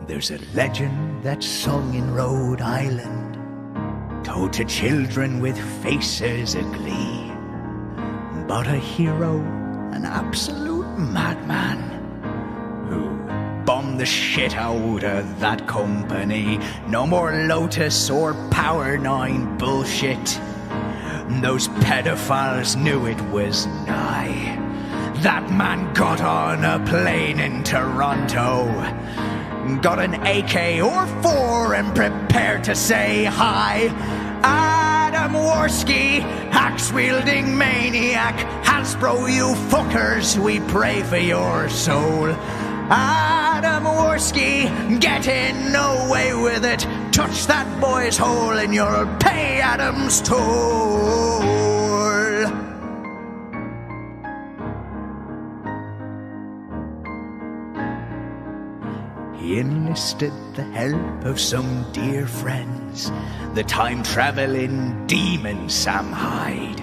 There's a legend that's sung in Rhode Island, told to children with faces aglee, about a hero, an absolute madman, who bombed the shit out of that company. No more Lotus or Power 9 bullshit. Those pedophiles knew it was nigh. That man got on a plane in Toronto, got an AK-4 and prepared to say hi. Adam Worski, axe-wielding maniac. Hasbro, you fuckers, we pray for your soul. Adam Worski, get in, no way with it. Touch that boy's hole and you'll pay Adam's toll. He enlisted the help of some dear friends, the time-traveling demon Sam Hyde,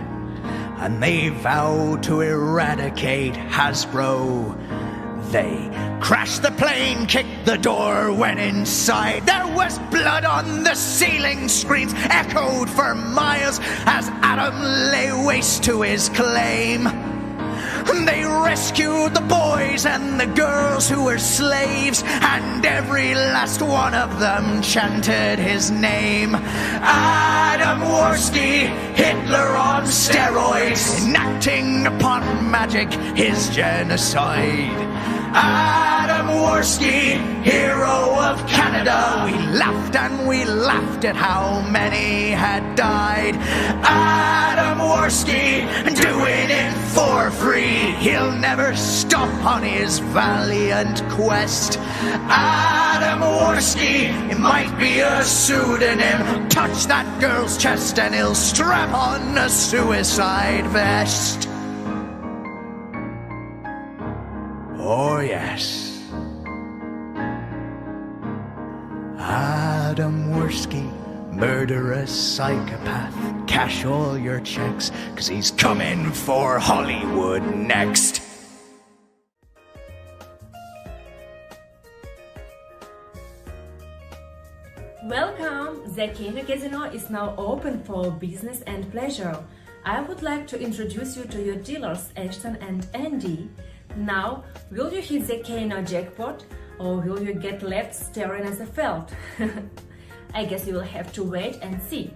and they vowed to eradicate Hasbro. They crashed the plane, kicked the door, went inside. There was blood on the ceiling, screams echoed for miles as Adam lay waste to his claim. They rescued the boys and the girls who were slaves, and every last one of them chanted his name. Adam Worski, Hitler on steroids, enacting upon magic his genocide. Adam Worski, hero of Canada. We laughed and we laughed at how many had died. Adam Worski, doing it for free. He'll never stop on his valiant quest. Adam Worski, it might be a pseudonym. Touch that girl's chest and he'll strap on a suicide vest. Oh yes, Adam Worski, murderous psychopath. Cash all your checks, 'cause he's coming for Hollywood next. Welcome! The KINO Casino is now open for business and pleasure. I would like to introduce you to your dealers, Ashton and Andy. Now, will you hit the KINO jackpot, or will you get left staring at the felt? I guess you will have to wait and see.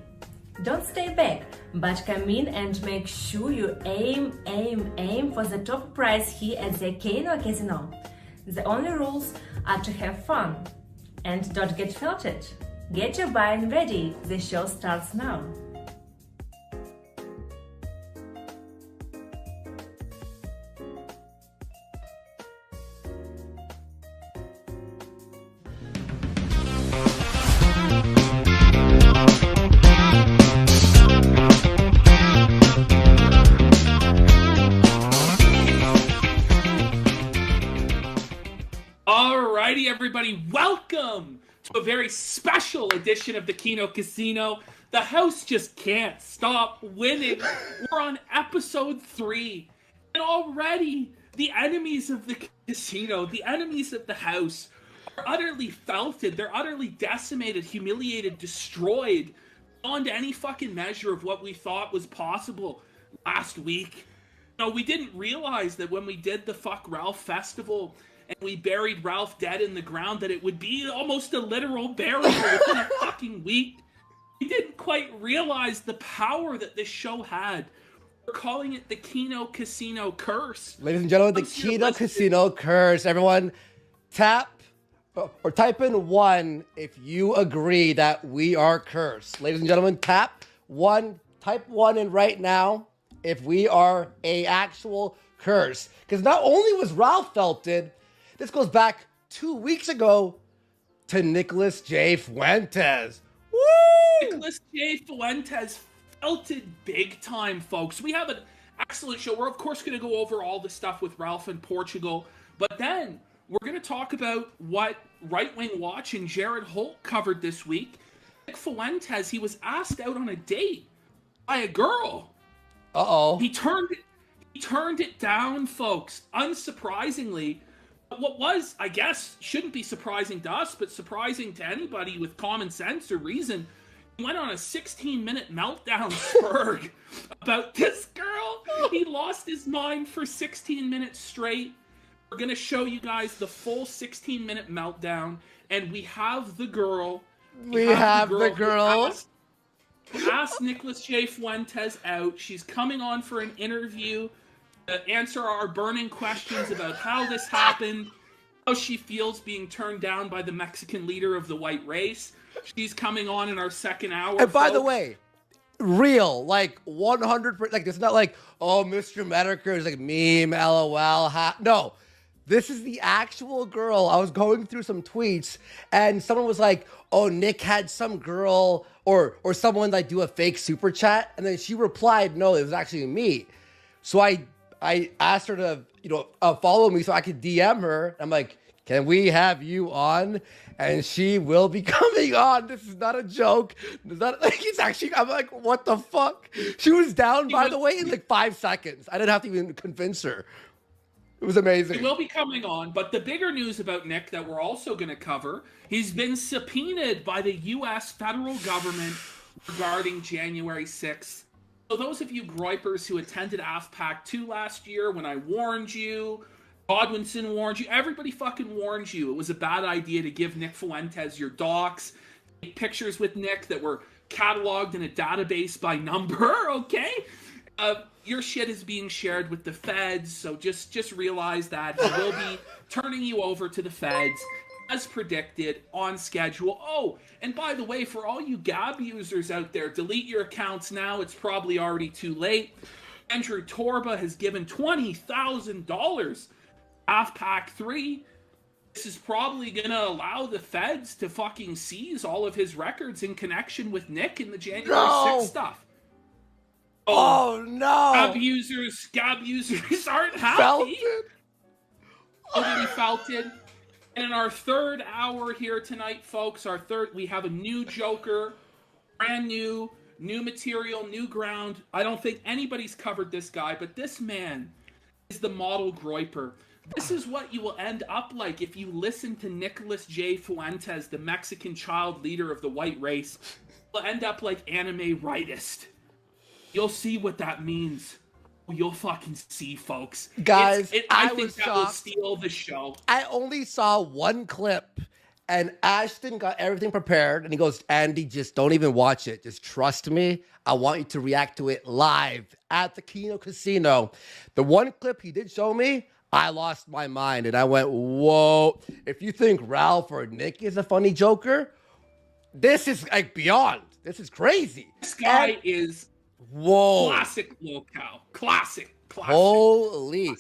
Don't stay back, but come in and make sure you aim for the top prize here at the KINO Casino. The only rules are to have fun and don't get felted. Get your buy-in ready, the show starts now. Everybody, welcome to a very special edition of the KINO Casino. The house just can't stop winning. We're on episode 3, and already the enemies of the casino, the enemies of the house, are utterly felted. They're utterly decimated, humiliated, destroyed beyond any fucking measure of what we thought was possible last week. No, we didn't realize that when we did the Fuck Ralph Festival and we buried Ralph dead in the ground, that it would be almost a literal burial within a fucking week. We didn't quite realize the power that this show had. We're calling it the KINO Casino Curse. Ladies and gentlemen, the KINO Casino Curse. Everyone, tap or type in 1 if you agree that we are cursed. Ladies and gentlemen, tap 1, type 1 in right now if we are a actual curse. Because not only was Ralph felted, this goes back 2 weeks ago to Nicholas J. Fuentes. Woo! Nicholas J. Fuentes felted big time, folks. We have an excellent show. We're, of course, going to go over all the stuff with Ralph in Portugal. But then we're going to talk about what Right Wing Watch and Jared Holt covered this week. Nick Fuentes, he was asked out on a date by a girl. Uh-oh. He turned it down, folks. Unsurprisingly, What was, I guess, shouldn't be surprising to us, but surprising to anybody with common sense or reason, he went on a 16-minute meltdown spurg about this girl. He lost his mind for 16 minutes straight. We're going to show you guys the full 16-minute meltdown, and we have the girl. We have the girl. Asked Nicholas J. Fuentes out. She's coming on for an interview to answer our burning questions about how this happened, how she feels being turned down by the Mexican leader of the white race. She's coming on in our second hour. And by the way, real, like 100%. Like, it's not like, oh, Mr. Medicare is like meme, LOL. No, this is the actual girl. I was going through some tweets, and someone was like, oh, Nick had some girl or someone like do a fake super chat, and then she replied, no, it was actually me. So I asked her to, follow me so I could DM her. I'm like, can we have you on? And she will be coming on. This is not a joke. It's not, like, it's actually, I'm like, what the fuck? She was down, by the way, in like 5 seconds. I didn't have to even convince her. It was amazing. He will be coming on, but the bigger news about Nick that we're also going to cover, he's been subpoenaed by the U.S. federal government regarding January 6th. So those of you Groypers who attended AFPAC 2 last year, when I warned you, Godwinson warned you, everybody fucking warned you. It was a bad idea to give Nick Fuentes your docs, take pictures with Nick that were cataloged in a database by number, okay? Your shit is being shared with the feds, so just realize that he will be turning you over to the feds as predicted, on schedule. Oh, and by the way, for all you Gab users out there, delete your accounts now. It's probably already too late. Andrew Torba has given $20,000 AFPAC 3. This is probably going to allow the feds to fucking seize all of his records in connection with Nick and the January 6th stuff. Oh no! Gab users aren't happy. Totally felt it. And in our third hour here tonight, folks, we have a new Joker, brand new material, new ground. I don't think anybody's covered this guy, but this man is the model Groyper. This is what you will end up like if you listen to Nicholas J. Fuentes, the Mexican child leader of the white race. You'll end up like anime Rightist. You'll see what that means. You'll fucking see, folks. Guys, I think that will steal the show. I only saw one clip, and Ashton got everything prepared, and he goes, Andy, just don't even watch it. Just trust me. I want you to react to it live at the KINO Casino. The one clip he did show me, I lost my mind, and I went, whoa. If you think Ralph or Nick is a funny Joker, this is like beyond. This is crazy. This guy is... Whoa. Classic locale. Classic. Holy.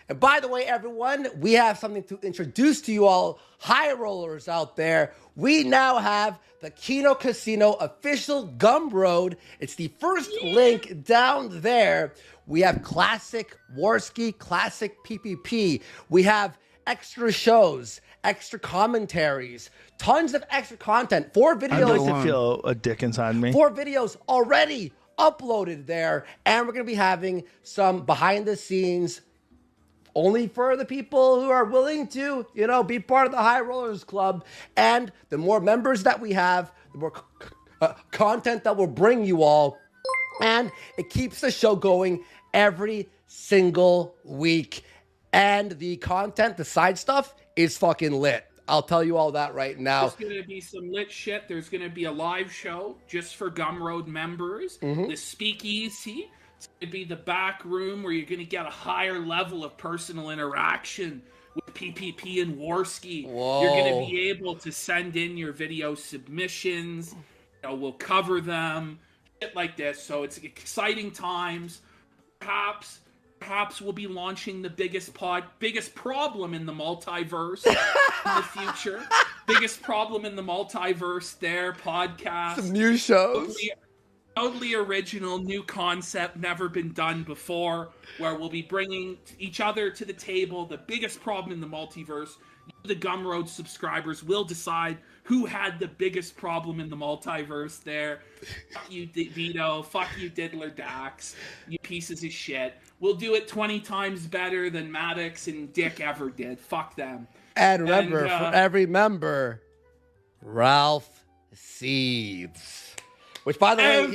And by the way, everyone, we have something to introduce to you all high rollers out there. We now have the KINO Casino official Gumroad. It's the first link down there. We have classic Warski, classic PPP. We have extra shows, extra commentaries, tons of extra content. 4 videos. I'd like to feel a dick inside me. 4 videos already uploaded there, and we're going to be having some behind the scenes only for the people who are willing to, be part of the High Rollers Club. And the more members that we have, the more content that we'll bring you all. And it keeps the show going every single week. And the content, the side stuff, is fucking lit. I'll tell you all that right now. There's going to be some lit shit. There's going to be a live show just for Gumroad members. The Speakeasy. It's going to be the back room where you're going to get a higher level of personal interaction with PPP and Warski. Whoa. You're going to be able to send in your video submissions. We'll cover them. Shit like this. So it's exciting times. Perhaps we'll be launching the biggest problem in the multiverse in the future. Biggest problem in the multiverse there, podcast. Some new shows. Totally original, new concept, never been done before, where we'll be bringing each other to the table. The biggest problem in the multiverse, the Gumroad subscribers will decide who had the biggest problem in the multiverse there. Fuck you, Vito. Fuck you, Diddler Dax. You pieces of shit. We'll do it 20 times better than Maddox and Dick ever did. Fuck them. And remember, for every member, Ralph seethes. Which, by the way,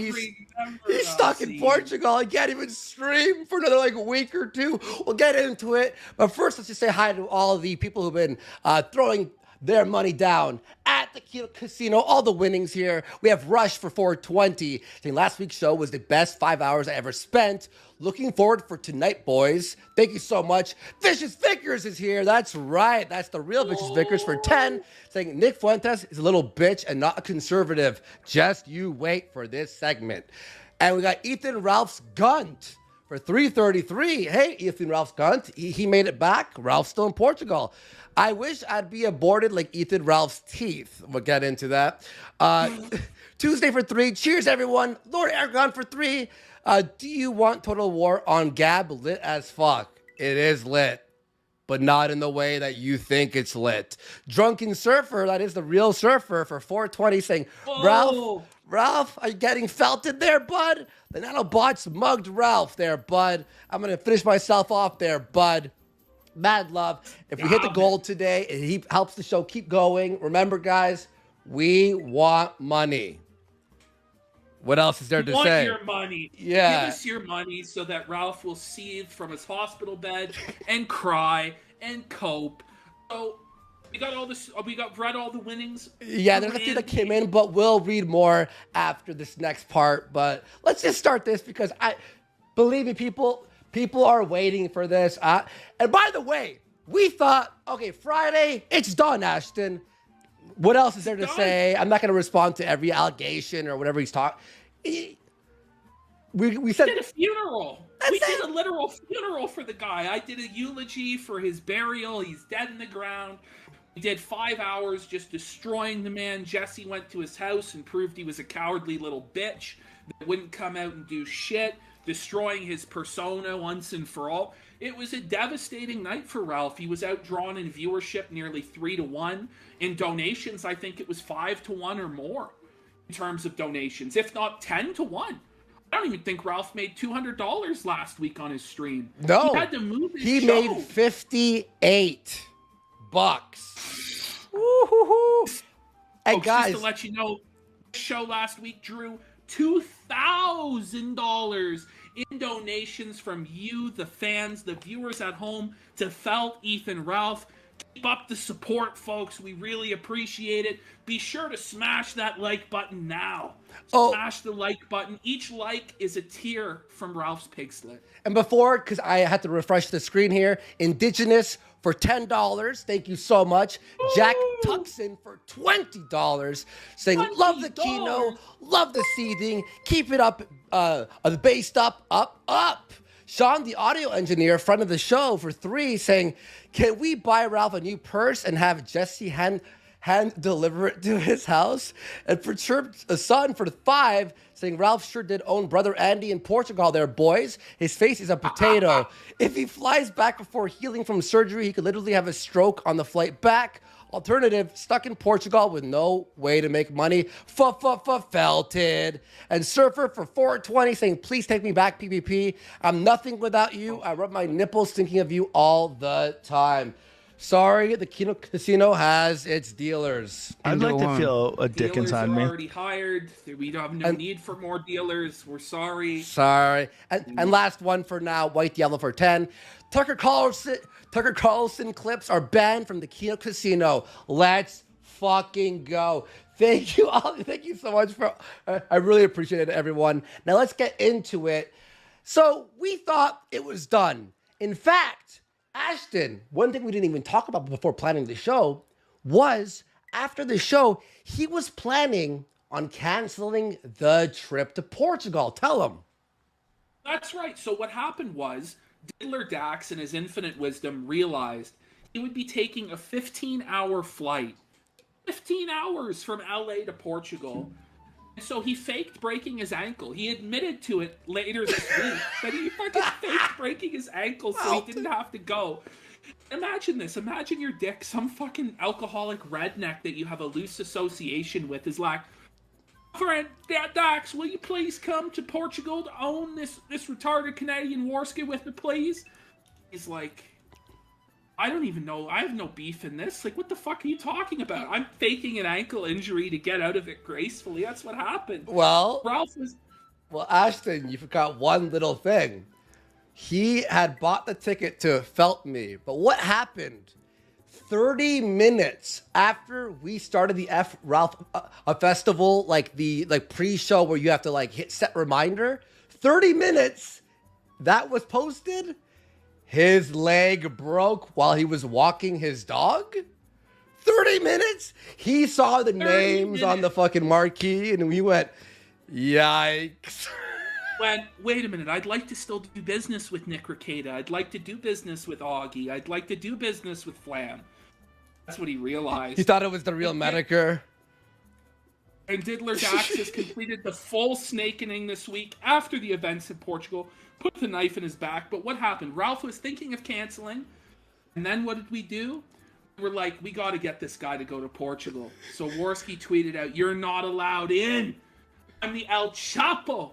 he's stuck in Portugal. He can't even stream for another week or two. We'll get into it. But first, let's just say hi to all the people who've been throwing their money down at the KINO Casino. All the winnings here. We have Rush for 420, saying last week's show was the best 5 hours I ever spent. Looking forward for tonight, boys. Thank you so much. Vicious Vickers is here. That's right. That's the real Vicious Vickers for 10, saying Nick Fuentes is a little bitch and not a conservative. Just you wait for this segment. And we got Ethan Ralph's Gunt for 333. Hey, Ethan Ralph's Gunt. He made it back. Ralph's still in Portugal. I wish I'd be aborted like Ethan Ralph's teeth. We'll get into that. Tuesday for 3. Cheers, everyone. Lord Aragon for 3. Do you want Total War on Gab lit as fuck? It is lit, but not in the way that you think it's lit. Drunken Surfer, that is the real surfer, for 420, saying, Ralph, are you getting felted there, bud? The nanobots mugged Ralph there, bud. I'm going to finish myself off there, bud. Mad love. If we hit the goal today, he helps the show keep going. Remember, guys, we want money. What else is there to say? We want your money. Yeah. Give us your money so that Ralph will seethe from his hospital bed and cry and cope. So we got all this. We got read all the winnings. Yeah, there's a few that came in, but we'll read more after this next part. But let's just start this because believe me, people are waiting for this. And by the way, we thought, okay, Friday, it's done, Ashton. What else is there to say? I'm not going to respond to every allegation or whatever he's talking. We said did a funeral. We did a literal funeral for the guy. I did a eulogy for his burial. He's dead in the ground. We did 5 hours just destroying the man. Jesse went to his house and proved he was a cowardly little bitch that wouldn't come out and do shit, destroying his persona once and for all. It was a devastating night for Ralph. He was outdrawn in viewership nearly 3-1. In donations, I think it was 5-1 or more in terms of donations, if not 10-1. I don't even think Ralph made $200 last week on his stream. No, he had to move his he show. made $58. Woo-hoo-hoo. And guys, just to let you know, the show last week drew $2,000 in donations from you, the fans, the viewers at home, to Felt, Ethan, Ralph. Keep up the support, folks. We really appreciate it. Be sure to smash that like button now. Smash the like button. Each like is a tear from Ralph's Piglet. And before, because I had to refresh the screen here, Indigenous for $10. Thank you so much. Ooh. Jack Tuxon for $20, saying, love the KINO, love the seething, keep it up, the bass up. Sean, the audio engineer, friend of the show, for $3, saying, can we buy Ralph a new purse and have Jesse hand deliver it to his house? And for Chirp's son, for $5, saying, Ralph sure did own brother Andy in Portugal there, boys. His face is a potato. If he flies back before healing from surgery, he could literally have a stroke on the flight back. Alternative, stuck in Portugal with no way to make money. Felted. And Surfer for 420, saying, please take me back, PPP. I'm nothing without you. I rub my nipples thinking of you all the time. Sorry, the KINO Casino has its dealers. I'd like to feel a dick inside me. Dealers are already hired. We don't have no need for more dealers. We're sorry. And last one for now, White Diablo for 10. Tucker Carlson clips are banned from the KINO Casino. Let's fucking go. Thank you all. Thank you so much for. I really appreciate it, everyone. Now let's get into it. So we thought it was done. In fact, Ashton, one thing we didn't even talk about before planning the show was after the show, he was planning on canceling the trip to Portugal. Tell him. That's right. So what happened was Diddler Dax, in his infinite wisdom, realized he would be taking a 15-hour flight. 15 hours from LA to Portugal. And so he faked breaking his ankle. He admitted to it later this week that he fucking faked breaking his ankle so he didn't have to go. Imagine this. Imagine your dick, some fucking alcoholic redneck that you have a loose association with is like, friend, Dax, will you please come to Portugal to own this retarded Canadian Warski with me, please? He's like, I don't even know. I have no beef in this. Like, what the fuck are you talking about? I'm faking an ankle injury to get out of it gracefully. That's what happened. Well, Ralph was... Well, Ashton, you forgot one little thing. He had bought the ticket to Felt Me, but what happened? 30 minutes after we started the Ralph festival, like the pre-show where you have to like hit set reminder, 30 minutes that was posted, his leg broke while he was walking his dog. 30 minutes? He saw the names on the fucking marquee and he went, yikes. Wait a minute, I'd like to still do business with Nick Rekieta. I'd like to do business with Augie. I'd like to do business with Flam. That's what he realized. He thought it was the real Medicare. And Diddler Dax has completed the full snakening this week after the events in Portugal, put the knife in his back. But what happened? Ralph was thinking of canceling. And then what did we do? We're like, we got to get this guy to go to Portugal. So Warski tweeted out, you're not allowed in. I'm the El Chapo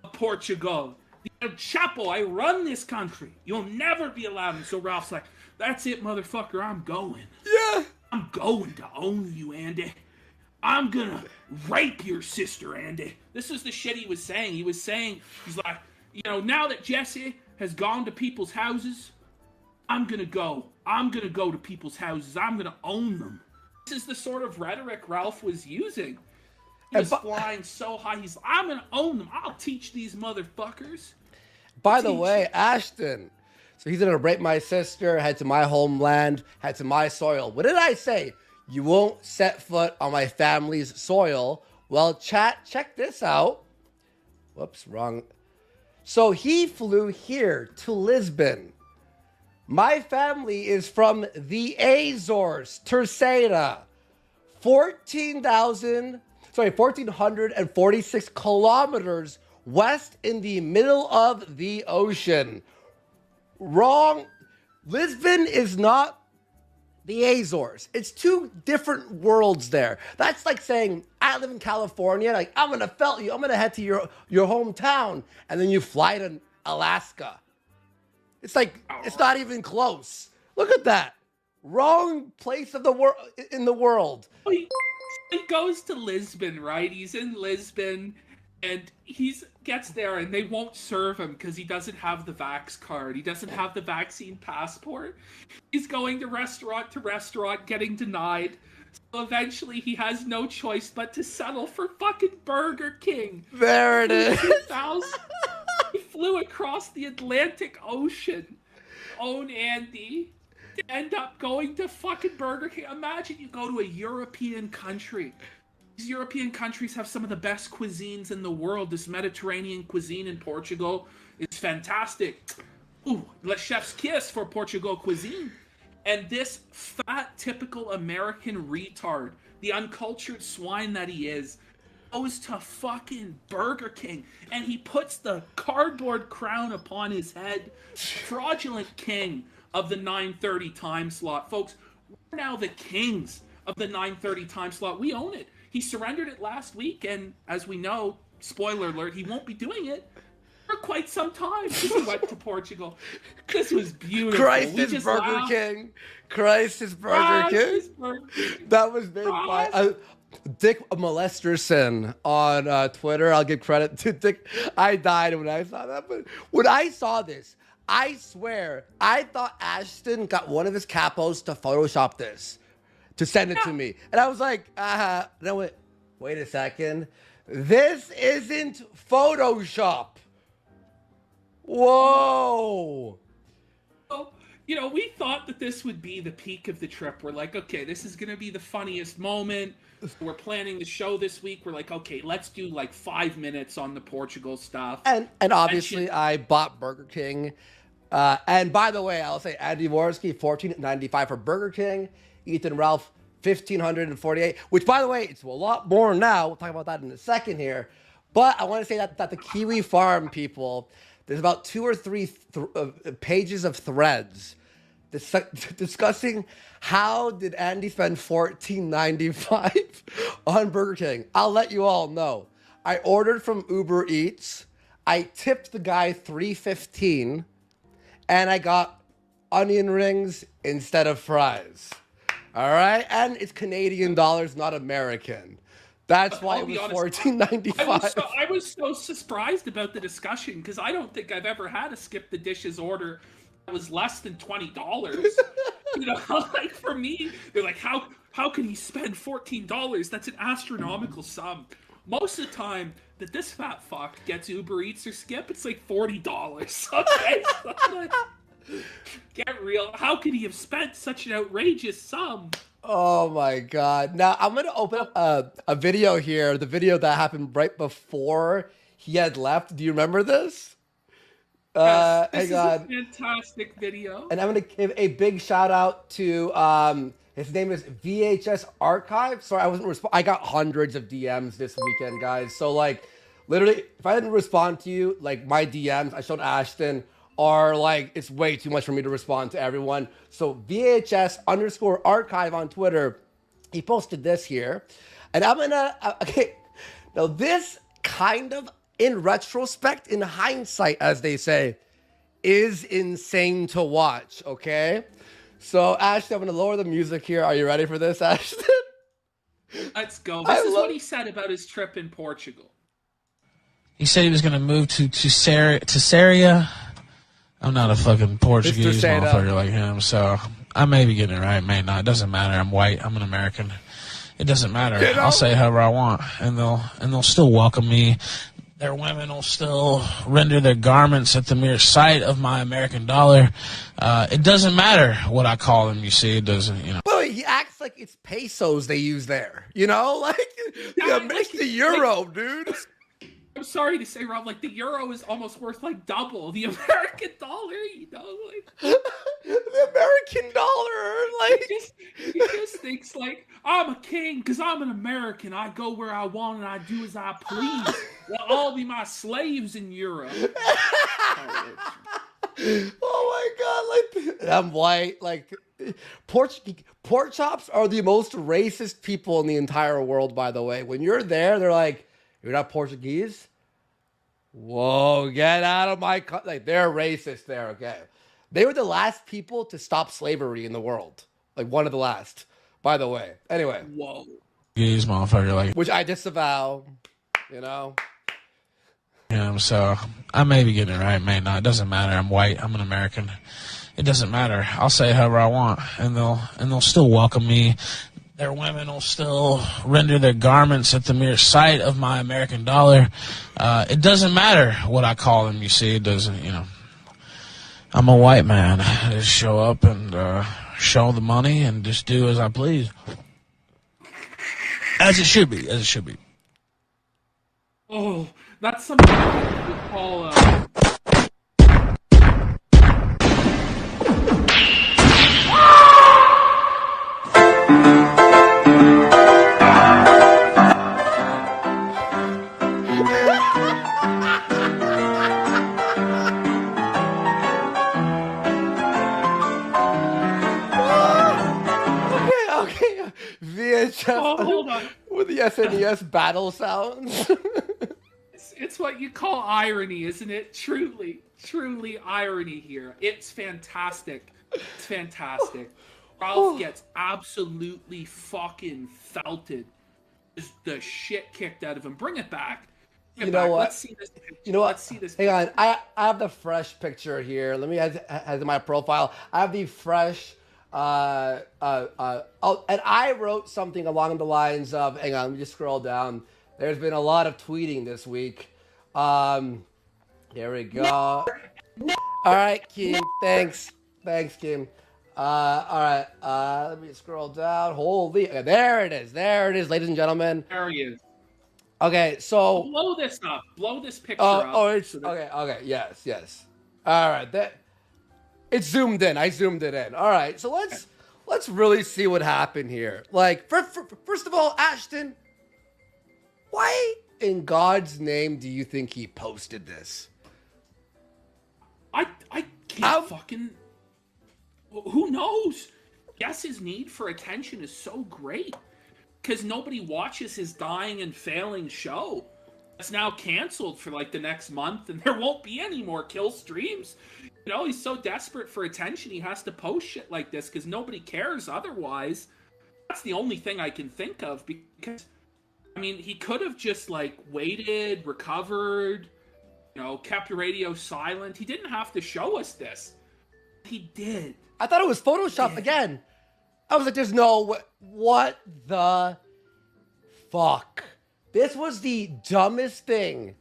of Portugal. The El Chapo, I run this country. You'll never be allowed in. So Ralph's like, that's it, motherfucker, I'm going. Yeah. I'm going to own you, Andy. I'm gonna rape your sister, Andy. This is the shit he was saying. He was saying, he's like, you know, now that Jesse has gone to people's houses, I'm gonna go. I'm gonna go to people's houses. I'm gonna own them. This is the sort of rhetoric Ralph was using. He was flying so high. He's like, I'm gonna own them. I'll teach these motherfuckers. By the way, Ashton, so he's gonna rape my sister, head to my homeland, head to my soil. What did I say? You won't set foot on my family's soil. Well, chat, check this out. Whoops, wrong. So he flew here to Lisbon. My family is from the Azores, Terceira. 1,446 kilometers west in the middle of the ocean. Wrong. Lisbon is not the Azores. It's two different worlds there. That's like saying, I live in California, like, I'm gonna felt you, I'm gonna head to your hometown, and then you fly to Alaska. It's like, it's not even close. Look at that. Wrong place of the world in the world. He goes to Lisbon, right? He's in Lisbon, and gets there, and they won't serve him because he doesn't have the vax card. He doesn't have the vaccine passport. He's going to restaurant, getting denied. So eventually, he has no choice but to settle for fucking Burger King. There it is. He flew across the Atlantic Ocean, own Andy, to end up going to fucking Burger King. Imagine you go to a European country. These European countries have some of the best cuisines in the world. This Mediterranean cuisine in Portugal is fantastic. Ooh, le chef's kiss for Portugal cuisine. And this fat, typical American retard, the uncultured swine that he is, goes to fucking Burger King and he puts the cardboard crown upon his head. Fraudulent king of the 9:30 time slot. Folks, we're now the kings of the 9:30 time slot. We own it. He surrendered it last week, and as we know, spoiler alert, he won't be doing it for quite some time. He went to Portugal. This was beautiful. Christ is Burger King. Christ is Burger King. That was made by Dick Molesterson on Twitter. I'll give credit to Dick. I died when I saw that, but when I saw this, I swear, I thought Ashton got one of his capos to Photoshop this, to send it to me. And I was like, no, wait a second. This isn't Photoshop. Whoa. Well, you know, we thought that this would be the peak of the trip. We're like, okay, this is going to be the funniest moment. We're planning the show this week. We're like, okay, let's do like 5 minutes on the Portugal stuff. And obviously, I bought Burger King. And by the way, I'll say Andy Worski, $14.95 for Burger King. Ethan Ralph, $1,548. Which, by the way, it's a lot more now. We'll talk about that in a second here. But I want to say that the Kiwi Farm people, there's about 2 or 3 pages of threads discussing how did Andy spend $14.95 on Burger King. I'll let you all know. I ordered from Uber Eats. I tipped the guy $3.15, and I got onion rings instead of fries. All right, and it's Canadian dollars, not American. That's why it was $14.95. I was so surprised about the discussion because I don't think I've ever had a skip the dishes order that was less than $20. You know, like for me, they're like, how can he spend $14? That's an astronomical sum. Most of the time that this fat fuck gets Uber Eats or Skip, it's like $40. Okay, so like, get real. How could he have spent such an outrageous sum? Oh my God. Now I'm going to open up a video here. The video that happened right before he had left. Do you remember this? Yes, this is a fantastic video. And I'm going to give a big shout out to, his name is VHS Archive. Sorry, I wasn't I got hundreds of DMs this weekend, guys. So like, literally, if I didn't respond to you, like my DMs, I showed Ashton, are like, it's way too much for me to respond to everyone. So VHS_archive on Twitter, he posted this here. And I'm gonna, okay, now this kind of, in retrospect, in hindsight, as they say, is insane to watch, okay? So Ashton, I'm gonna lower the music here. Are you ready for this, Ashton? Let's go. This is what he said about his trip in Portugal. He said he was gonna move to Caesarea. I'm not a fucking Portuguese motherfucker like him, so I may be getting it right, may not. It doesn't matter. I'm white. I'm an American. It doesn't matter. I'll say however I want, and they'll still welcome me. Their women will still render their garments at the mere sight of my American dollar. It doesn't matter what I call them. You see, it doesn't. You know. Well, he acts like it's pesos they use there. You know, like it's the euro, dude. I'm sorry to say, Rob, like the euro is almost worth like double the American dollar, you know, like the American dollar, like he just thinks like I'm a king because I'm an American. I go where I want and I do as I please. They'll all be my slaves in Europe. Oh my God, like I'm white, like pork chops are the most racist people in the entire world, by the way. When you're there, they're like, you're not Portuguese? Whoa, get out of my country. Like, they're racist there, okay? They were the last people to stop slavery in the world. Like, one of the last, by the way. Anyway. Whoa. Portuguese motherfucker like. Which I disavow, you know? So I may be getting it right, may not. It doesn't matter. I'm white. I'm an American. It doesn't matter. I'll say however I want, and they'll still welcome me. Their women will still render their garments at the mere sight of my American dollar. It doesn't matter what I call them, you see. It doesn't, you know. I'm a white man. I just show up and show the money and just do as I please. As it should be, as it should be. Oh, that's something we call... hold on. With the SNES battle sounds. It's what you call irony, isn't it? Truly irony here. It's fantastic. It's fantastic. Ralph gets absolutely fucking felted. Just the shit kicked out of him. Bring it back. You know what? Let's see this picture. You know what? Let's see this Hang on. I have the fresh picture here. Let me add my profile. I have the fresh... and I wrote something along the lines of, hang on, let me just scroll down. There's been a lot of tweeting this week. There we go. All right, Kim. Thanks, Kim. All right. Let me scroll down. Holy, okay, there it is, ladies and gentlemen. There he is. Okay, so blow this up. Blow this picture up. Oh, it's okay. Yes. All right, it's zoomed in. I zoomed it in. All right, so let's really see what happened here. Like, first of all, Ashton, why in God's name do you think he posted this? I can't fucking... Who knows? Yes, his need for attention is so great because nobody watches his dying and failing show. It's now canceled for like the next month, and there won't be any more kill streams. You know, he's so desperate for attention, he has to post shit like this because nobody cares otherwise. That's the only thing I can think of, because, I mean, he could have just like waited, recovered, you know, kept the radio silent. He didn't have to show us this. He did. I thought it was Photoshop again. I was like, there's no, what the fuck? This was the dumbest thing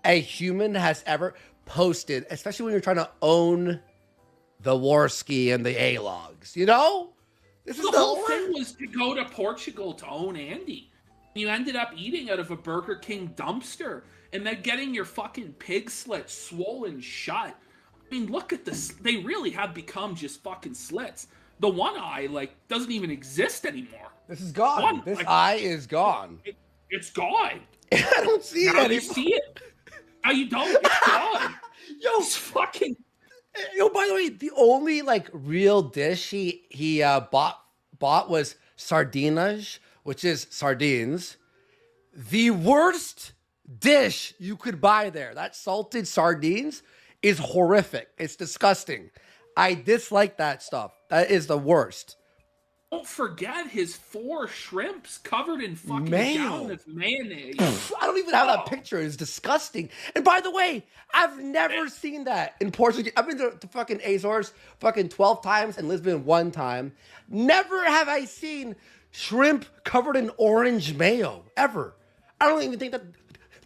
a human has ever posted, especially when you're trying to own the Warski and the A-logs, you know? This is the whole thing was to go to Portugal to own Andy. You ended up eating out of a Burger King dumpster and then getting your fucking pig slit swollen shut. I mean, look at this. They really have become just fucking slits. The one eye, like, doesn't even exist anymore. This is gone. This eye is gone. It's gone. I don't see it anymore. You see it. Now you don't. It's gone. Yo, it's fucking. Yo, by the way, the only like real dish he bought was sardinage, which is sardines. The worst dish you could buy there, that salted sardines, is horrific. It's disgusting. I dislike that stuff. That is the worst. Don't forget his 4 shrimps covered in fucking gallon of mayonnaise. I don't even have that picture. It's disgusting. And by the way, I've never seen that in Portugal. I've been to fucking Azores fucking 12 times and Lisbon 1 time. Never have I seen shrimp covered in orange mayo, ever. I don't even think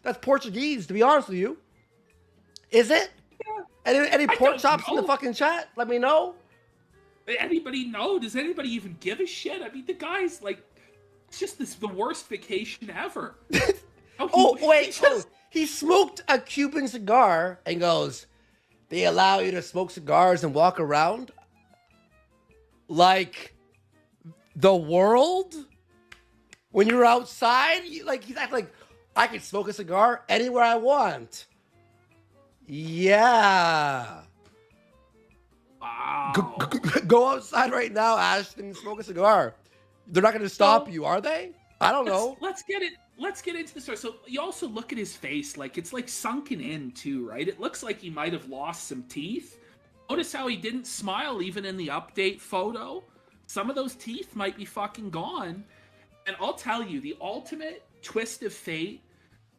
that's Portuguese, to be honest with you. Is it? Yeah. Any pork chops in the fucking chat? Let me know. Anybody know? Does anybody even give a shit? I mean, the guy's like, it's just the worst vacation ever. He smoked a Cuban cigar and goes, they allow you to smoke cigars and walk around like the world? When you're outside, he's acting like, I can smoke a cigar anywhere I want. Yeah. Wow. Go outside right now, Ashton, and smoke a cigar. They're not going to stop you, are they? I don't know. Let's get into the story. So you also look at his face, like it's like sunken in too, right? It looks like he might have lost some teeth. Notice how he didn't smile even in the update photo. Some of those teeth might be fucking gone. And I'll tell you, the ultimate twist of fate,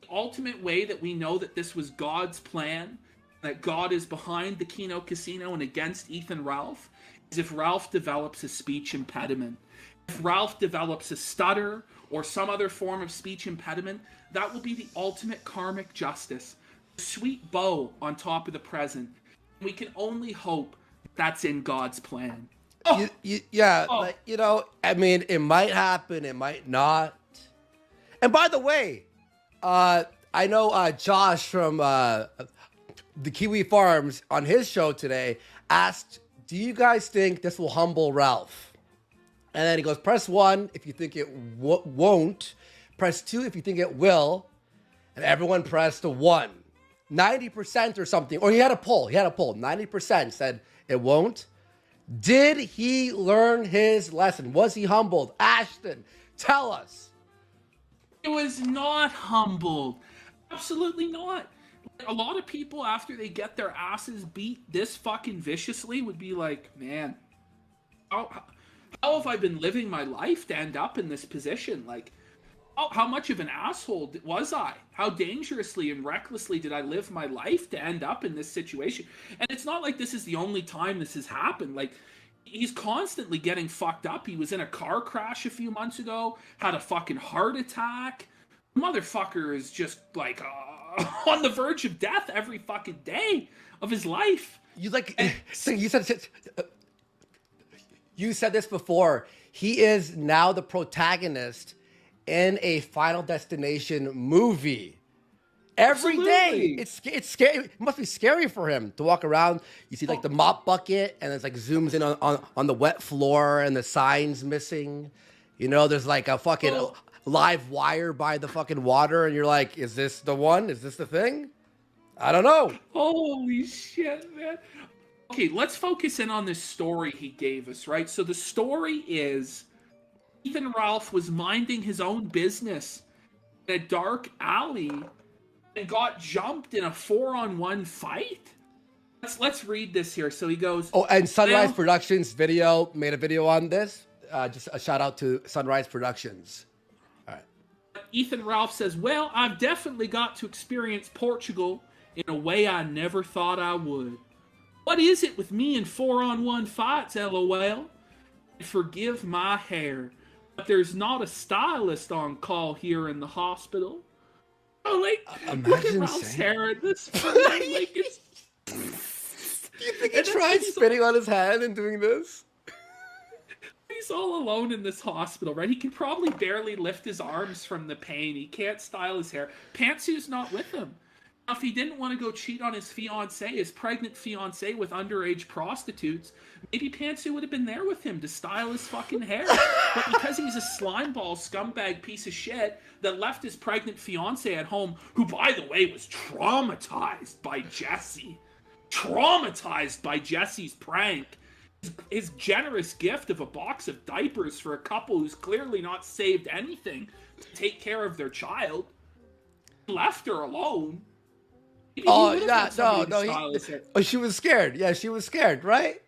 the ultimate way that we know that this was God's plan, that God is behind the KINO Casino and against Ethan Ralph, is if Ralph develops a speech impediment. If Ralph develops a stutter or some other form of speech impediment, that will be the ultimate karmic justice. A sweet bow on top of the present. We can only hope that's in God's plan. Like, you know, I mean, it might happen, it might not. And by the way, I know Josh from the Kiwi Farms on his show today asked, do you guys think this will humble Ralph? And then he goes, press 1 if you think it won't. Press 2 if you think it will. And everyone pressed the 1. 90% or something. Or he had a poll. 90% said it won't. Did he learn his lesson? Was he humbled? Ashton, tell us. It was not humbled. Absolutely not. A lot of people, after they get their asses beat this fucking viciously, would be like, man, how have I been living my life to end up in this position? Like, how much of an asshole was I? How dangerously and recklessly did I live my life to end up in this situation? And it's not like this is the only time this has happened. Like, he's constantly getting fucked up. He was in a car crash a few months ago, had a fucking heart attack. Motherfucker is just like on the verge of death every fucking day of his life. You said this before. He is now the protagonist in a Final Destination movie. Every day. It's scary. It must be scary for him to walk around. You see like the mop bucket and it's like zooms in on the wet floor and the sign's missing. You know, there's like a fucking live wire by the fucking water and you're like, is this the one? Is this the thing? I don't know. Holy shit, man. Okay, let's focus in on this story he gave us, right? So the story is Ethan Ralph was minding his own business in a dark alley and got jumped in a 4-on-1 fight. Let's read this here. So he goes, Oh, and Sunrise Productions made a video on this. Just a shout out to Sunrise Productions. All right. Ethan Ralph says, well, I've definitely got to experience Portugal in a way I never thought I would. What is it with me and 4-on-1 fights, LOL? Forgive my hair, but there's not a stylist on call here in the hospital. Oh, like, look at Ralph's hair at this point. Like, it's... Do you think he tried spitting on his hand and doing this? He's all alone in this hospital, right? He can probably barely lift his arms from the pain. He can't style his hair. Pantsu's not with him. Now, if he didn't want to go cheat on his pregnant fiancée with underage prostitutes, maybe Pantsu would have been there with him to style his fucking hair. But because he's a slimeball scumbag piece of shit that left his pregnant fiancée at home, who, by the way, was traumatized by Jesse's prank, his generous gift of a box of diapers for a couple who's clearly not saved anything to take care of their child, left her alone. Oh, yeah, no. She was scared. Yeah, she was scared, right?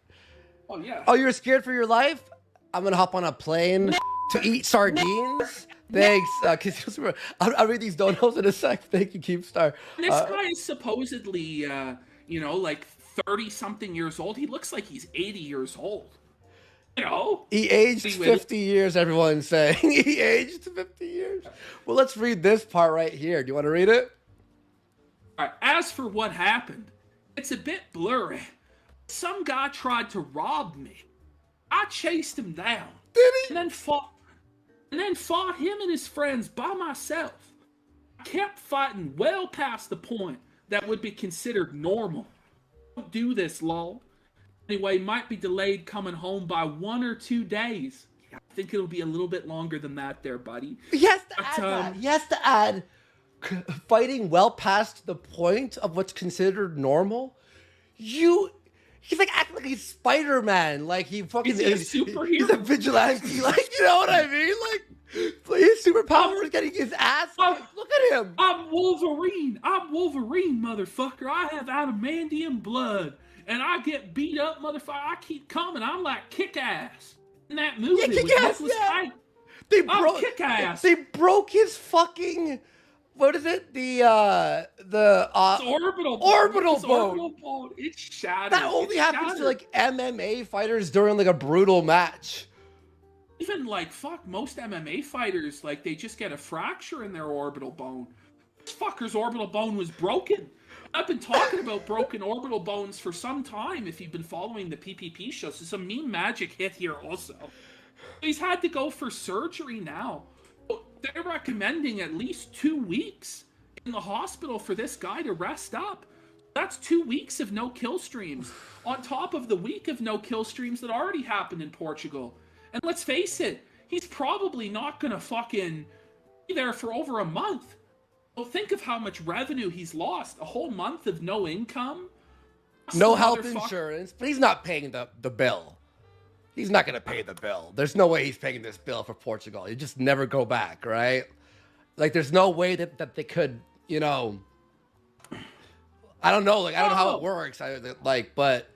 Oh, yeah. Oh, you're scared for your life? I'm going to hop on a plane to eat sardines? Thanks. I'll read these donos in a sec. Thank you, Keepstar. This guy is supposedly, like 30-something years old. He looks like he's 80 years old. You know? He aged 50 years, everyone's saying. He aged 50 years. Well, let's read this part right here. Do you want to read it? All right. As for what happened, it's a bit blurry. Some guy tried to rob me. I chased him down. Did he? And then fought him and his friends by myself. I kept fighting well past the point that would be considered normal. Don't do this, lol. Anyway, might be delayed coming home by 1 or 2 days. I think it'll be a little bit longer than that there, buddy. He has to add fighting well past the point of what's considered normal. He's like acting like he's Spider-Man. Like he fucking is he a superhero? He's a vigilante. Like, you know what I mean? Like his superpower is getting his ass. Look at him. I'm Wolverine. Motherfucker. I have adamantium blood. And I get beat up, motherfucker. I keep coming. I'm like Kick-Ass. In that movie. Yeah, Kick-Ass, yeah. Kick-Ass. They broke his fucking... What is it? The orbital bone. It's shattered. That only happens to like MMA fighters during like a brutal match. Even like most MMA fighters, like they just get a fracture in their orbital bone. This fucker's orbital bone was broken. I've been talking about broken orbital bones for some time. If you've been following the PPP show, so some meme magic hit here also. He's had to go for surgery now. They're recommending at least 2 weeks in the hospital for this guy to rest up. That's 2 weeks of no kill streams on top of the week of no kill streams that already happened in Portugal. And let's face it, he's probably not going to fucking be there for over a month. Well, think of how much revenue he's lost. A whole month of no income. No health insurance, but he's not paying the bill. He's not going to pay the bill. There's no way he's paying this bill for Portugal. You just never go back, right? Like, there's no way that they could, you know... I don't know. Like, I don't know how it works. But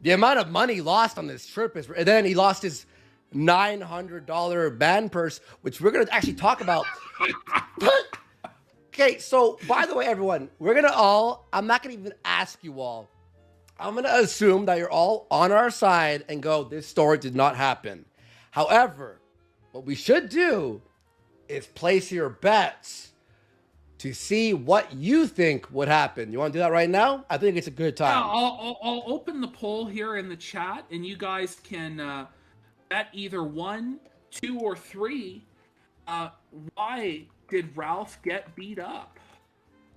the amount of money lost on this trip is... And then he lost his $900 band purse, which we're going to actually talk about. Okay, so, by the way, everyone, we're going to all... I'm not going to even ask you all. I'm going to assume that you're all on our side and go, this story did not happen. However, what we should do is place your bets to see what you think would happen. You want to do that right now? I think it's a good time. Yeah, I'll open the poll here in the chat, and you guys can bet either 1, 2, or 3. Why did Ralph get beat up?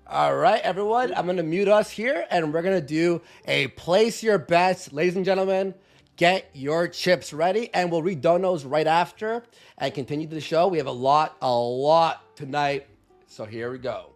All right, everyone, I'm going to mute us here, and we're going to do a place your bets. Ladies and gentlemen, get your chips ready, and we'll read donos right after and continue the show. We have a lot tonight, so here we go.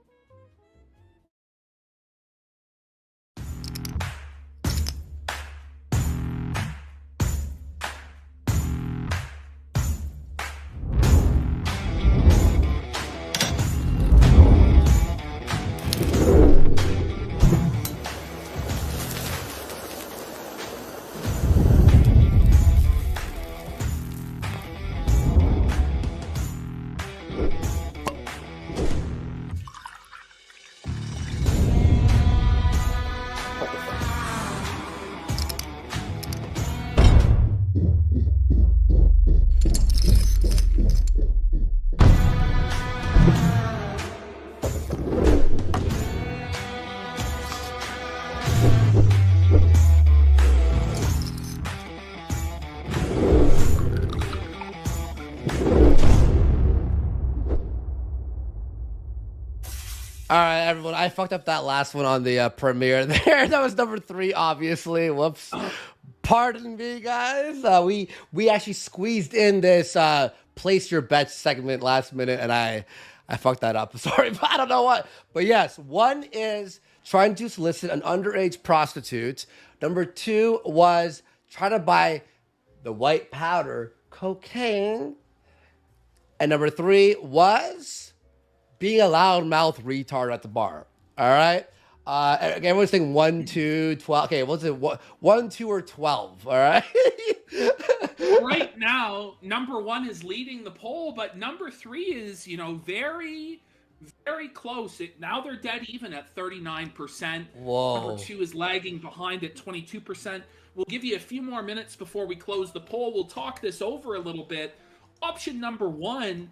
All right, everyone. I fucked up that last one on the premiere there. That was number 3, obviously. Whoops. Pardon me, guys. We actually squeezed in this place your bets segment last minute, and I fucked that up. Sorry, but I don't know what. But yes, 1 is trying to solicit an underage prostitute. Number 2 was trying to buy the white powder, cocaine. And number 3 was being a loudmouth retard at the bar. All right? Everyone's saying 1, 2, 12. Okay, what's it? 1, 2, or 12. All right? Right now, number 1 is leading the poll, but number 3 is, very, very close. Now they're dead even at 39%. Whoa. Number 2 is lagging behind at 22%. We'll give you a few more minutes before we close the poll. We'll talk this over a little bit. Option number 1,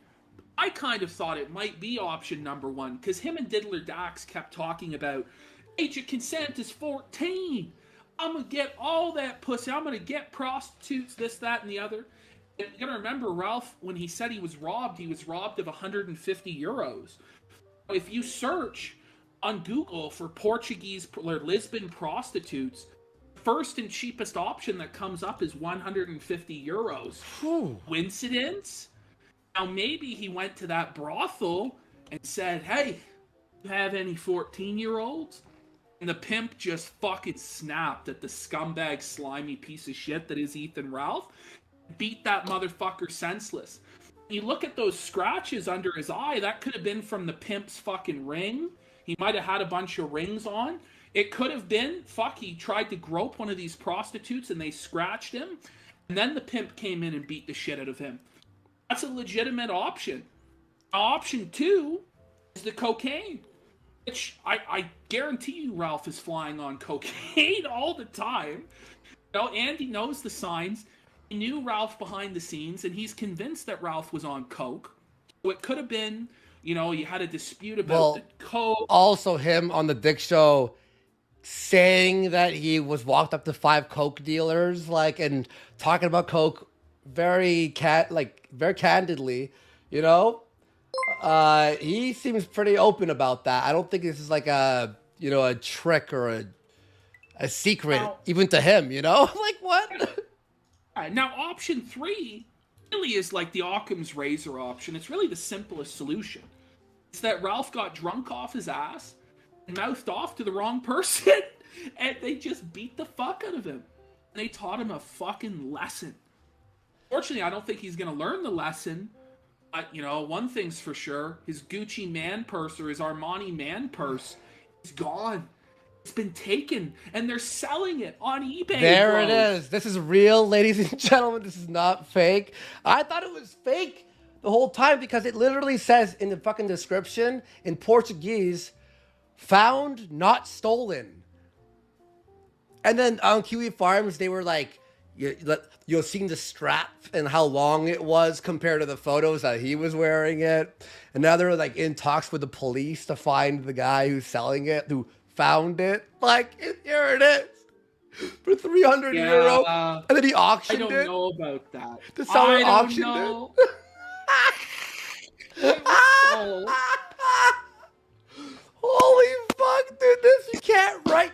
I kind of thought it might be option number 1 because him and Diddler Dax kept talking about age of consent is 14. I'm going to get all that pussy. I'm going to get prostitutes, this, that, and the other. And you got to remember, Ralph, when he said he was robbed of 150 euros. If you search on Google for Portuguese or Lisbon prostitutes, first and cheapest option that comes up is 150 euros. Coincidence? Now, maybe he went to that brothel and said, hey, you have any 14-year-olds? And the pimp just fucking snapped at the scumbag, slimy piece of shit that is Ethan Ralph. Beat that motherfucker senseless. You look at those scratches under his eye, that could have been from the pimp's fucking ring. He might have had a bunch of rings on. It could have been, he tried to grope one of these prostitutes and they scratched him. And then the pimp came in and beat the shit out of him. That's a legitimate option. Option 2 is the cocaine. Which I guarantee you Ralph is flying on cocaine all the time. Andy knows the signs. He knew Ralph behind the scenes, and he's convinced that Ralph was on coke. So it could have been, you had a dispute about the coke. Also him on the Dick Show saying that he was walked up to 5 coke dealers, and talking about coke very candidly, he seems pretty open about that. I don't think this is a trick or a secret, even to him, what? Now, option 3 really is like the Occam's razor option. It's really the simplest solution. It's that Ralph got drunk off his ass and mouthed off to the wrong person, and they just beat the fuck out of him. And they taught him a fucking lesson. Fortunately, I don't think he's going to learn the lesson. But, one thing's for sure. His Gucci man purse or his Armani man purse is gone. It's been taken, and they're selling it on eBay. There it is. This is real, ladies and gentlemen. This is not fake. I thought it was fake the whole time because it literally says in the fucking description in Portuguese, found, not stolen. And then on Kiwi Farms, they were like, you're seeing the strap and how long it was compared to the photos that he was wearing it. And now they're in talks with the police to find the guy who's selling it, who found it. Here it is for 300 euro. And then he auctioned it. I don't know about that. The seller auctioned it. Holy fuck, dude. You can't write.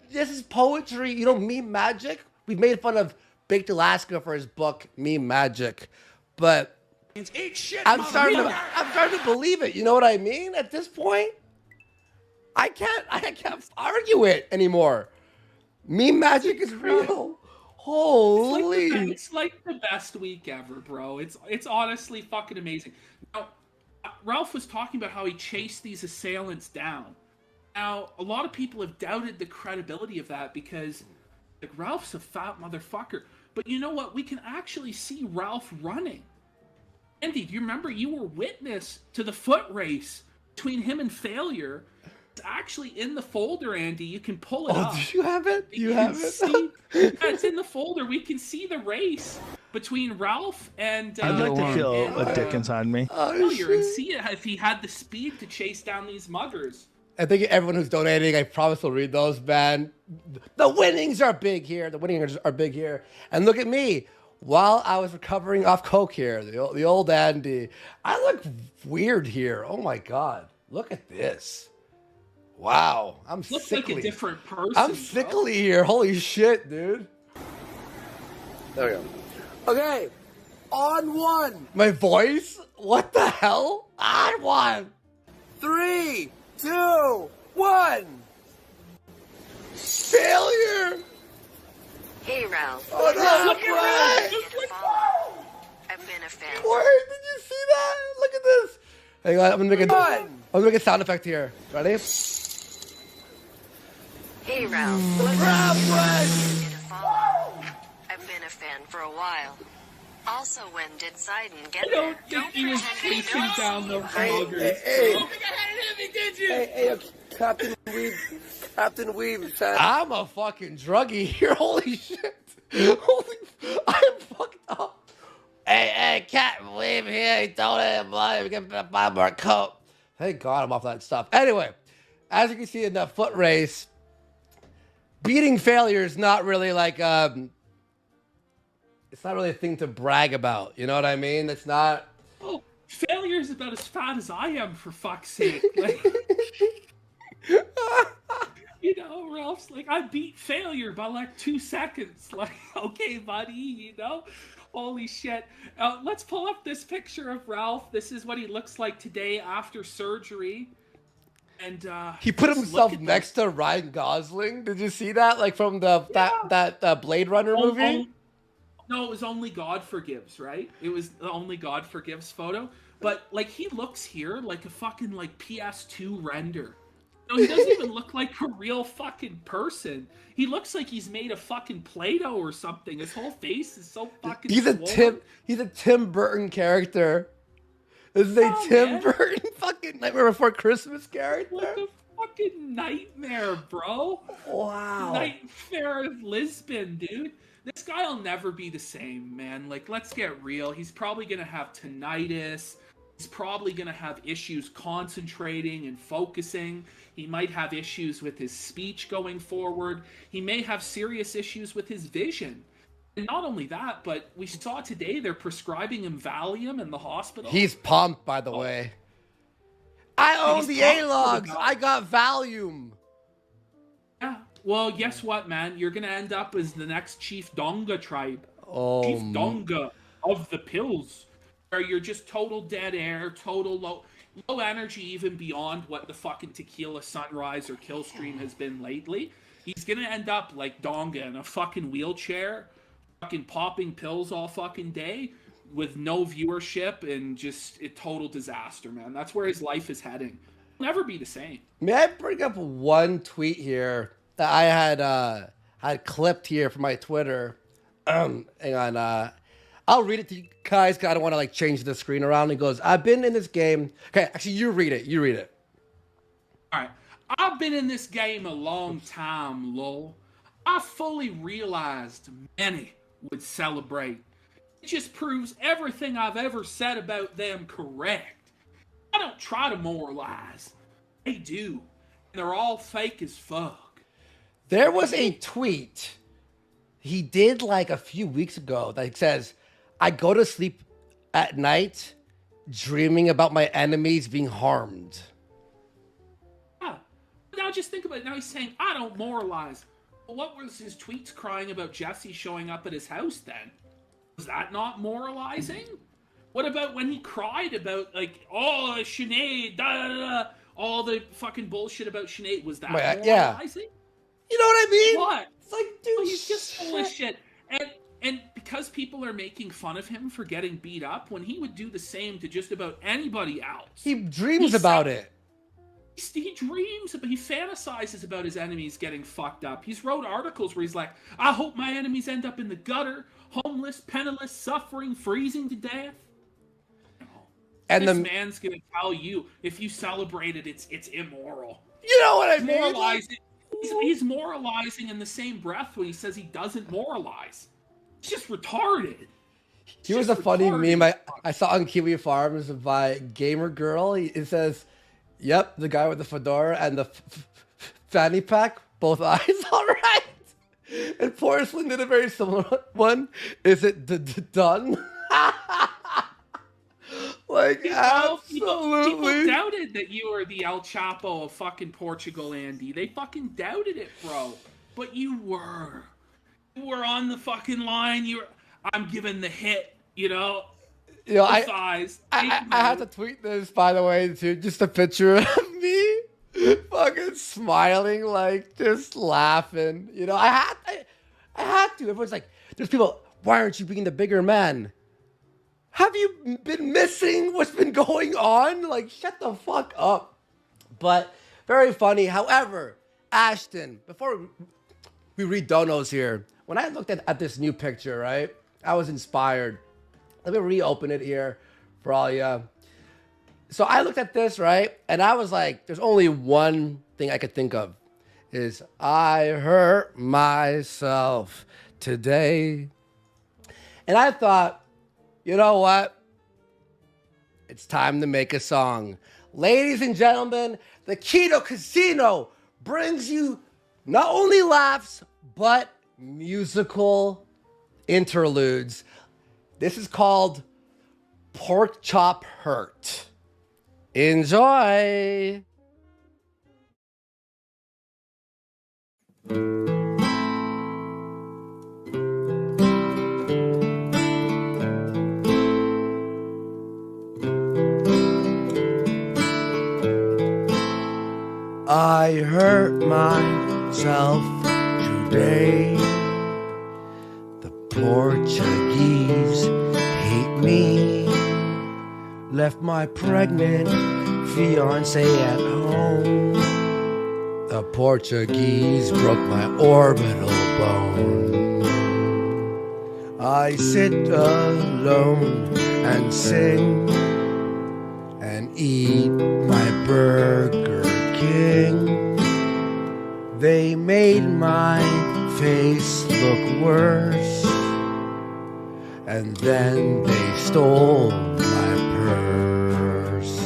This is poetry. Meme magic. We've made fun of Baked Alaska for his book, Meme Magic. But I'm starting to believe it. You know what I mean? At this point, I can't argue it anymore. Meme magic is real. Holy. It's like the best week ever, bro. It's honestly fucking amazing. Now, Ralph was talking about how he chased these assailants down. Now, a lot of people have doubted the credibility of that because Ralph's a fat motherfucker. But you know what? We can actually see Ralph running. Andy, do you remember you were witness to the foot race between him and Failure? It's actually in the folder, Andy. You can pull it up. Oh, do you have it? You have it? It's in the folder. We can see the race between Ralph and I'd like to feel a dick inside me. Failure and see if he had the speed to chase down these muggers. I think everyone who's donating, I promise will read those, man. The winnings are big here. And look at me. While I was recovering off coke here, the old Andy, I look weird here. Oh my God. Look at this. Wow, I'm Looks sickly. like a different person. I'm sickly here. Holy shit, dude. There we go. Okay, on one. My voice? What the hell? On one. 3, 2, 1. Failure. Hey, Ralph. Oh no, Look at that! I've been a fan. Wait, did you see that? Look at this. Hang on, I'm gonna make a sound effect here. Ready? Hey, Ralph. Ralph, Did a follow. I've been a fan for a while. Also, when did Sidon get I don't there? think he was pretend you chasing don't down see the my- vloggers. hey. Oh my god, I didn't did you? Hey, Captain Weave. I'm a fucking druggie here. Holy shit. I'm fucked up. Hey, Captain Weave here. He told him we can buy more coke. Thank God I'm off that stuff. Anyway, as you can see in the foot race, beating failure is not really like it's not really a thing to brag about. You know what I mean? It's not. Oh, failure is about as fat as I am, for fuck's sake. Like, you know, Ralph's like, I beat failure by like 2 seconds. Like, okay, buddy, you know? Holy shit. Let's pull up this picture of Ralph. This is what he looks like today after surgery. And He put just himself look at next to Ryan Gosling. Did you see that? Like from that Blade Runner movie? No, it was Only God Forgives, right? It was the Only God Forgives photo. But, like, he looks here like a fucking, like, PS2 render. No, he doesn't even look like a real fucking person. He looks like he's made of fucking Play-Doh or something. His whole face is so fucking He's a Tim Burton character. This is a Tim Burton fucking Nightmare Before Christmas character. Like a fucking nightmare, bro. Wow. Nightmare of Lisbon, dude. This guy will never be the same, man. Like, let's get real. He's probably going to have tinnitus. He's probably going to have issues concentrating and focusing. He might have issues with his speech going forward. He may have serious issues with his vision. And not only that, but we saw today they're prescribing him Valium in the hospital. He's pumped, by the way. I own the A-logs. I got Valium. Yeah. Well, guess what, man? You're going to end up as the next Chief Donga tribe. Oh, Chief Donga of the pills. Where you're just total dead air, total low energy, even beyond what the fucking Tequila Sunrise or Killstream has been lately. He's going to end up like Donga in a fucking wheelchair, fucking popping pills all fucking day with no viewership and just a total disaster, man. That's where his life is heading. He'll never be the same. May I bring up one tweet here that I had clipped here from my Twitter? Hang on. I'll read it to you guys because I don't want to like change the screen around. It goes, I've been in this game. Okay, actually, you read it. You read it. All right. I've been in this game a long time, lol. I fully realized many would celebrate. It just proves everything I've ever said about them correct. I don't try to moralize. They do. And they're all fake as fuck. There was a tweet he did like a few weeks ago that says, I go to sleep at night dreaming about my enemies being harmed. Yeah. Now just think about it. Now he's saying, I don't moralize. Well, what was his tweets crying about Jesse showing up at his house then? Was that not moralizing? What about when he cried about, like, oh, Sinead, da da da, all the fucking bullshit about Sinead? Was that moralizing? Yeah. You know what I mean? What? It's like, dude, well, he's just full of shit. And because people are making fun of him for getting beat up, when he would do the same to just about anybody else. He dreams about it. He dreams about, he fantasizes about his enemies getting fucked up. He's wrote articles where he's like, I hope my enemies end up in the gutter, homeless, penniless, suffering, freezing to death. And this man's gonna tell you, if you celebrate it, it's immoral. You know what I mean? Moralizing. He's moralizing in the same breath when he says he doesn't moralize. It's just retarded. Here's a funny meme I saw on Kiwi Farms by Gamer Girl. It says, yep, the guy with the fedora and the fanny pack, both eyes, all right. And Porcelain did a very similar one. Is it done? Like, People absolutely. doubted that you were the El Chapo of fucking Portugal, Andy. They fucking doubted it, bro. But you were. You were on the fucking line. I'm giving the hit, you know? I have to tweet this, by the way, too. Just a picture of me fucking smiling, like, just laughing. You know, I had to. Everyone's like, there's people, why aren't you being the bigger man? Have you been missing what's been going on? Like, shut the fuck up. But very funny. However, Ashton, before we read donos here, when I looked at this new picture, right, I was inspired. Let me reopen it here for all you. So I looked at this, right, and I was like, there's only one thing I could think of, is I hurt myself today. And I thought, you know what? It's time to make a song. Ladies and gentlemen, the KINO Casino brings you not only laughs, but musical interludes. This is called Pork Chop Hurt. Enjoy. I hurt myself today. The Portuguese hate me. Left my pregnant fiance at home. The Portuguese broke my orbital bone. I sit alone and sing and eat my Burger King. They made my face look worse, and then they stole my purse.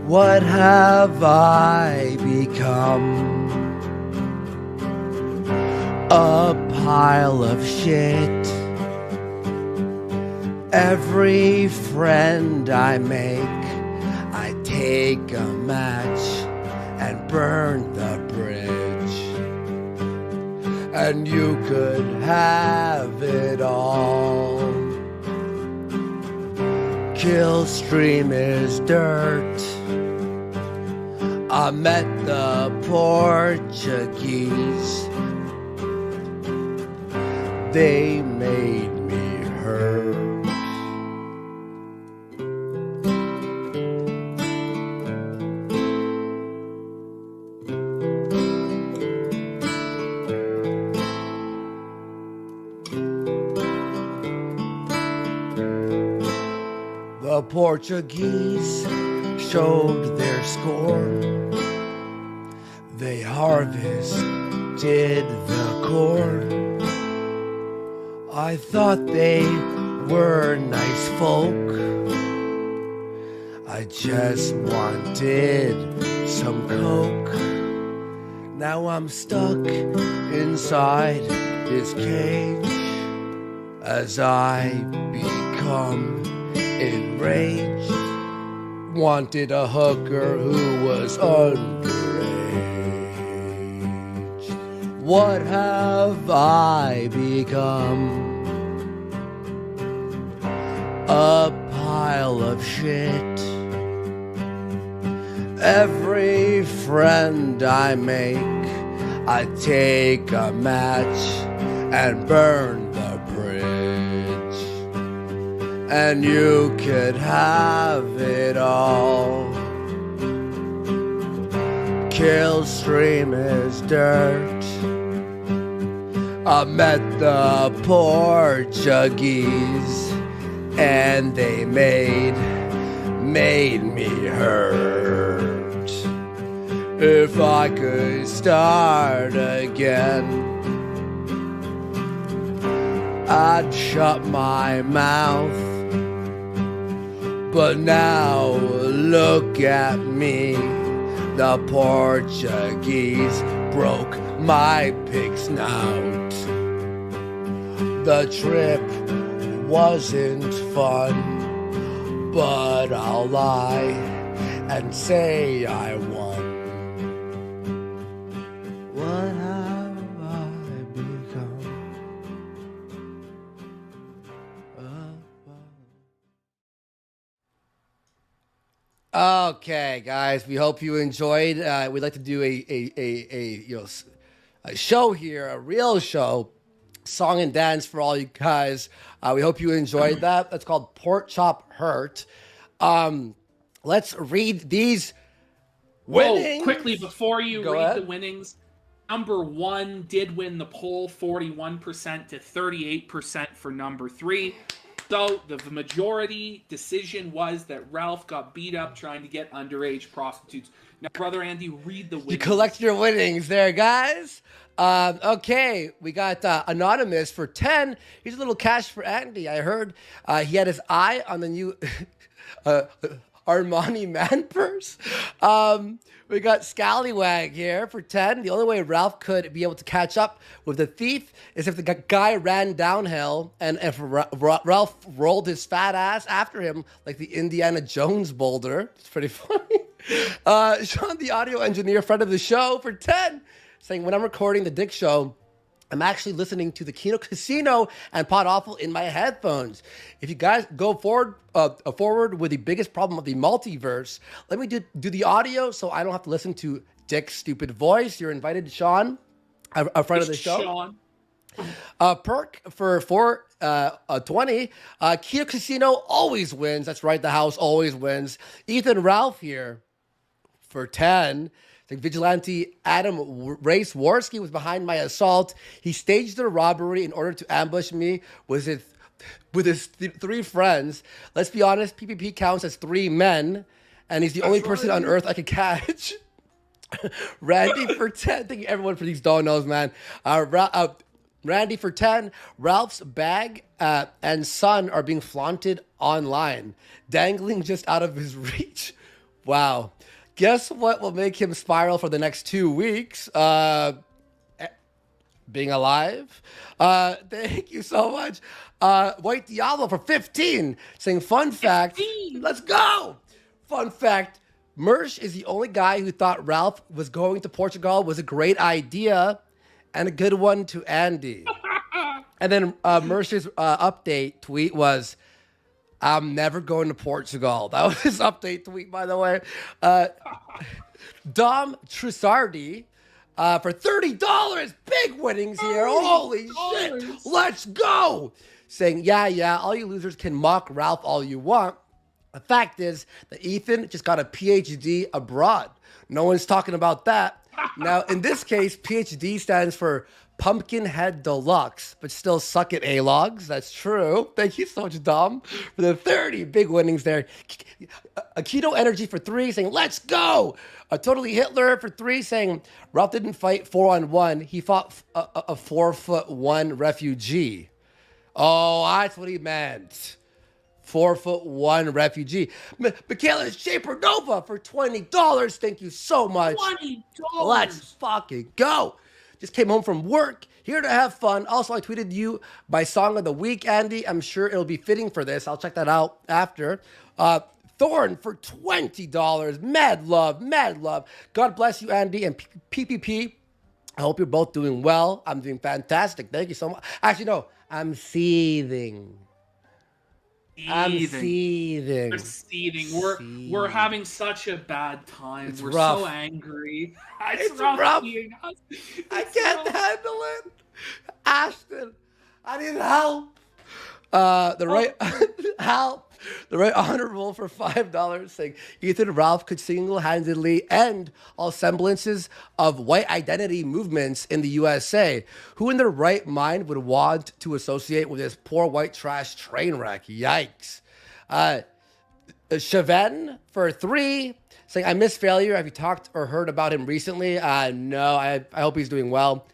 What have I become? A pile of shit. Every friend I make, I take a match and burn the bridge. And you could have it all. Killstream is dirt. I met the Portuguese. They made me hurt. The Portuguese showed their scorn. They harvested the corn. I thought they were nice folk. I just wanted some coke. Now I'm stuck inside this cage as I become enraged. Wanted a hooker who was underage. What have I become? A pile of shit. Every friend I make, I take a match and burn the bridge. And you could have it all. Killstream is dirt. I met the Portuguese, and they made me hurt. If I could start again, I'd shut my mouth. But now look at me. The Portuguese broke my pig snout. The trip wasn't fun, but I'll lie and say I won. What have I become? Okay, guys, we hope you enjoyed. We'd like to do a show here, a real show, song and dance for all you guys. We hope you enjoyed that. That's called Pork Chop Hurt. Let's read these winnings. Oh, quickly, before you Go read ahead. the winnings, number 1 did win the poll, 41% to 38% for number 3. So the majority decision was that Ralph got beat up trying to get underage prostitutes. Now, Brother Andy, read the winnings. You collect your winnings there, guys. Okay, we got Anonymous for 10. Here's a little cash for Andy. I heard he had his eye on the new Armani man purse. We got Scallywag here for 10. The only way Ralph could be able to catch up with the thief is if the guy ran downhill and if Ralph rolled his fat ass after him like the Indiana Jones boulder. It's pretty funny. Sean, the audio engineer, friend of the show, for 10, saying, when I'm recording the Dick Show, I'm actually listening to the KINO Casino and Pod Awful in my headphones. If you guys go forward with the biggest problem of the multiverse, let me do the audio so I don't have to listen to Dick's stupid voice. You're invited, Sean, a friend of the show. Sean. Perk for 420. KINO Casino always wins. That's right, the house always wins. Ethan Ralph here for 10. The vigilante Adam Race Warski was behind my assault. He staged the robbery in order to ambush me with his 3 friends. Let's be honest, PPP counts as 3 men, and he's the only person on earth I could catch. Randy for 10. Thank you everyone for these donos, man. Randy for 10. Ralph's bag and son are being flaunted online, dangling just out of his reach. Wow. Guess what will make him spiral for the next 2 weeks? Being alive. Thank you so much. White Diablo for 15, saying, fun fact. 15. Let's go. Fun fact. Mersh is the only guy who thought Ralph was going to Portugal was a great idea and a good one to Andy. And then Mersh's update tweet was, I'm never going to Portugal. That was his update tweet, by the way. Dom Trussardi for $30. Big winnings here. Holy shit. Let's go. Saying, yeah, all you losers can mock Ralph all you want. The fact is that Ethan just got a PhD abroad. No one's talking about that. Now, in this case, PhD stands for Pumpkinhead Deluxe, but still suck at A-Logs. That's true. Thank you so much, Dom, for the 30 big winnings there. Keto Energy for 3, saying, let's go. A Totally Hitler for 3, saying, Ralph didn't fight 4-on-1. He fought a 4'1" refugee. Oh, that's what he meant. 4'1" refugee. Michaela Shaper Nova for $20. Thank you so much. $20. Let's fucking go. Just came home from work, here to have fun. Also, I tweeted you my song of the week, Andy. I'm sure it'll be fitting for this. I'll check that out after. Thorn for $20. Mad love. God bless you, Andy. And PPP, I hope you're both doing well. I'm doing fantastic. Thank you so much. Actually, no, I'm seething. We're seething. We're having such a bad time. We're rough. so angry. It's rough rough. being us. I can't handle it. Ashton, I need help. Help. The right honorable for $5, saying Ethan Ralph could single-handedly end all semblances of white identity movements in the USA. Who in their right mind would want to associate with this poor white trash train wreck? Yikes. Chaven for 3, saying, I miss Failure. Have you talked or heard about him recently? No, I hope he's doing well.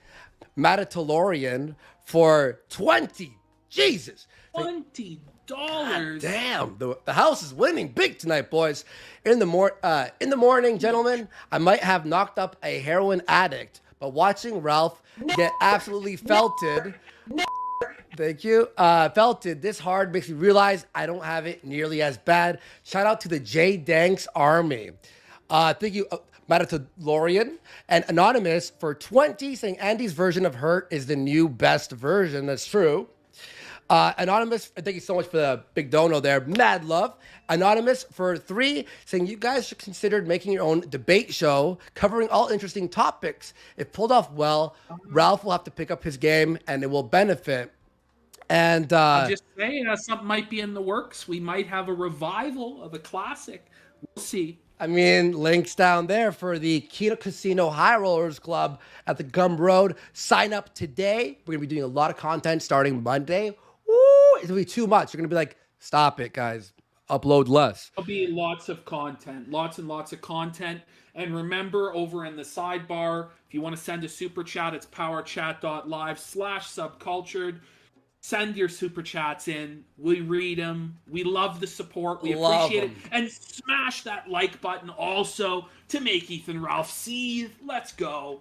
Matatolorian for 20. Jesus. $20. God damn, the house is winning big tonight, boys. In the morning, gentlemen, I might have knocked up a heroin addict, but watching Ralph get absolutely felted Thank you. Felted, this hard makes me realize I don't have it nearly as bad. Shout out to the J Danks Army. Thank you, Matadorian. And Anonymous for 20 saying Andy's version of Hurt is the new best version. That's true. Anonymous, thank you so much for the big dono there. Mad love. Anonymous for 3 saying you guys should consider making your own debate show covering all interesting topics. If pulled off well, Ralph will have to pick up his game and it will benefit. And I'm just saying, something might be in the works. We might have a revival of a classic. We'll see. I mean, links down there for the KINO Casino High Rollers Club at the Gum Road. Sign up today. We're going to be doing a lot of content starting Monday. Woo! It's going to be too much. You're going to be like, stop it, guys. Upload less. There'll be lots of content. Lots and lots of content. And remember, over in the sidebar, if you want to send a super chat, it's powerchat.live/subcultured. Send your super chats in. We read them. We love the support. We appreciate it. And smash that like button also to make Ethan Ralph seethe. Let's go.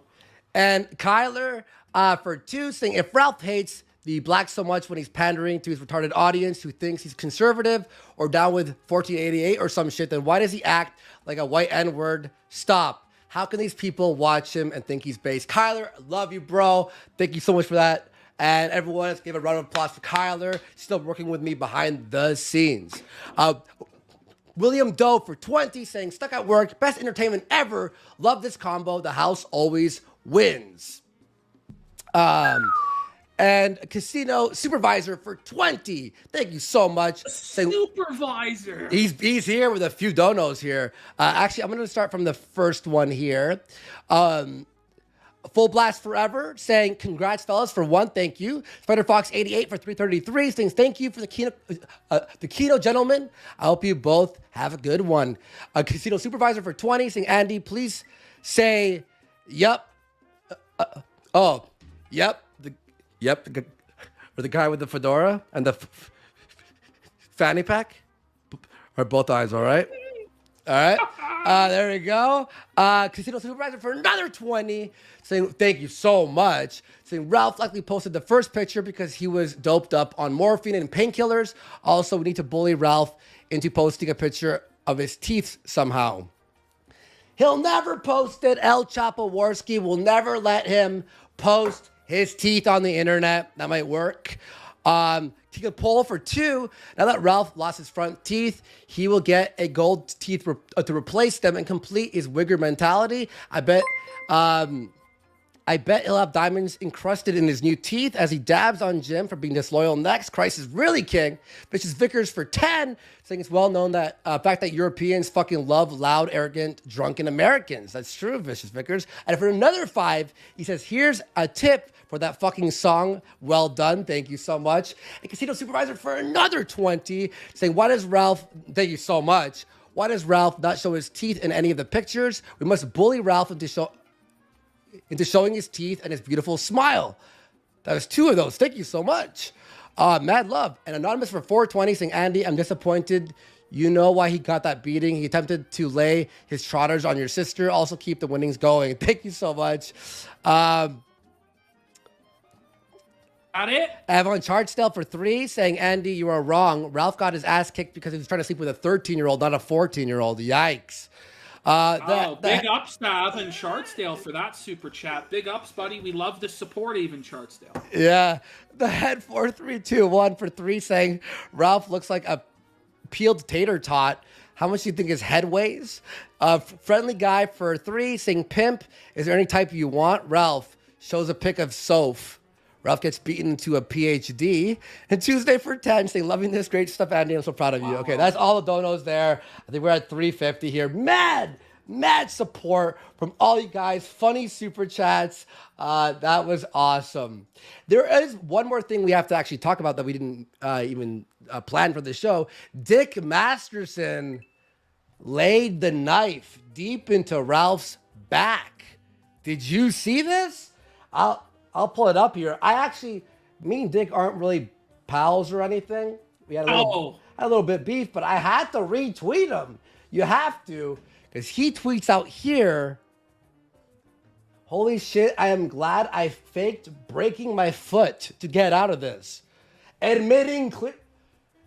And Kyler for 2 saying, if Ralph hates the blacks so much when he's pandering to his retarded audience who thinks he's conservative or down with 1488 or some shit, then why does he act like a white N-word? Stop. How can these people watch him and think he's based? Kyler, love you, bro. Thank you so much for that. And everyone, let's give a round of applause for Kyler, still working with me behind the scenes. William Doe for 20 saying, stuck at work, best entertainment ever. Love this combo. The house always wins. And Casino Supervisor for 20. Thank you so much. Supervisor. He's here with a few donos here. Actually, I'm going to start from the first one here. Full Blast Forever saying, congrats, fellas, for 1. Thank you. Spider Fox 88 for 333 saying, thank you for the Kino gentlemen. I hope you both have a good one. Casino Supervisor for 20 saying, Andy, please say, yep. Yep. Or the guy with the fedora and the fanny pack? Or both eyes, all right? All right. There we go. Casino Supervisor for another 20 saying, thank you so much. Saying, Ralph likely posted the first picture because he was doped up on morphine and painkillers. Also, we need to bully Ralph into posting a picture of his teeth somehow. He'll never post it. El Chapowarski will never let him post his teeth on the internet. That might work. Take a poll for 2. Now that Ralph lost his front teeth, he will get a gold teeth to replace them and complete his wigger mentality. I bet he'll have diamonds encrusted in his new teeth as he dabs on Jim for being disloyal next. Christ is really king. Vicious Vickers for 10, saying it's well known that fact that Europeans fucking love loud, arrogant, drunken Americans. That's true, Vicious Vickers. And for another 5, he says, here's a tip for that fucking song. Well done. Thank you so much. And Casino Supervisor for another 20, saying, why does Ralph, thank you so much. Why does Ralph not show his teeth in any of the pictures? We must bully Ralph into showing his teeth and his beautiful smile. That was 2 of those. Thank you so much. Mad love. And Anonymous for 420 saying, Andy, I'm disappointed. You know why he got that beating. He attempted to lay his trotters on your sister. Also keep the winnings going. Thank you so much. Got it? Avon Chartsdale for 3 saying, Andy, you are wrong. Ralph got his ass kicked because he was trying to sleep with a 13-year-old, not a 14-year-old. Yikes. Big ups to Evan Chartsdale for that super chat. Big ups, buddy. We love to support Evan Chartsdale. Yeah. The head 4321 for 3 saying, Ralph looks like a peeled tater tot. How much do you think his head weighs? Friendly guy for 3 saying, pimp, is there any type you want? Ralph shows a pic of Soph. Ralph gets beaten into a PhD. And Tuesday for 10 saying, loving this great stuff, Andy. I'm so proud of you. Okay, that's all the donos there. I think we're at 350 here. Mad support from all you guys. Funny super chats. That was awesome. There is one more thing we have to actually talk about that we didn't even plan for the show. Dick Masterson laid the knife deep into Ralph's back. Did you see this? I'll pull it up here. Me and Dick aren't really pals or anything. We had a little bit beef, but I had to retweet him. You have to, because he tweets out here, holy shit, I am glad I faked breaking my foot to get out of this. admitting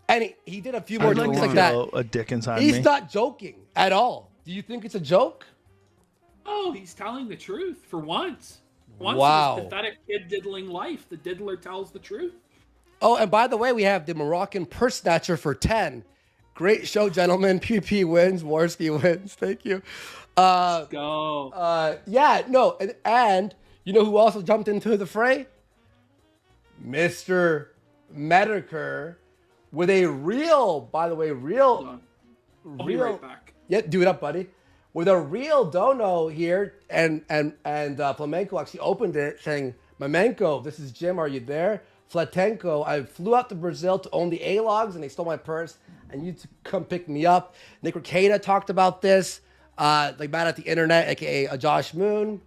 and he did a few more things like that. A dick inside He's me. not joking at all. Do you think it's a joke? Oh, he's telling the truth for once. Once Wow. in his pathetic kid diddling life, the diddler tells the truth. Oh, and by the way, we have the Moroccan purse snatcher for 10. Great show, gentlemen. PP wins. Warski wins. Thank you. Let's go. Yeah, no, and you know who also jumped into the fray? Mr. Medicare with a real, by the way, I'll be right back. Yeah, do it up, buddy. With a real dono here, and Flamenco actually opened it saying, Mamenko, this is Jim, are you there? Flatenko, I flew out to Brazil to own the A-logs and they stole my purse and you to come pick me up. Nick Ricada talked about this, like Mad at the Internet, aka Josh Moon.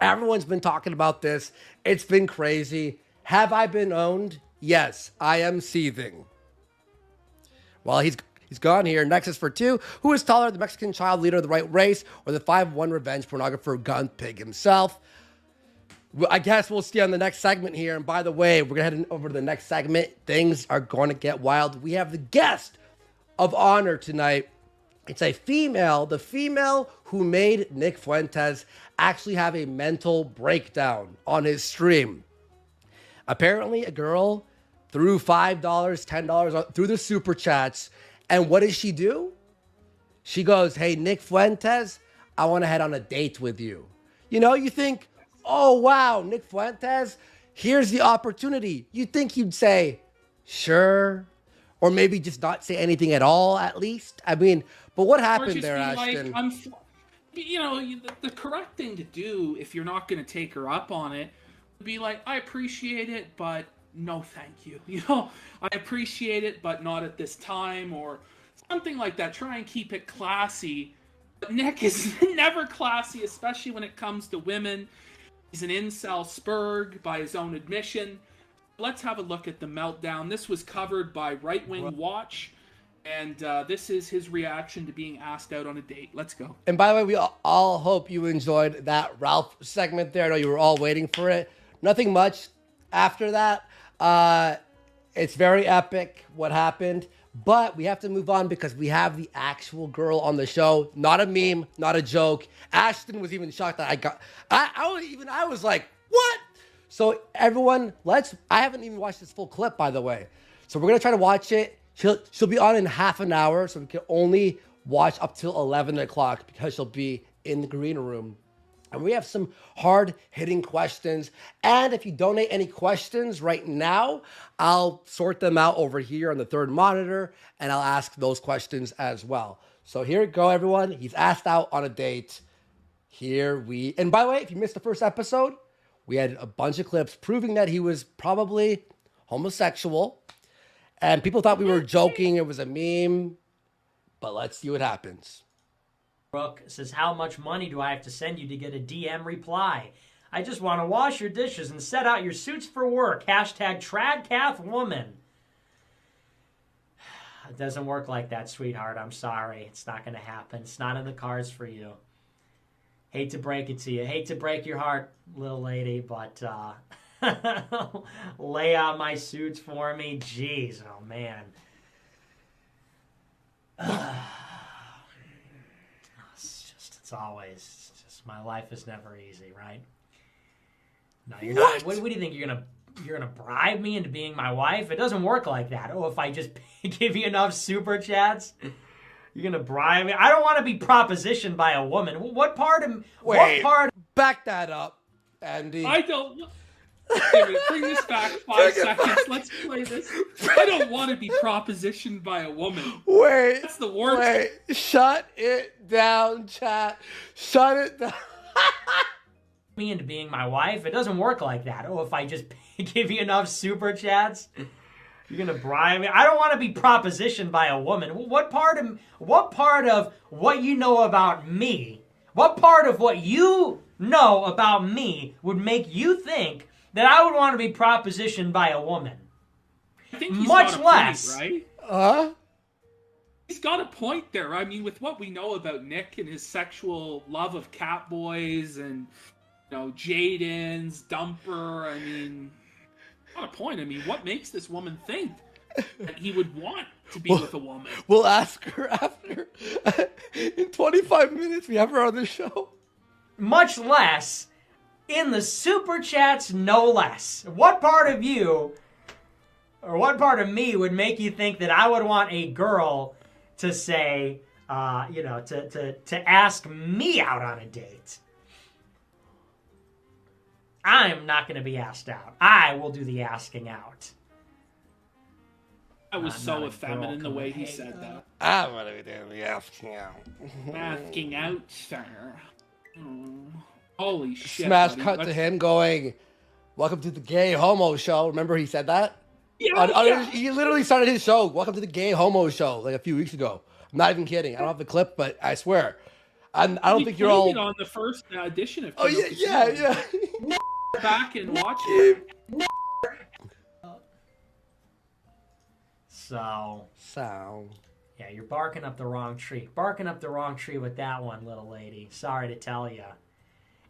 Everyone's been talking about this. It's been crazy. Have I been owned? Yes, I am seething. Well, he's gone here. Next is for 2. Who is taller, the Mexican child leader of the right race or the 5'1" revenge pornographer gun pig himself? I guess we'll see on the next segment here. And by the way, we're going to head over to the next segment. Things are going to get wild. We have the guest of honor tonight. It's a female, the female who made Nick Fuentes actually have a mental breakdown on his stream. Apparently, a girl threw $5, $10 through the super chats. And what does she do? She goes, hey, Nick Fuentes, I want to head on a date with you. You know, you think, oh, wow, Nick Fuentes, here's the opportunity. You think you'd say, sure, or maybe just not say anything at all, at least. I mean, but what happened there, Ashton? You know, the correct thing to do if you're not going to take her up on it would be like, I appreciate it, but no thank you. You know, I appreciate it, but not at this time, or something like that. Try and keep it classy. But Nick is never classy, especially when it comes to women. He's an incel spurg by his own admission. Let's have a look at the meltdown. This was covered by Right Wing Watch, and this is his reaction to being asked out on a date. Let's go. And by the way, we all hope you enjoyed that Ralph segment there. I know you were all waiting for it. Nothing much after that. It's very epic what happened, but we have to move on because we have the actual girl on the show. Not a meme, not a joke. Ashton was even shocked that I was like, what? So everyone, I haven't even watched this full clip, by the way. So we're going to try to watch it. She'll be on in half an hour, so we can only watch up till 11 o'clock because she'll be in the green room. And we have some hard-hitting questions. And if you donate any questions right now, I'll sort them out over here on the third monitor, and I'll ask those questions as well. So here we go, everyone. He's asked out on a date. And by the way, if you missed the first episode, we had a bunch of clips proving that he was probably homosexual. And people thought we were joking. It was a meme. But let's see what happens. Brooke says, how much money do I have to send you to get a DM reply? I just want to wash your dishes and set out your suits for work. Hashtag TradCathWoman. It doesn't work like that, sweetheart. I'm sorry. It's not going to happen. It's not in the cards for you. Hate to break it to you. Hate to break your heart, little lady, but lay out my suits for me. Jeez, oh man. It's just my life is never easy, right? No, you're not. What do you think? You're gonna bribe me into being my wife? It doesn't work like that. Oh, if I just give you enough super chats, you're gonna bribe me? I don't want to be propositioned by a woman. What part? Back that up, Andy. I don't. Bring this back 5 seconds. Let's play this. I don't want to be propositioned by a woman. Wait. That's the worst. Wait. Shut it down, chat. Shut it down. Me into being my wife? It doesn't work like that. Oh, if I just give you enough super chats, you're gonna bribe me? I don't want to be propositioned by a woman. What part of what you know about me? What part of what you know about me would make you think that I would want to be propositioned by a woman? I think he's much got a less. Point, right? He's got a point there. I mean, with what we know about Nick and his sexual love of cat boys and, you know, Jaden's, Dumper, I mean, Not a point. I mean, what makes this woman think that he would want to be with a woman? We'll ask her after. In 25 minutes, we have her on the show. Much less in the super chats, no less. What part of you or what part of me would make you think that I would want a girl to say, to ask me out on a date? I'm not going to be asked out. I will do the asking out. I was so effeminate in the way he said that. I'm going to be doing the asking out. Asking out, sir. Oh, holy shit. Smash buddy. cut to him going, "Welcome to the gay homo show." Remember he said that? Yeah. He literally started his show, "Welcome to the gay homo show," like a few weeks ago. I'm not even kidding. I don't have the clip, but I swear. I don't think you're all... It on the first edition of Oh, yeah. Back and watch it. So, yeah, you're barking up the wrong tree. Barking up the wrong tree with that one, little lady. Sorry to tell you.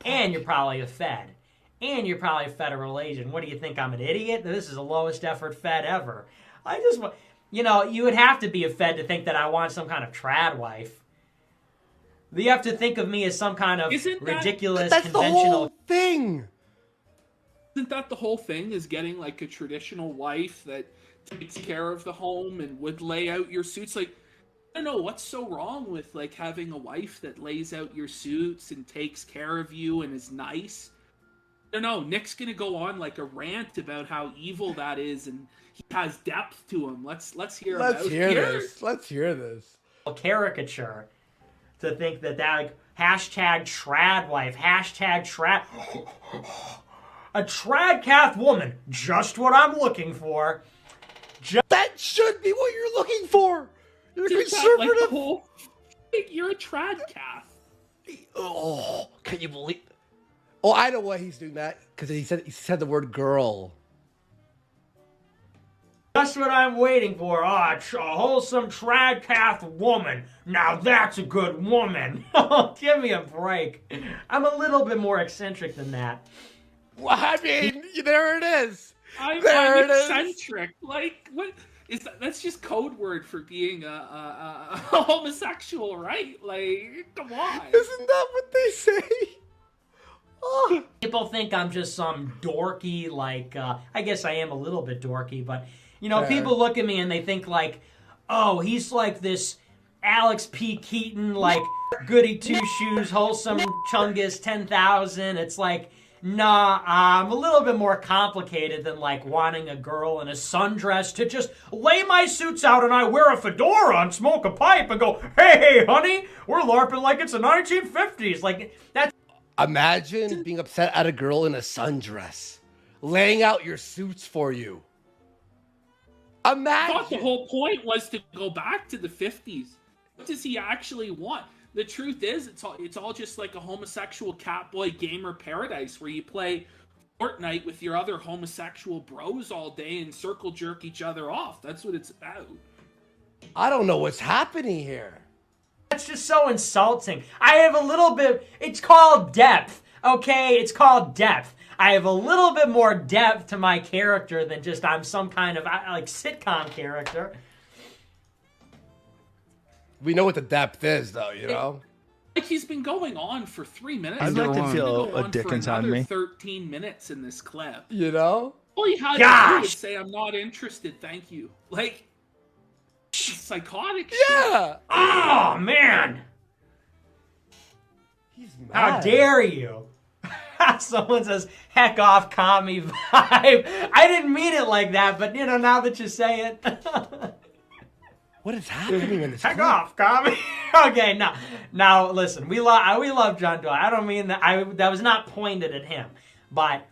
And you're probably a Fed. And you're probably a federal agent. What do you think? I'm an idiot? This is the lowest effort Fed ever. I just want... you would have to be a Fed to think that I want some kind of trad wife. You have to think of me as some kind of ridiculous, that's conventional... the whole thing. Isn't that the whole thing, is getting like a traditional wife that takes care of the home and would lay out your suits? Like, I don't know, what's so wrong with like having a wife that lays out your suits and takes care of you and is nice? I don't know, Nick's gonna go on like a rant about how evil that is, and he has depth to him. Let's hear this. Let's hear this. A caricature to think that like, hashtag trad wife, hashtag trad... A trad-cath woman, just what I'm looking for. That should be what you're looking for. You're conservative. You're a trad-cath. Oh, can you believe? Oh, I know why he's doing that, because he said the word girl. Just what I'm waiting for. A wholesome trad-cath woman. Now that's a good woman. Give me a break. I'm a little bit more eccentric than that. Well, I mean, there it is. I'm eccentric. Like, what is that? That's just code word for being a homosexual, right? Like, come on. Isn't that what they say? Oh. People think I'm just some dorky, like, I guess I am a little bit dorky, but, people look at me and they think, like, oh, he's like this Alex P. Keaton, like, goody two-shoes, wholesome Chungus 10,000. It's like... Nah, I'm a little bit more complicated than, like, wanting a girl in a sundress to just lay my suits out and I wear a fedora and smoke a pipe and go, hey, honey, we're LARPing like it's the 1950s. Like, that's... Imagine being upset at a girl in a sundress, laying out your suits for you. Imagine. I thought the whole point was to go back to the 50s. What does he actually want? The truth is, it's all just like a homosexual catboy gamer paradise where you play Fortnite with your other homosexual bros all day and circle jerk each other off. That's what it's about. I don't know what's happening here. That's just so insulting. I have a little bit... It's called depth, okay? It's called depth. I have a little bit more depth to my character than just I'm some kind of, like, sitcom character. We know what the depth is, though, you know? Like, he's been going on for 3 minutes. I'd like to feel a Dickens on me. 13 minutes in this clip. You know? All he had to do was say, I'm not interested, thank you. Like, psychotic yeah. shit. Oh, man. He's mad. How dare you? Someone says, heck off, commie vibe. I didn't mean it like that, but, now that you say it... What is happening in this Heck clip? off, commie. Okay, now listen. We love John Doyle. I don't mean that. That was not pointed at him, but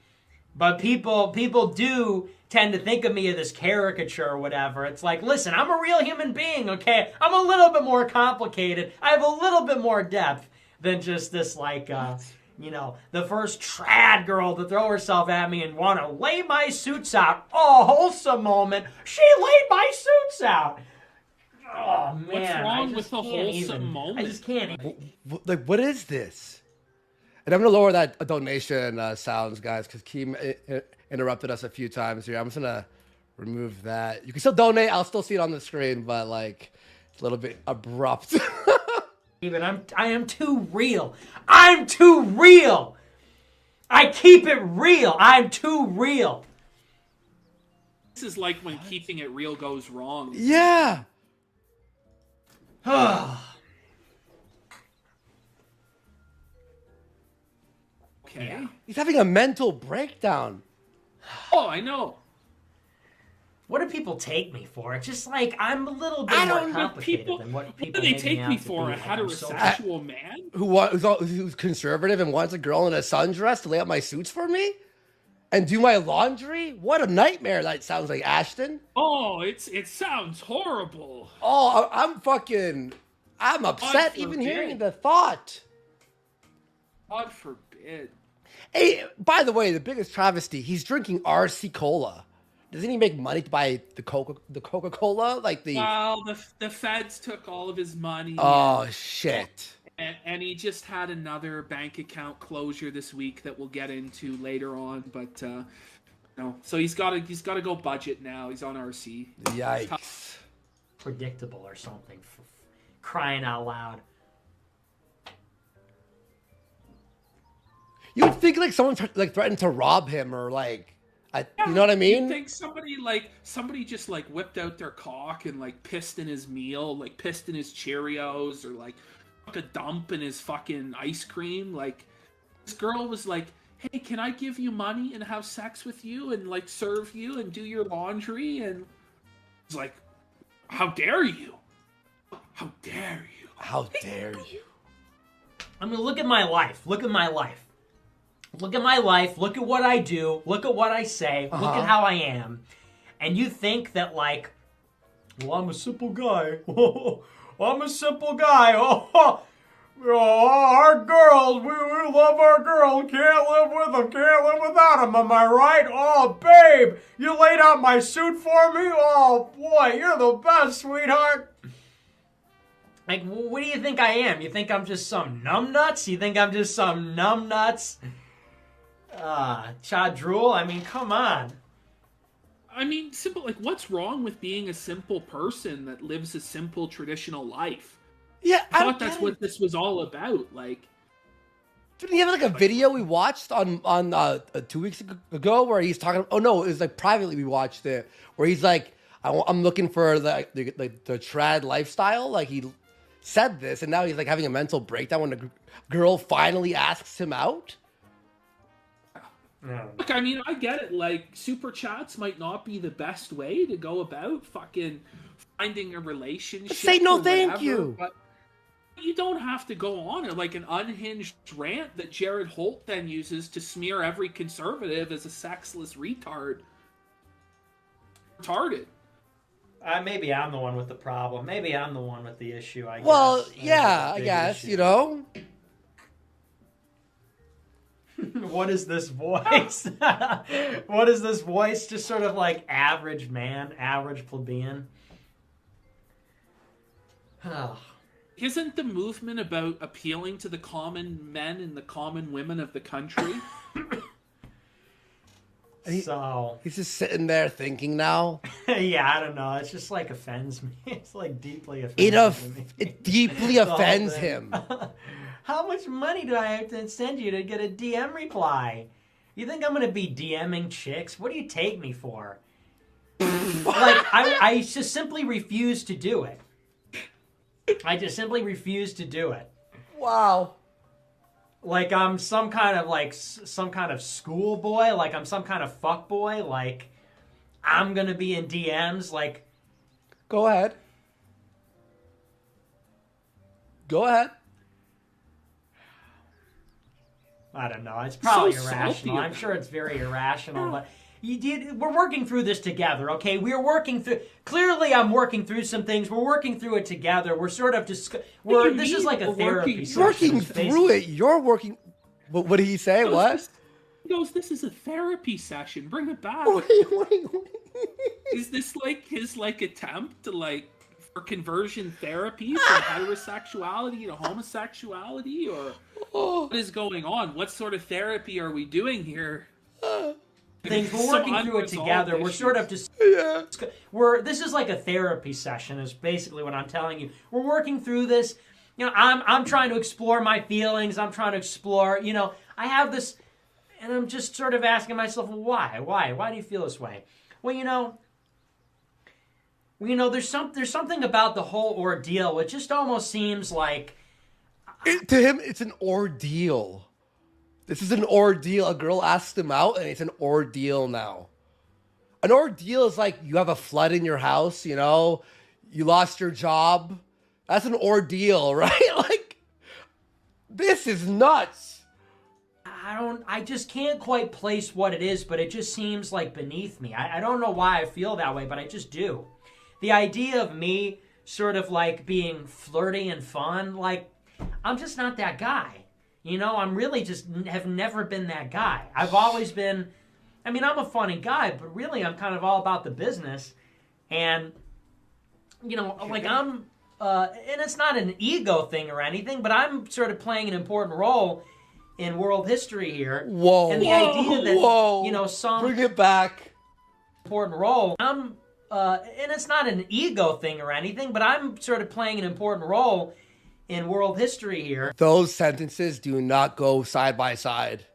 people do tend to think of me as this caricature or whatever. It's like, listen, I'm a real human being. Okay, I'm a little bit more complicated. I have a little bit more depth than just this, like, the first trad girl to throw herself at me and want to lay my suits out. Oh, wholesome moment. She laid my suits out. Oh, man. What's wrong with the wholesome moment? I just can't even. Like, what is this? And I'm going to lower that donation sounds, guys, because Keem interrupted us a few times here. I'm just gonna remove that. You can still donate. I'll still see it on the screen, but like it's a little bit abrupt. I am too real. I'm too real. I keep it real. I'm too real. This is like when keeping it real goes wrong. Yeah. Okay. Yeah. He's having a mental breakdown. Oh, I know. What do people take me for? It's just like I'm a little bit more complicated than what people do they make take me me out to for? be. A heterosexual man? Who's conservative and wants a girl in a sundress to lay out my suits for me? And do my laundry? What a nightmare that sounds like, Ashton. Oh, it sounds horrible. Oh, I'm upset even hearing the thought. God forbid. Hey, by the way, the biggest travesty, he's drinking RC Cola. Doesn't he make money to buy the Coca-Cola? Well, the feds took all of his money. Oh, shit. And he just had another bank account closure this week that we'll get into later on. But no, so he's got to go budget now. He's on RC. Yikes! Predictable or something. For crying out loud. You would think like someone threatened to rob him or you know what I mean? You think somebody just like whipped out their cock and like pissed in his meal, like pissed in his Cheerios, or like took a dump in his fucking ice cream. Like this girl was like, "Hey, can I give you money and have sex with you and like serve you and do your laundry?" And it's like, "How dare you? How dare you? How dare you?" I mean, look at my life. Look at my life. Look at my life. Look at what I do. Look at what I say. Look at how I am. And you think that, like, well, I'm a simple guy. I'm a simple guy. Our girls, we love our girls. Can't live with them. Can't live without them. Am I right? Oh, babe, you laid out my suit for me? Oh, boy, you're the best, sweetheart. Like, what do you think I am? You think I'm just some numbnuts? You think I'm just some numbnuts? Chad Drool? I mean, come on. I mean, simple. Like, what's wrong with being a simple person that lives a simple, traditional life? Yeah, I thought that's what this was all about. Like, didn't he have like a video we watched on 2 weeks ago where he's talking? Oh no, it was like privately we watched it where he's like, I'm looking for the trad lifestyle. Like he said this, and now he's like having a mental breakdown when a girl finally asks him out. Look, I mean, I get it. Like, super chats might not be the best way to go about fucking finding a relationship. Say no, whatever, thank you. But you don't have to go on it like an unhinged rant that Jared Holt then uses to smear every conservative as a sexless retard. Retarded. Maybe I'm the one with the problem. Maybe I'm the one with the issue, I guess. Well, yeah, I guess, issue. you know. What is this voice? What is this voice? Just sort of like average man, average plebeian. Isn't the movement about appealing to the common men and the common women of the country? So he's just sitting there thinking now. Yeah, I don't know. It's just like offends me. It's like deeply offensive. It deeply offends him. How much money do I have to send you to get a DM reply? You think I'm gonna be DMing chicks? What do you take me for? Like I just simply refuse to do it. I just simply refuse to do it. Wow. Like I'm some kind of schoolboy, like I'm some kind of fuckboy, like I'm gonna be in DMs, like Go ahead. Go ahead. I don't know. It's probably so irrational. I'm sure it's very irrational, but we're working through this together, okay? We're working through. Clearly, I'm working through some things. We're working through it together. We're sort of this is like a therapy session. Working through it. You're working. What did he say? What? He goes, "This is a therapy session. Bring it back." Wait. Is this like his attempt to for conversion therapy from heterosexuality to homosexuality, or what is going on? What sort of therapy are we doing here? things. We're working through it together. We're sort of just this is like a therapy session is basically what I'm telling you. We're working through this. You know, I'm trying to explore my feelings. I'm trying to explore, you know, I have this, and I'm just sort of asking myself, well, why do you feel this way? Well, you know, there's something about the whole ordeal. It just almost seems like to him, it's an ordeal. This is an ordeal. A girl asks him out, and it's an ordeal now. An ordeal is like you have a flood in your house, you know, you lost your job. That's an ordeal, right? Like, this is nuts. I just can't quite place what it is, but it just seems like beneath me. I don't know why I feel that way, but I just do. The idea of me sort of like being flirty and fun, like, I'm just not that guy. You know, I'm really just have never been that guy. I've always been, I mean, I'm a funny guy, but really I'm kind of all about the business. And, you know, like I'm, and it's not an ego thing or anything, but I'm sort of playing an important role in world history here. Whoa. And the idea that, you know, bring it back. Important role. And it's not an ego thing or anything, but I'm sort of playing an important role in world history here. Those sentences do not go side by side.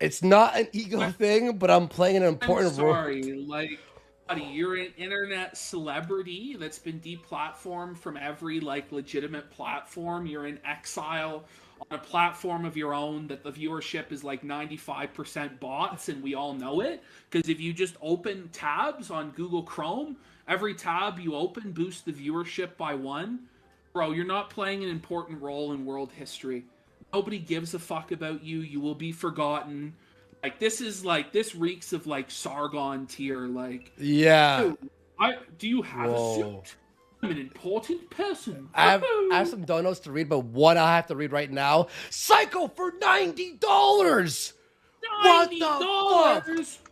It's not an ego thing, but I'm playing an important role. I'm sorry, like, buddy, you're an internet celebrity that's been deplatformed from every, like, legitimate platform. You're in exile on a platform of your own that the viewership is like 95% bots, and we all know it. Because if you just open tabs on Google Chrome, every tab you open boosts the viewership by 1. Bro, you're not playing an important role in world history. Nobody gives a fuck about you. You will be forgotten. Like, this is like, this reeks of like Sargon tier. Like, yeah. Do you have a suit? I'm an important person. I have some donos to read, but one I have to read right now. Psycho for $90. $90. What the fuck?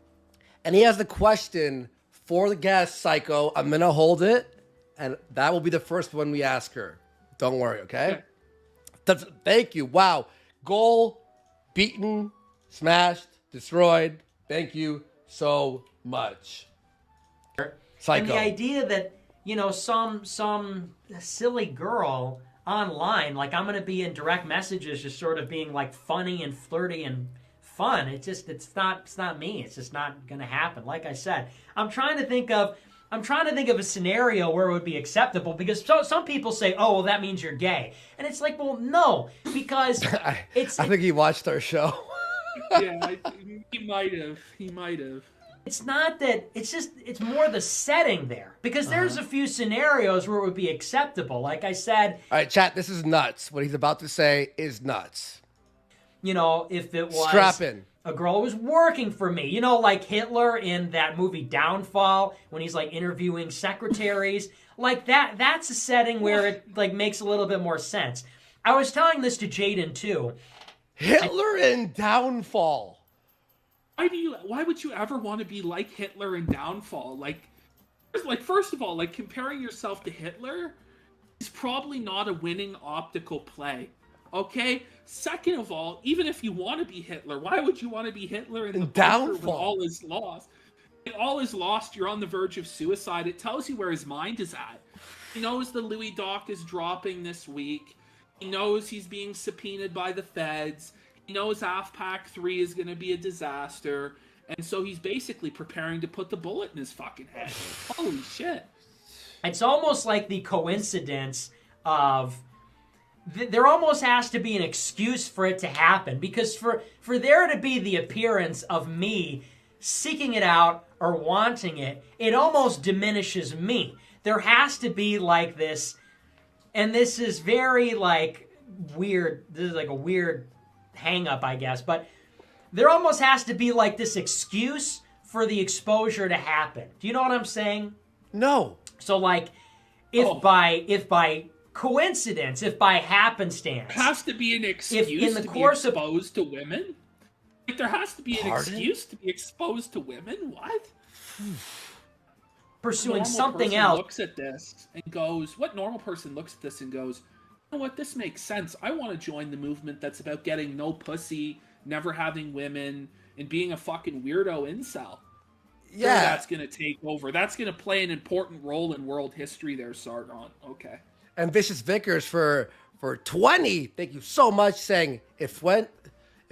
And he has the question for the guest, Psycho. I'm gonna hold it. And that will be the first one we ask her. Don't worry, okay? Thank you. Wow. Goal, beaten, smashed, destroyed. Thank you so much. Psycho. And the idea that, you know, some silly girl online, like I'm going to be in direct messages just sort of being like funny and flirty and fun. It's not me. It's just not going to happen. Like I said, I'm trying to think of a scenario where it would be acceptable, because some people say, oh, well, that means you're gay. And it's like, well, no, because I think he watched our show. Yeah, he might have. It's not that, it's more the setting there. Because there's a few scenarios where it would be acceptable. Like I said. All right, chat, this is nuts. What he's about to say is nuts. You know, if it was. Strap in. A girl who was working for me. You know, like Hitler in that movie Downfall, when he's like interviewing secretaries. Like that's a setting where it like makes a little bit more sense. I was telling this to Jaden too. Hitler in Downfall. Why would you ever want to be like Hitler in Downfall? Like first of all, like comparing yourself to Hitler is probably not a winning optical play. Okay? Second of all, even if you want to be Hitler, why would you want to be Hitler in the Downfall? When all is lost? When all is lost, you're on the verge of suicide. It tells you where his mind is at. He knows the Louis Doc is dropping this week. He knows he's being subpoenaed by the feds. He knows AFPAC 3 is going to be a disaster. And so he's basically preparing to put the bullet in his fucking head. Holy shit. It's almost like the coincidence of... There almost has to be an excuse for it to happen, because for there to be the appearance of me seeking it out or wanting it, it almost diminishes me. There has to be like this, and this is very like weird. This is like a weird hang up, I guess, but there almost has to be like this excuse for the exposure to happen. Do you know what I'm saying? No. So like if by coincidence, if by happenstance, there has to be an excuse in the to course be exposed to women. Like, there has to be an excuse to be exposed to women. What? Pursuing something else. Looks at this and goes. What normal person looks at this and goes, you know what? This makes sense. I want to join the movement that's about getting no pussy, never having women, and being a fucking weirdo incel. Yeah. That's going to take over. That's going to play an important role in world history there, Sargon. Okay. And Vicious Vickers for 20. Thank you so much. Saying if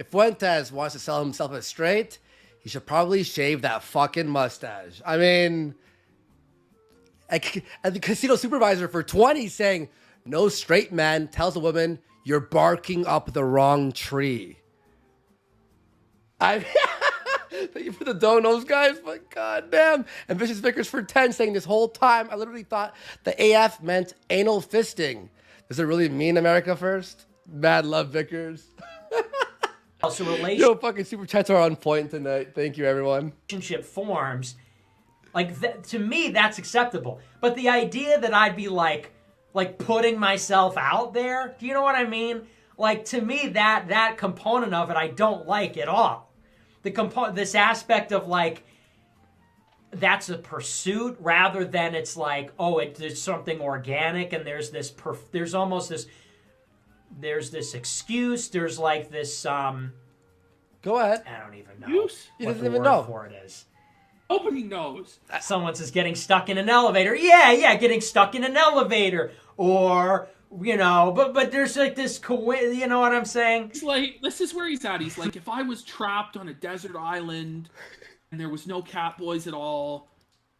Fuentes wants to sell himself as straight, he should probably shave that fucking mustache. I mean, and the casino supervisor for 20 saying no straight man tells a woman you're barking up the wrong tree. Thank you for the donos, guys, but goddamn. And Vicious Vickers for 10 saying this whole time, I literally thought the AF meant anal fisting. Does it really mean America first? Mad love, Vickers. Also, Yo, fucking super chats are on point tonight. Thank you, everyone. Relationship forms, like, to me, that's acceptable. But the idea that I'd be, like putting myself out there, do you know what I mean? Like, to me, that component of it, I don't like at all. This aspect of, like, that's a pursuit rather than it's like, oh, it's something organic and there's this excuse, there's like this Go ahead. I don't even know He what doesn't the even word know. for it is. Nobody knows. Someone says getting stuck in an elevator. Yeah, getting stuck in an elevator. Or, you know, but there's like this, you know what I'm saying? He's like, this is where he's at. He's like, if I was trapped on a desert island and there was no cat boys at all,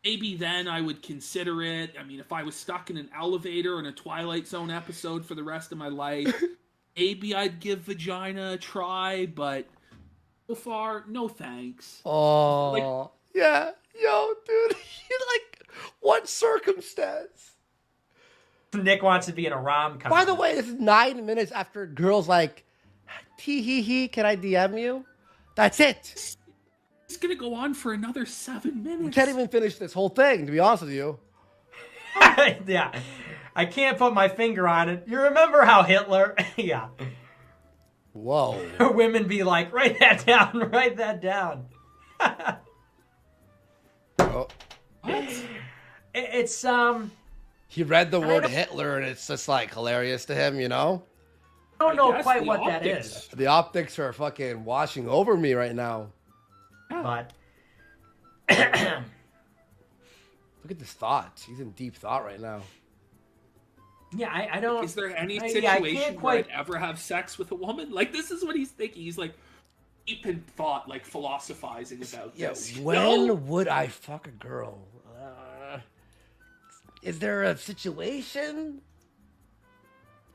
maybe then I would consider it. I mean, if I was stuck in an elevator in a Twilight Zone episode for the rest of my life, maybe I'd give vagina a try, but so far, no thanks. Oh, yeah. Yo, dude, like, what circumstance? Nick wants to be in a rom-com. By the way, this is 9 minutes after girls like, tee-hee-hee, can I DM you? That's it. It's going to go on for another 7 minutes. We can't even finish this whole thing, to be honest with you. Yeah. I can't put my finger on it. You remember how Hitler... Yeah. Whoa. Women be like, write that down. Oh. What? It's, He read the word Hitler, and it's just, like, hilarious to him, you know? I don't know quite the what that optics. is. The optics are fucking washing over me right now. But... Look at this thought. He's in deep thought right now. Yeah, I don't... Is there any I situation can't where quite... I'd ever have sex with a woman? Like, this is what he's thinking. He's like, deep in thought, like, philosophizing about this. When would I fuck a girl? Is there a situation?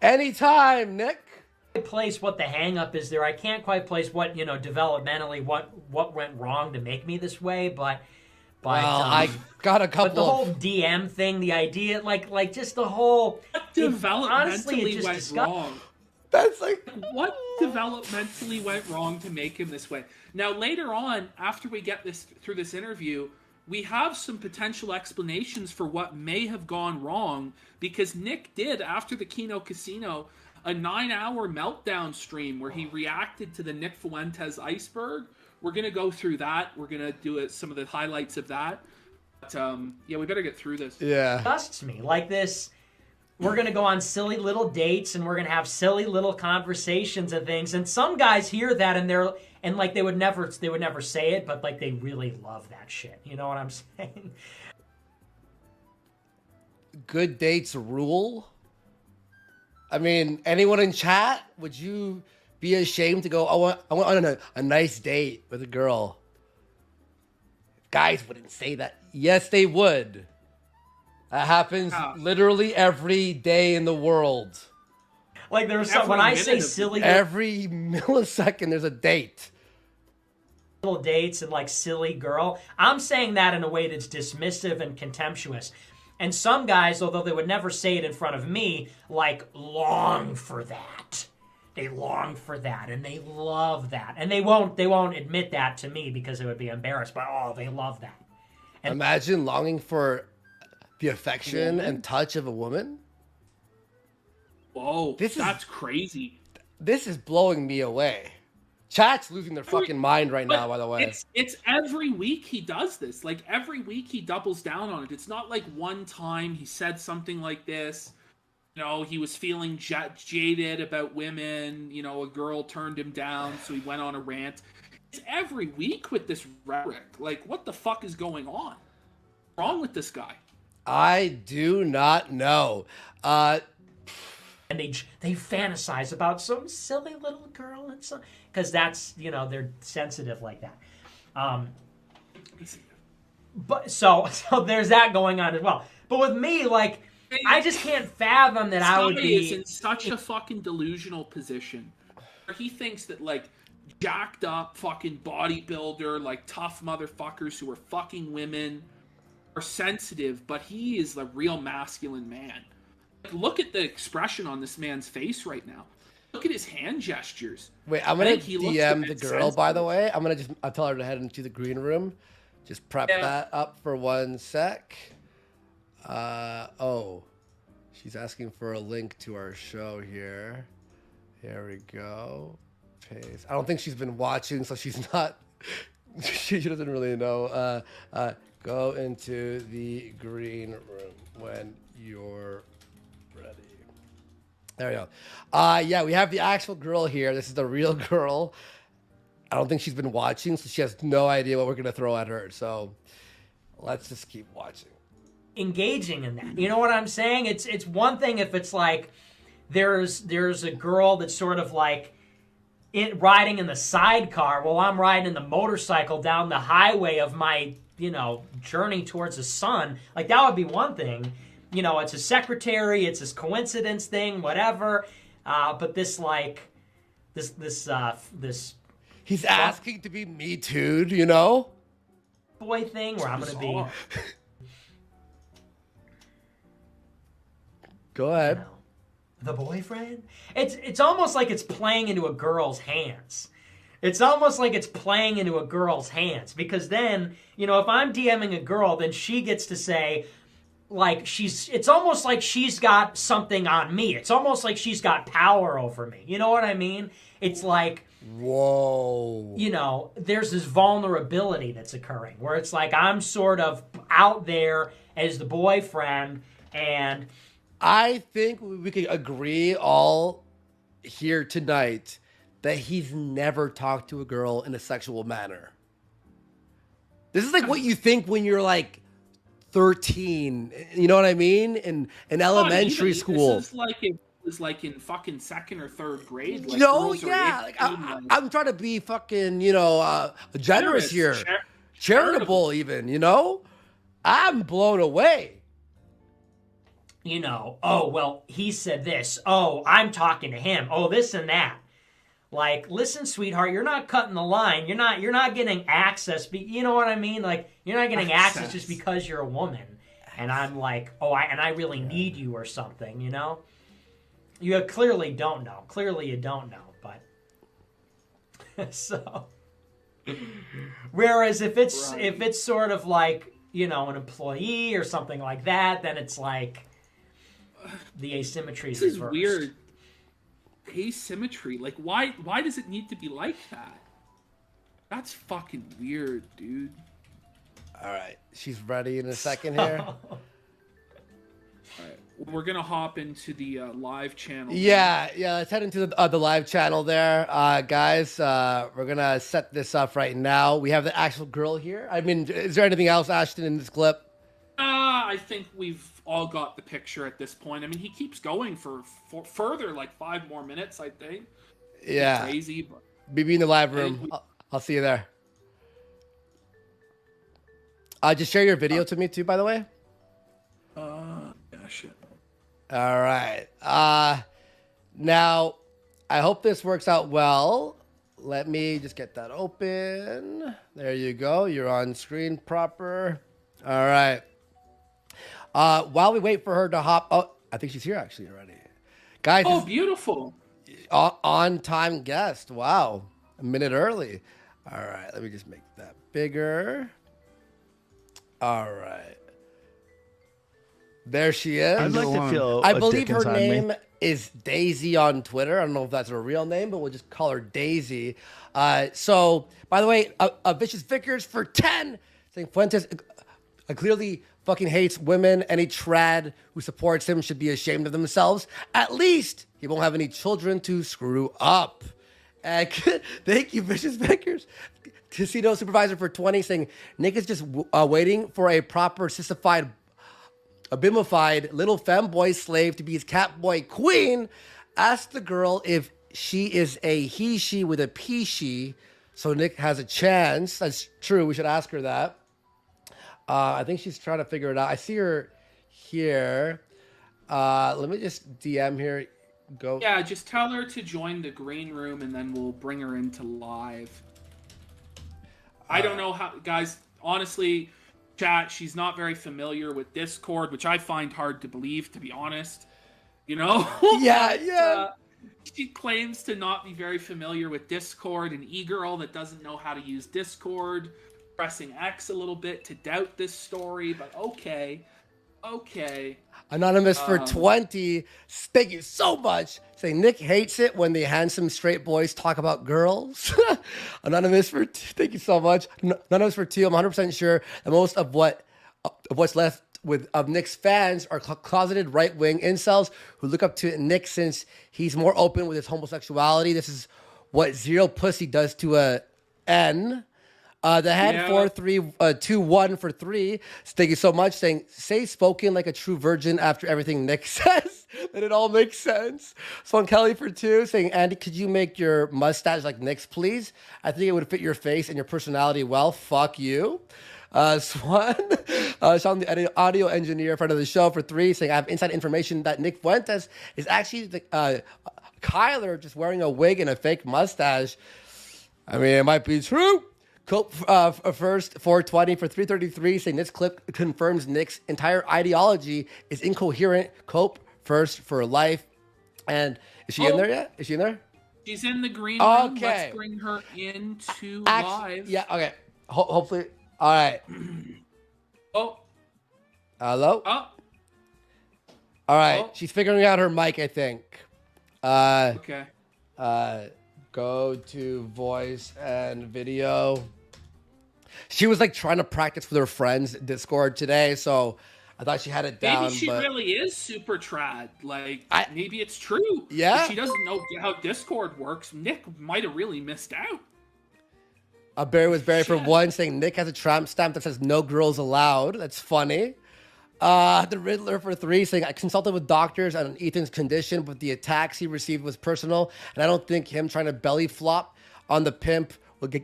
Anytime, Nick. Place what the hang up is there. I can't quite place what, you know, developmentally what went wrong to make me this way, but well, I got a couple but the whole DM thing, the idea, like just the whole What developmentally went wrong? That's like What developmentally went wrong to make him this way? Now, later on, after we get this through this interview, we have some potential explanations for what may have gone wrong, because Nick did, after the Kino Casino, a 9-hour meltdown stream where he reacted to the Nick Fuentes iceberg. We're going to go through that. We're going to do some of the highlights of that. But, yeah, we better get through this. Yeah. Disgusts me. Like this, we're going to go on silly little dates and we're going to have silly little conversations and things. And some guys hear that and like they would never say it, but like they really love that shit. You know what I'm saying? Good dates rule. I mean, anyone in chat, would you be ashamed to go, I went on a nice date with a girl? Guys wouldn't say that. Yes, they would. That happens literally every day in the world. Like there's some, when I say silly... Every millisecond there's a date. Little dates and like silly girl. I'm saying that in a way that's dismissive and contemptuous. And some guys, although they would never say it in front of me, like long for that. They long for that, and they love that. And they won't admit that to me because they would be embarrassed, but oh, they love that. And imagine longing for the affection and touch of a woman. Whoa, that's crazy. This is blowing me away. Chat's losing their fucking mind right now, by the way. It's every week he does this. Like, every week he doubles down on it. It's not like one time he said something like this. You know, he was feeling jaded about women. You know, a girl turned him down, so he went on a rant. It's every week with this rhetoric. Like, what the fuck is going on? What's wrong with this guy? I do not know. And they fantasize about some silly little girl and so, because that's, you know, they're sensitive like that. But so there's that going on as well. But with me, like, I just can't fathom that I would be... is in such a fucking delusional position where he thinks that, like, jacked up fucking bodybuilder, like, tough motherfuckers who are fucking women are sensitive, but he is a real masculine man. Like, look at the expression on this man's face right now. Look at his hand gestures. Wait, I'm going to DM the girl, by the way. I'll tell her to head into the green room. Just prep that up for 1 sec. Oh, she's asking for a link to our show here. Here we go. Paste. I don't think she's been watching, so she's not. She doesn't really know. Go into the green room when you're ready. There we go. Yeah, we have the actual girl here. This is the real girl. I don't think she's been watching, so she has no idea what we're gonna throw at her. So let's just keep watching. Engaging in that. You know what I'm saying? It's one thing if it's like there's a girl that's sort of like riding in the sidecar while I'm riding the motorcycle down the highway of my, you know, journey towards the sun. Like, that would be one thing. You know, it's a secretary, it's this coincidence thing, whatever. But this, like, this he's asking to be Me Too'd, you know? Boy thing where I'm going to be... Go ahead. You know, the boyfriend? It's almost like it's playing into a girl's hands. It's almost like it's playing into a girl's hands. Because then, you know, if I'm DMing a girl, then she gets to say... like it's almost like she's got something on me. It's almost like she's got power over me. You know what I mean? It's like, whoa. You know, there's this vulnerability that's occurring where it's like I'm sort of out there as the boyfriend, and I think we could agree all here tonight that he's never talked to a girl in a sexual manner. This is like what you think when you're like 13, you know what I mean? In elementary school. This is like it was like in fucking second or third grade. Like, no, yeah. Like, I'm trying to be fucking, you know, generous here. Charitable even, you know? I'm blown away. You know, oh, well, he said this. Oh, I'm talking to him. Oh, this and that. Like, listen, sweetheart, you're not cutting the line. You're not getting access. You know what I mean? Like, you're not getting access just because you're a woman. And I'm like, oh, I really need you or something, you know? You clearly don't know. Clearly you don't know, but... so... Whereas if it's sort of like, you know, an employee or something like that, then it's like the asymmetry is reversed. This is weird. Asymmetry, like why does it need to be like that? That's fucking weird, dude. All right, she's ready in a second here. All right, we're gonna hop into the live channel. Yeah, let's head into the live channel there, guys. We're gonna set this up right now. We have the actual girl here. I mean, is there anything else, Ashton, in this clip? I think we've all got the picture at this point. I mean, he keeps going for further, like 5 more minutes, I think. Yeah. It's crazy. But... be in the live room. I'll see you there. Just share your video to me too, by the way. Yeah, shit. All right. Now, I hope this works out well. Let me just get that open. There you go. You're on screen proper. All right. While we wait for her to hop... oh, I think she's here actually already. Guys. Oh, beautiful. On-time guest. Wow. A minute early. All right. Let me just make that bigger. All right. There she is. I'd like to feel I believe her name is Daisy on Twitter. I don't know if that's her real name, but we'll just call her Daisy. So, by the way, a Vicious Vickers for 10. Saying Fuentes clearly fucking hates women. Any trad who supports him should be ashamed of themselves. At least he won't have any children to screw up. And thank you, Vicious Vickers. casino supervisor for 20 saying, Nick is just waiting for a proper sissified, abimified little femboy slave to be his catboy queen. Ask the girl if she is a he, she with a P, she. So Nick has a chance. That's true. We should ask her that. I think she's trying to figure it out. I see her here. Let me just DM here. Go. Yeah, just tell her to join the green room and then we'll bring her into live. I don't know how, guys, honestly, chat, she's not very familiar with Discord, which I find hard to believe, to be honest. You know? Yeah. She claims to not be very familiar with Discord, an e-girl that doesn't know how to use Discord, pressing X a little bit to doubt this story, but okay. Anonymous for 20, thank you so much. Saying Nick hates it when the handsome straight boys talk about girls. Anonymous for thank you so much. Anonymous for 2, I'm 100% sure that most of what's left of Nick's fans are closeted right-wing incels who look up to Nick since he's more open with his homosexuality. This is what zero pussy does to a N. The head 4-3-2-1 for 3. Thank you so much. Saying, say spoken like a true virgin after everything Nick says. That it all makes sense. Swan Kelly for 2. Saying, Andy, could you make your mustache like Nick's, please? I think it would fit your face and your personality well. Fuck you. Swan. Sean, the audio engineer, friend of the show for 3. Saying, I have inside information that Nick Fuentes is actually Kyler just wearing a wig and a fake mustache. I mean, it might be true. Cope first 420 for 333 saying this clip confirms Nick's entire ideology is incoherent. Cope first for life. And is she in there yet? Is she in there? She's in the green room. Okay. Let's bring her into live. Yeah, okay. Hopefully. All right. Oh. Hello? Oh. All right. Oh. She's figuring out her mic, I think. Okay. Go to voice and video. She was like trying to practice with her friends Discord today, so I thought she had it down. Maybe she really is super trad. Like, maybe it's true. Yeah. If she doesn't know how Discord works. Nick might have really missed out. Barry was Barry for 1 saying Nick has a tramp stamp that says no girls allowed. That's funny. The Riddler for 3 saying I consulted with doctors on Ethan's condition, but the attacks he received was personal, and I don't think him trying to belly flop on the pimp will get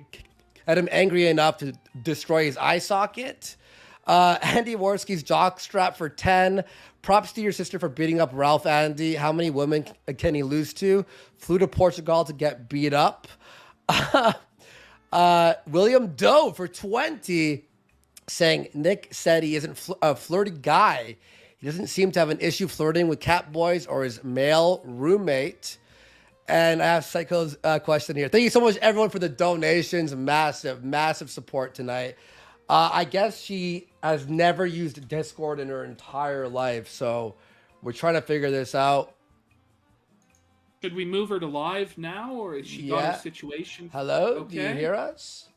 him angry enough to destroy his eye socket. Andy Worski's jockstrap for 10. Props to your sister for beating up Ralph Andy. How many women can he lose to? Flew to Portugal to get beat up. William Doe for 20. Saying Nick said he isn't a flirty guy. He doesn't seem to have an issue flirting with cat boys or his male roommate. And I have Psycho's question here. Thank you so much, everyone, for the donations. Massive support tonight. I guess she has never used Discord in her entire life, so we're trying to figure this out. Should we move her to live now, or is she got a situation? Hello? Okay. Do you hear us?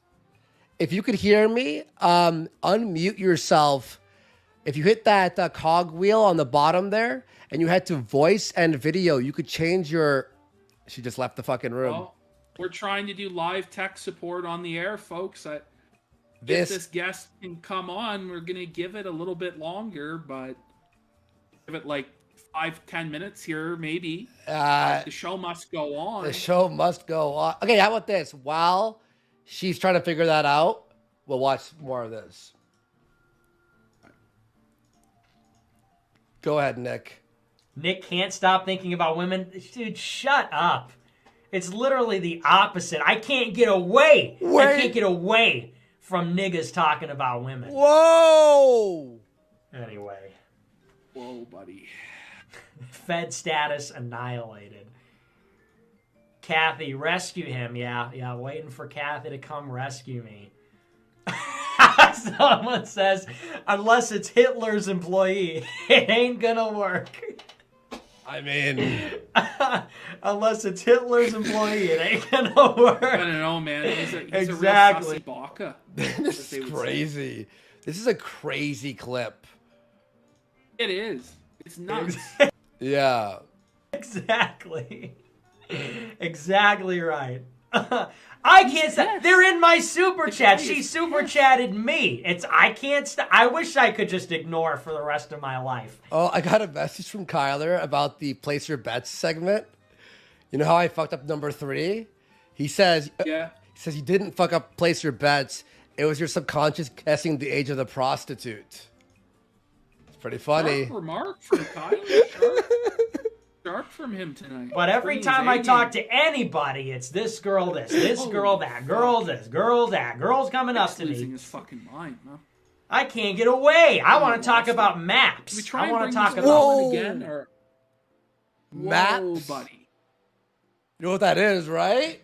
If you could hear me, unmute yourself. If you hit that cog wheel on the bottom there and you head to voice and video, you could change your... She just left the fucking room. Well, we're trying to do live tech support on the air, folks. If this guest can come on, we're going to give it a little bit longer, but give it like 5-10 minutes here, maybe. The show must go on. The show must go on. Okay, how about this? While she's trying to figure that out, we'll watch more of this. Go ahead, Nick. Nick can't stop thinking about women. Dude, shut up. It's literally the opposite. I can't get away. I can't get away from niggas talking about women. Whoa! Anyway. Whoa, buddy. Fed status annihilated. Kathy, rescue him. Yeah, waiting for Kathy to come rescue me. Someone says, unless it's Hitler's employee, it ain't gonna work. I mean... unless it's Hitler's employee, it ain't gonna work. I don't know, man. He's exactly. a real sussy baka. This is crazy. This is a crazy clip. It is. It's nuts. Yeah. Exactly. Exactly right. I can't stop. They're in my super chat. She super chatted me. I can't stop. I wish I could just ignore for the rest of my life. Oh, I got a message from Kyler about the place your bets segment. You know how I fucked up number 3? He says, Yeah. He says you didn't fuck up place your bets. It was your subconscious guessing the age of the prostitute. It's pretty funny. Sharp remark from Kyler. Sharp from him tonight. But every time I talk to anybody, it's this girl this girl that, girl this, girl that, girl's coming up to me. Losing his fucking mind, huh? I can't get away. I want to talk about maps. We try I want and to bring talk this about up again, or Maps? Whoa, buddy. You know what that is, right?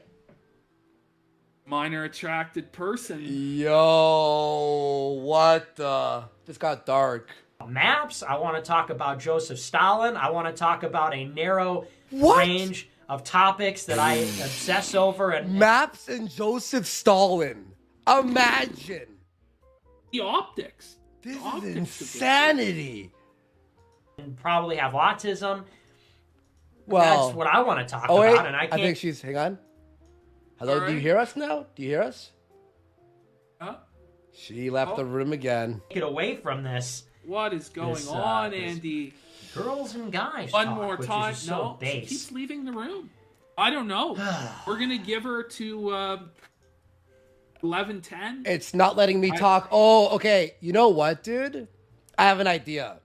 Minor attracted person. Yo, what the? This got dark. maps. I want to talk about Joseph Stalin. I want to talk about a narrow range of topics that I obsess over. And Maps and Joseph Stalin. Imagine. The optics. This The optics is of insanity. and probably have autism. Well, That's what I want to talk wait, about, and I can't. think she's. Hang on. Hello, All do you right. hear us now? Do you hear us? Huh? She left the room again. Get away from this. What is going This, on, this Andy? Girls and guys. One talk, more which time. Is just so No, she base. keeps leaving the room. I don't know. We're gonna give her to 11:10. It's not letting me talk. Oh, okay. You know what, dude? I have an idea.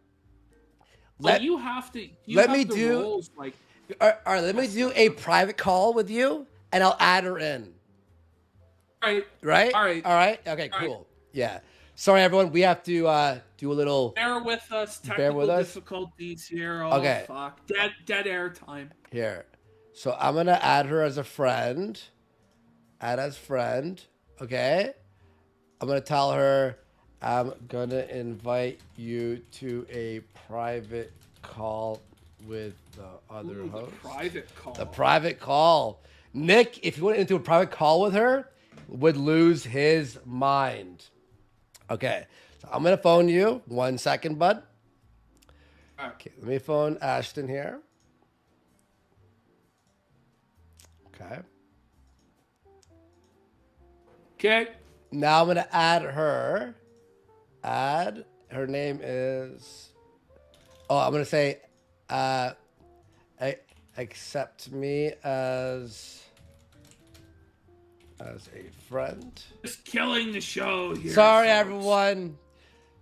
Well, you have to. You let have me the do- roles, like, All right, let me do a private call with you, and I'll add her in. right. Right? All right. All right? Okay, All right. cool. Yeah. Sorry, everyone. We have to do a little... Bear with us. Bear Technical with us. difficulties here. Oh, Okay. fuck. Dead air time. Here. So I'm going to add her as a friend. Add as friend. Okay? I'm going to tell her I'm going to invite you to a private call with the other Ooh, the host. private call. The private call. Nick, if you went into a private call with her, would lose his mind. Okay. So I'm going to phone you. 1 second, bud. All right. Okay, let me phone Ashton here. Okay. Okay. Now I'm going to add her. Add. Her name is... Oh, I'm going to say... accept me as a friend. Just killing the show here. Sorry, folks. everyone.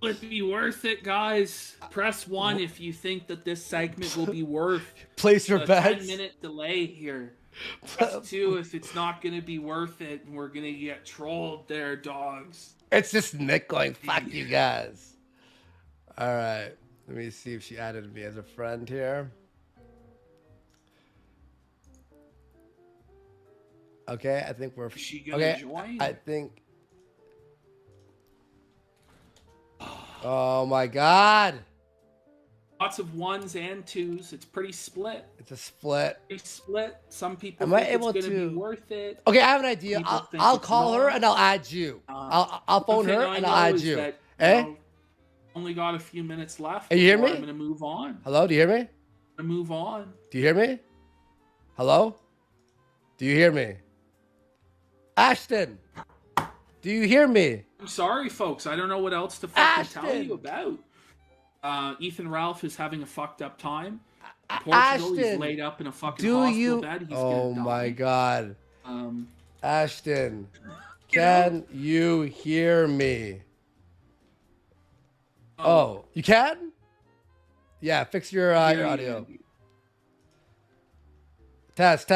Will it be worth it, guys? Press 1 if you think that this segment will be worth Place your a bets. 10-minute delay here. Press 2 if it's not going to be worth it and we're going to get trolled there, dogs. It's just Nick going, fuck you guys. All right. Let me see if she added me as a friend here. Okay, I think we're... Is she gonna okay, join? I think... Oh my God. Lots of 1s and 2s. It's pretty split. It's a split. Pretty split. Some people Am I think able it's going to to- be worth it. Okay, I have an idea. People think I'll it's call her not. and I'll add you. I'll phone The thing her I and I'll know add is you. that, Eh? know, only got a few minutes left. Hey, you hear before me? I'm going to move on. Hello, do you hear me? I'm going to move on. Do you hear me? Hello? Do you hear me? Ashton, do you hear me? I'm sorry, folks. I don't know what else to fucking tell Ashton! you about. Ethan Ralph is having a fucked up time. In Portugal, he's Ashton, laid up in a fucking Do hospital you? bed. He's Oh gonna my die. God. Um, Ashton, can you hear me? Oh, you can? Yeah, fix your hear audio. you. Test.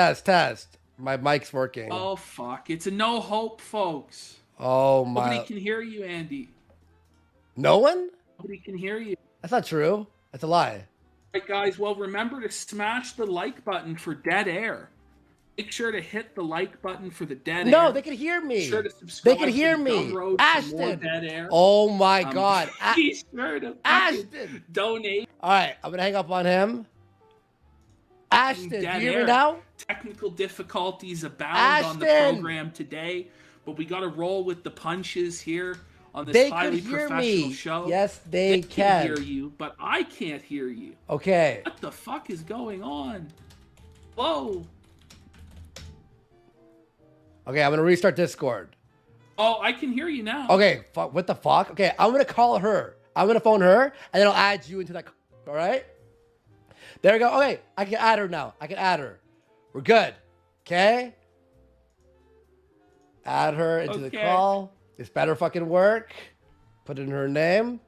My mic's working. Oh fuck! It's a no hope, folks. Oh Nobody my. can hear you, Andy. No one? Nobody can hear you. That's not true. That's a lie. Right, guys. Well, remember to smash the like button for dead air. Make sure to hit the like button for the dead air. No, they can hear me. Be sure to They subscribe can hear to me. Dumb Road for more Ashton. dead air. Oh my God. Be sure to fucking Ashton. donate. All right, I'm gonna hang up on him. Ashton, do you Dead hear air. me now? Technical difficulties abound on the Ashton. program today, but we got to roll with the punches here on this They highly could hear professional me. show. Yes, they can can. hear you, but I can't hear you. Okay. What the fuck is going on? Whoa. Okay, I'm gonna restart Discord. Oh, I can hear you now. Okay, what the fuck? Okay, I'm gonna call her. I'm gonna phone her, and then I'll add you into that. All right? There we go. Okay, I can add her now. I can add her. We're good. Okay? Add her into the call. This better fucking work. Put in her name.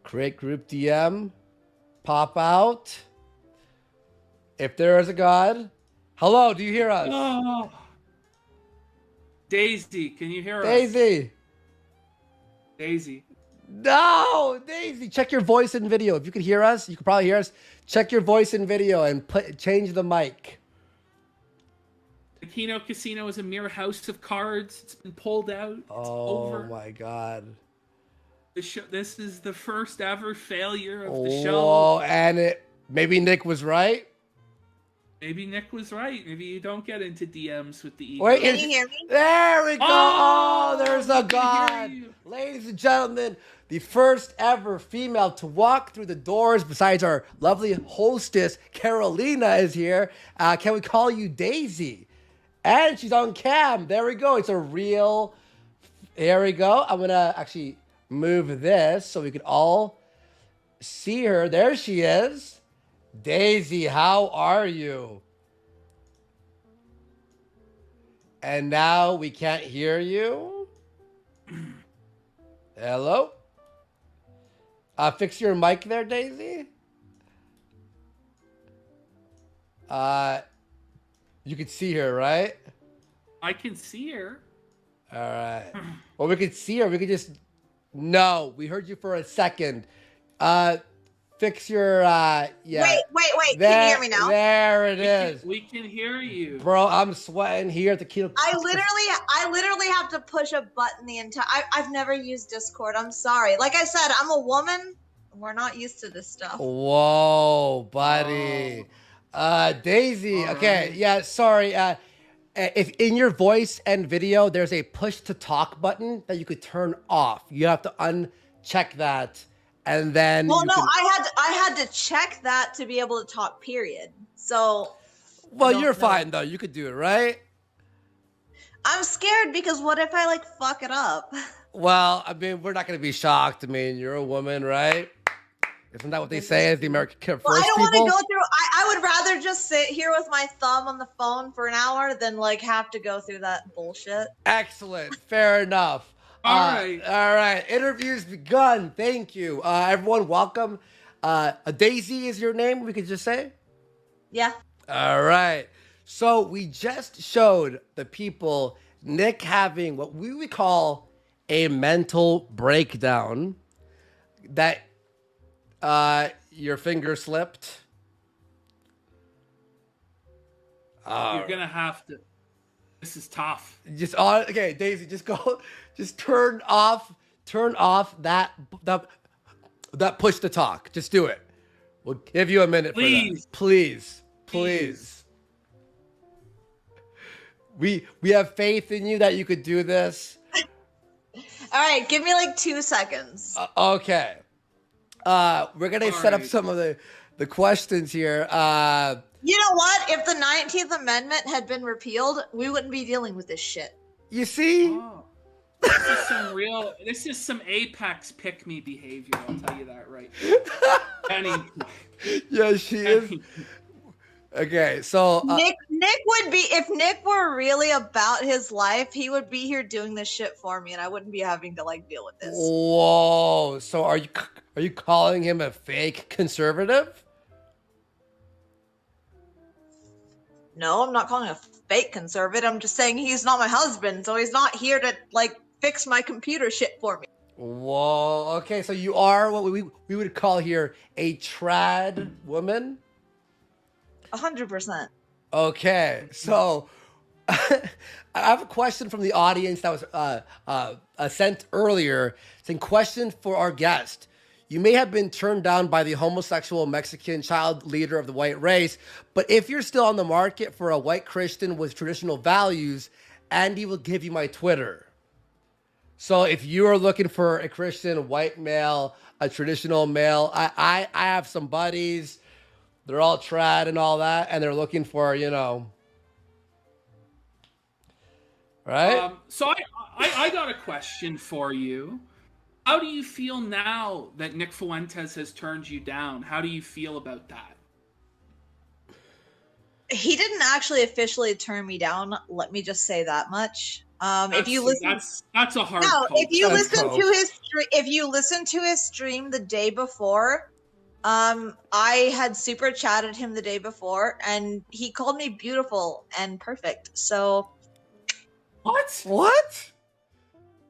Create group DM. Pop out. If there is a God. Hello, do you hear us? Oh. Daisy, can you hear us? Daisy. No, Daisy, check your voice and video. If you can hear us, you can probably hear us. Check your voice and video and change the mic. The KINO Casino is a mere house of cards. It's been pulled out. It's over. Oh my God. This is the first ever failure of the show. Oh, and maybe Nick was right. Maybe Nick was right. Maybe you don't get into DMs with the ego. Wait, can you hear me? There we go. Oh, there's a God. you. Ladies and gentlemen, the first ever female to walk through the doors besides our lovely hostess, Carolina, is here. Can we call you Daisy? And she's on cam. There we go. It's a real... There we go. I'm going to actually move this so we can all see her. There she is. Daisy, how are you? And now we can't hear you. Hello? Fix your mic there, Daisy. You can see her, right? I can see her. All right. Well, we could see her. We could just... No, we heard you for a second. Fix your, yeah. Wait. There, Can you hear me now? There it is. We can hear you. Bro, I'm sweating here at the KINO. I literally have to push a button the entire... I've never used Discord. I'm sorry. Like I said, I'm a woman. We're not used to this stuff. Whoa, buddy. Daisy, okay, yeah, sorry. If in your voice and video, there's a push to talk button that you could turn off. You have to uncheck that. And then I had to check that to be able to talk, period. So you're fine though. You could do it, right? I'm scared because what if I fuck it up? Well, I mean, we're not gonna be shocked. I mean, you're a woman, right? Isn't that what they say as the American first people? I don't want to go through. I would rather just sit here with my thumb on the phone for an hour than have to go through that bullshit. Excellent. Fair enough. All right. Interview's begun. Thank you. Everyone, welcome. Daisy is your name, we could just say? Yeah. All right. So we just showed the people Nick having what we would call a mental breakdown. That your finger slipped. You're going to have to... This is tough. Okay, Daisy, just go, just turn off that push to talk. Just do it. We'll give you a minute for that. Please. We have faith in you that you could do this. All right, give me 2 seconds. Okay. We're gonna set up some of the questions here. You know what? If the 19th Amendment had been repealed, we wouldn't be dealing with this shit. You see? Oh. This is some Apex pick-me behavior, I'll tell you that right. Yeah, she is. Okay, so... Nick would be... If Nick were really about his life, he would be here doing this shit for me, and I wouldn't be having to, deal with this. Whoa. So are you calling him a fake conservative? No, I'm not calling him a fake conservative. I'm just saying he's not my husband, so he's not here to, fix my computer shit for me. Whoa. Okay, so you are what we would call here a trad woman? 100%. Okay, so I have a question from the audience that was sent earlier. Saying, question for our guest. You may have been turned down by the homosexual Mexican child leader of the white race, but if you're still on the market for a white Christian with traditional values, Andy will give you my Twitter. So if you are looking for a Christian white male, a traditional male, I have some buddies. They're all trad and all that, and they're looking for, Right? So I got a question for you. How do you feel now that Nick Fuentes has turned you down? How do you feel about that? He didn't actually officially turn me down. Let me just say that much. If you listen, that's a hard. No, cope. if you listen to his stream the day before, I had super chatted him the day before, and he called me beautiful and perfect. So, what?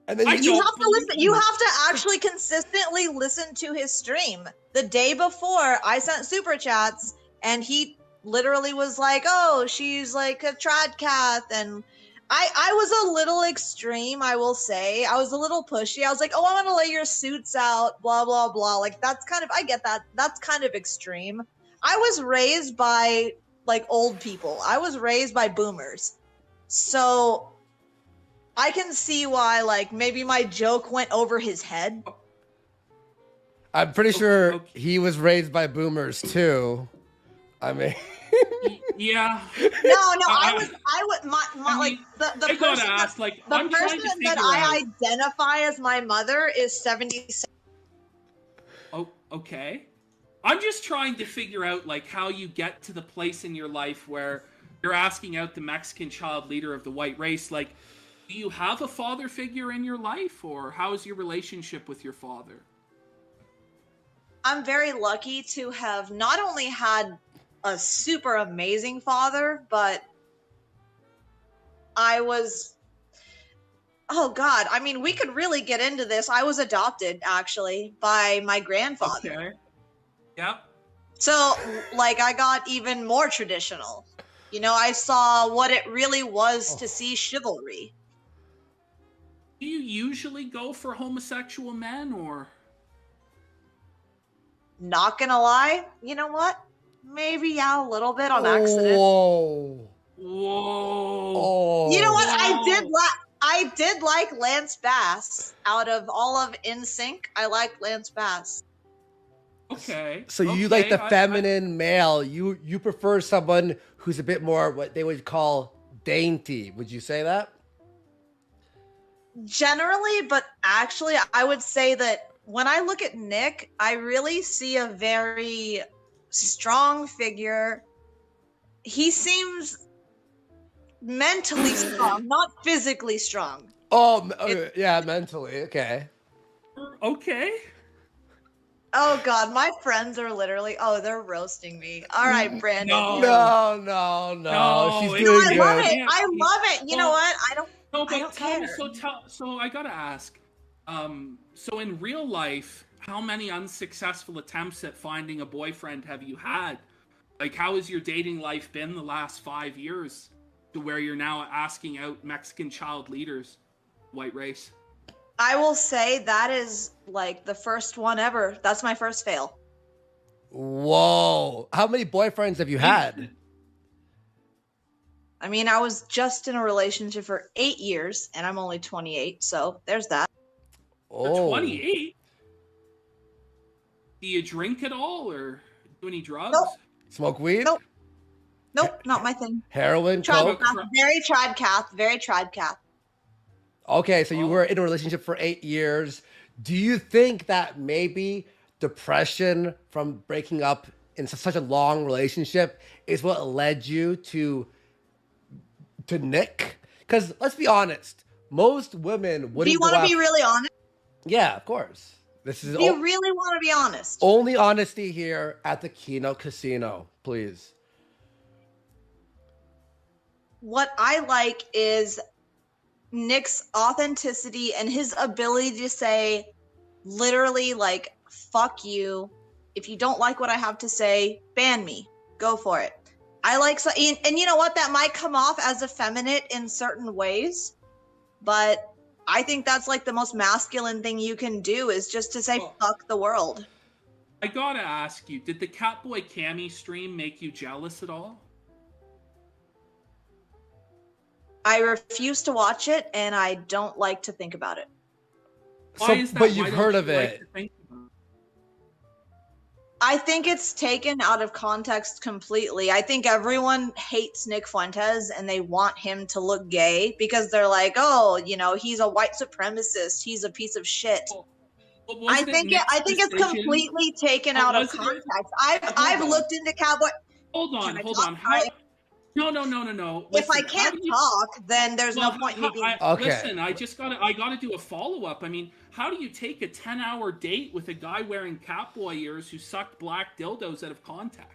And then you have to listen. You have to actually consistently listen to his stream. The day before, I sent super chats, and he literally was like, "Oh, she's like a tradcath," and I was a little extreme, I will say. I was a little pushy. I was like, "Oh, I want to lay your suits out, blah blah blah." Like that's kind of, I get that. That's kind of extreme. I was raised by like old people. I was raised by boomers, so I can see why, like, maybe my joke went over his head. I'm pretty sure he was raised by boomers too. I mean, yeah. No, I would, like, the person, ask, like, the person that I identify as my mother is 76. Oh, okay. I'm just trying to figure out, like, how you get to the place in your life where you're asking out the Mexican child leader of the white race, like, do you have a father figure in your life, or how is your relationship with your father? I'm very lucky to have not only had a super amazing father, but I was, oh God, I mean, we could really get into this. I was adopted, actually, by my grandfather. Okay. Yep. So, like, I got even more traditional. You know, I saw what it really was to see chivalry. Do you usually go for homosexual men, or? Not gonna lie, you know what? Maybe, yeah, a little bit on accident. Whoa. Whoa. You know what? I did like Lance Bass. Out of all of NSYNC, I like Lance Bass. Okay. So you like the feminine male. You prefer someone who's a bit more what they would call dainty. Would you say that? Generally, but actually, I would say that when I look at Nick, I really see a very strong figure. He seems mentally strong, not physically strong. Oh, yeah, mentally. Okay. Okay. Oh God, my friends are literally, they're roasting me. All right, Brandon. No. She's doing good. I love it. You know what? I don't care. So I gotta ask. So in real life, how many unsuccessful attempts at finding a boyfriend have you had? Like, how has your dating life been the last 5 years to where you're now asking out Mexican child leaders, white race? I will say that is like the first one ever. That's my first fail. Whoa. How many boyfriends have you had? I mean, I was just in a relationship for 8 years, and I'm only 28, so there's that. You're 28? Do you drink at all, or do any drugs? Nope. Smoke weed? Nope, not my thing. Heroin, coke? Very tradcath. Okay, so you were in a relationship for 8 years. Do you think that maybe depression from breaking up in such a long relationship is what led you to Nick? Because let's be honest, most women wouldn't. Do you want to be really honest? Yeah, of course. This is. Do you really want to be honest? Only honesty here at the KINO Casino, please. What I like is Nick's authenticity and his ability to say, literally, like, fuck you. If you don't like what I have to say, ban me. Go for it. I like, and you know what? That might come off as effeminate in certain ways, but I think that's like the most masculine thing you can do is just to say, fuck the world. I gotta ask you, did the Catboy Cammy stream make you jealous at all? I refuse to watch it, and I don't like to think about it. Why is that? But you've heard of it. I think it's taken out of context completely. I think everyone hates Nick Fuentes and they want him to look gay because they're like, oh, you know, he's a white supremacist. He's a piece of shit. I think it's completely taken out of context. I've looked into Cowboy. Hold on. No. If I can't talk, then there's no point in me being. Okay. Listen, I gotta do a follow-up. I mean, how do you take a 10-hour date with a guy wearing Catboy ears who sucked black dildos out of contact?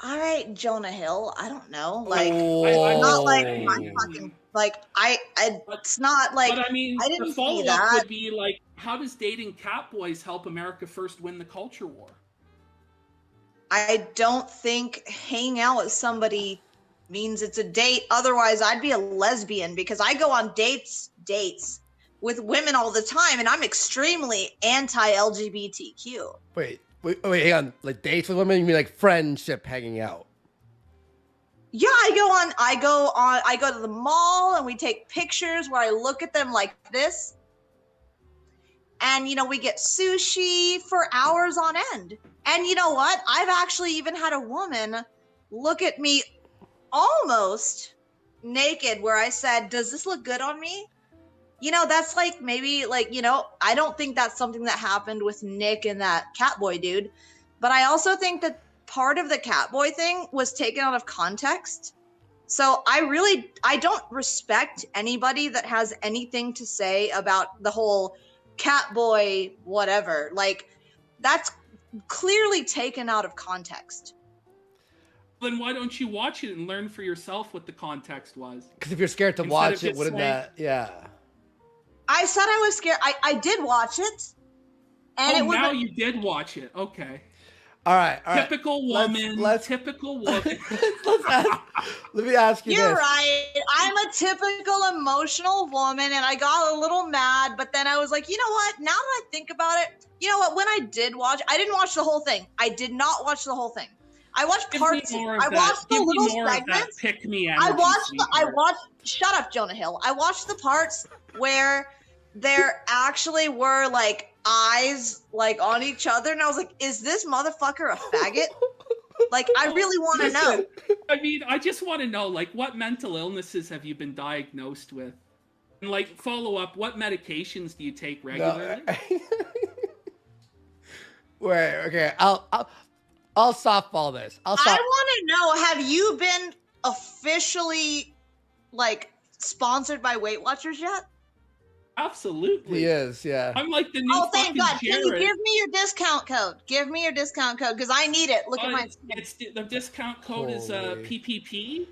All right, Jonah Hill. I don't know. Like, I'm not like my fucking like it's not like. But I mean, I didn't the follow-up see that. would be like, how does dating Catboys help America first win the culture war? I don't think hanging out with somebody means it's a date. Otherwise, I'd be a lesbian because I go on dates with women all the time, and I'm extremely anti-LGBTQ. Wait, hang on. Like dates with women? You mean like friendship, hanging out? Yeah, I go to the mall and we take pictures where I look at them like this. And, you know, we get sushi for hours on end. And you know what? I've actually even had a woman look at me almost naked where I said, does this look good on me? You know, that's like maybe like, you know, I don't think that's something that happened with Nick and that Catboy dude. But I also think that part of the Catboy thing was taken out of context. So I don't respect anybody that has anything to say about the whole Catboy whatever. Like, that's clearly taken out of context. Then why don't you watch it and learn for yourself what the context was? Because if you're scared to watch it, wouldn't that? Yeah. I said I was scared. I did watch it. And now you did watch it. Okay. All right. Typical woman. Typical woman. Let me ask you You're this. right. I'm a typical emotional woman, and I got a little mad, but then I was like, you know what? Now that I think about it, you know what? When I didn't watch the whole thing. I did not watch the whole thing. I watched parts. I watched the little segments. I watched. Shut up, Jonah Hill. I watched the parts where there actually were like eyes like on each other, and I was like, is this motherfucker a faggot? Like, I really want to know. I mean, I just want to know, like, what mental illnesses have you been diagnosed with? And, like, follow up, what medications do you take regularly? No. Wait, okay, I'll softball this. I want to know, have you been officially, like, sponsored by Weight Watchers yet? Absolutely. He is, yeah. I'm like the new thank God. Jared. Can you give me your discount code? Give me your discount code, because I need it. Look at my... The discount code is PPP.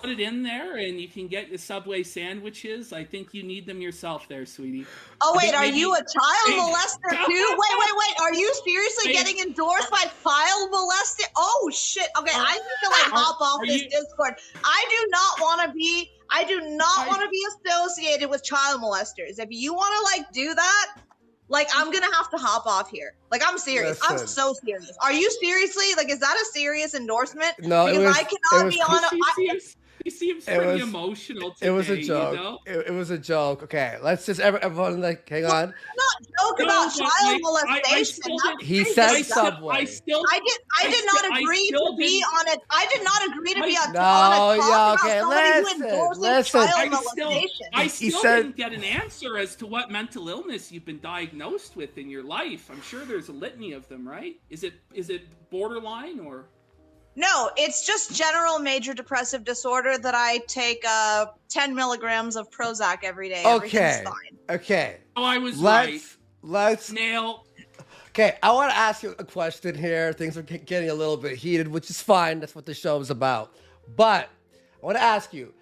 Put it in there, and you can get the Subway sandwiches. I think you need them yourself there, sweetie. Oh, wait, are you a child molester, too? Wait. Are you seriously getting endorsed by child molester? Oh, shit. Okay, I need to, like, hop off this Discord. I do not want to be associated with child molesters. If you want to, like, do that, like, I'm gonna have to hop off here. Like, I'm serious. Listen. I'm so serious. Are you seriously? Like, is that a serious endorsement? No, because I cannot be on He seems pretty emotional today. It was a joke. You know? It was a joke. Okay, let's just everyone like hang on. Not joke about child molestation. He said Subway. I did not agree to be on it. I did not agree to be on a talk about somebody who endorses child molestation. I still didn't get an answer as to what mental illness you've been diagnosed with in your life. I'm sure there's a litany of them, right? Is it borderline or? No, it's just general major depressive disorder that I take 10 milligrams of Prozac every day. Okay. Okay. Oh, I was right. Let's nail. Okay, I want to ask you a question here. Things are getting a little bit heated, which is fine. That's what the show is about. But I want to ask you,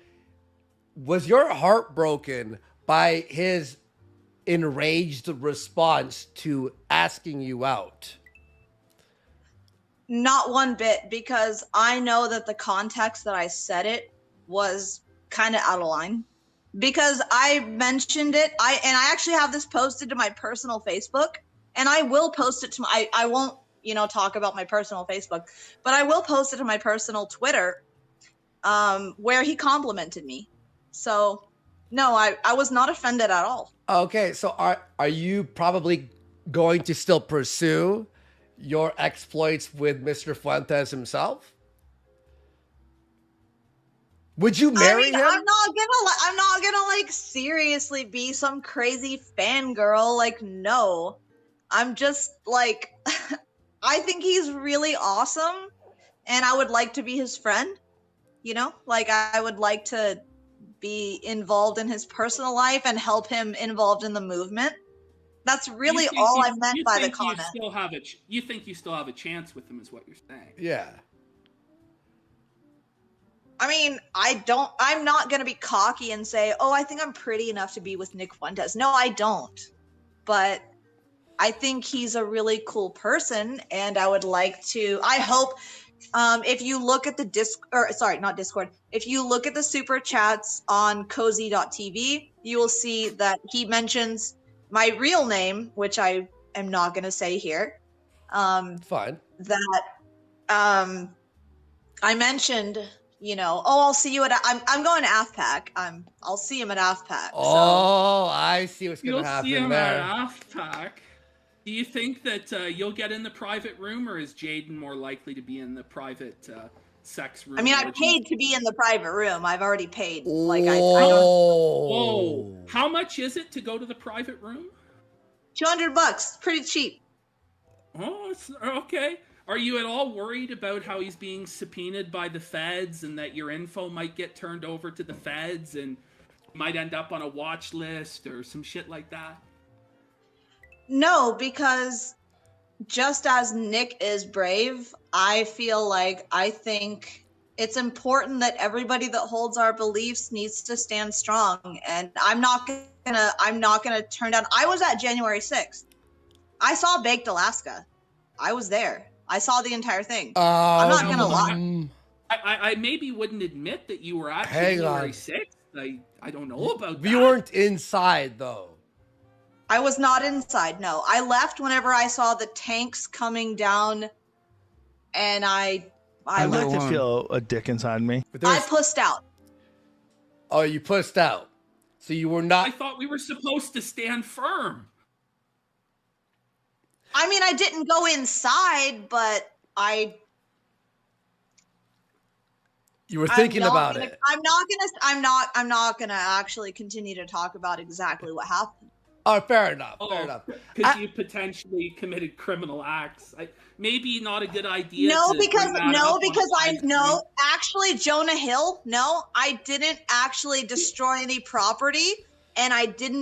was your heart broken by his enraged response to asking you out? Not one bit, because I know that the context that I said it was kind of out of line. Because I mentioned it, I actually have this posted to my personal Facebook, and I will post it to my, I won't, talk about my personal Facebook, but I will post it to my personal Twitter, where he complimented me. So, no, I was not offended at all. Okay, so are you probably going to still pursue your exploits with Mr. Fuentes himself? Would you marry him? I'm not gonna like seriously be some crazy fangirl. Like, no. I'm just like, I think he's really awesome, and I would like to be his friend. You know, like I would like to be involved in his personal life and help him involved in the movement. That's really all I meant by the comment. You think you still have a chance with him, is what you're saying? Yeah. I mean, I'm not going to be cocky and say, oh, I think I'm pretty enough to be with Nick Fuentes. No, I don't. But I think he's a really cool person, and I would like to, I hope, if you look at the if you look at the super chats on cozy.tv, you will see that he mentions my real name, which I am not going to say here. Fine. That I mentioned, you know, oh, I'll see you at, I'm going to AFPAC. I'll see him at AFPAC. Oh, I see what's going to happen there. You'll see him there. at AFPAC. Do you think that you'll get in the private room, or is Jaden more likely to be in the private sex room? I mean, I paid to be in the private room. I've already paid. Like, I don't. Whoa. How much is it to go to the private room? $200. Pretty cheap. Oh, okay. Are you at all worried about how he's being subpoenaed by the feds, and that your info might get turned over to the feds and might end up on a watch list or some shit like that? No, because just as Nick is brave, I think it's important that everybody that holds our beliefs needs to stand strong. And I'm not gonna turn down. I was at January 6th. I saw Baked Alaska. I was there. I saw the entire thing. I'm not gonna lie. I maybe wouldn't admit that you were at January 6th. I don't know about that. You weren't inside, though. I was not inside, no. I left whenever I saw the tanks coming down, and I like to feel a dick inside me. I pussed out. Oh, you pussed out. So you were not... I thought we were supposed to stand firm. I mean, I didn't go inside, but You were thinking about it. I'm not gonna actually continue to talk about exactly what happened. Oh, fair enough. Fair enough. Because you potentially committed criminal acts. Maybe not a good idea. Actually, Jonah Hill. No, I didn't actually destroy any property, and I did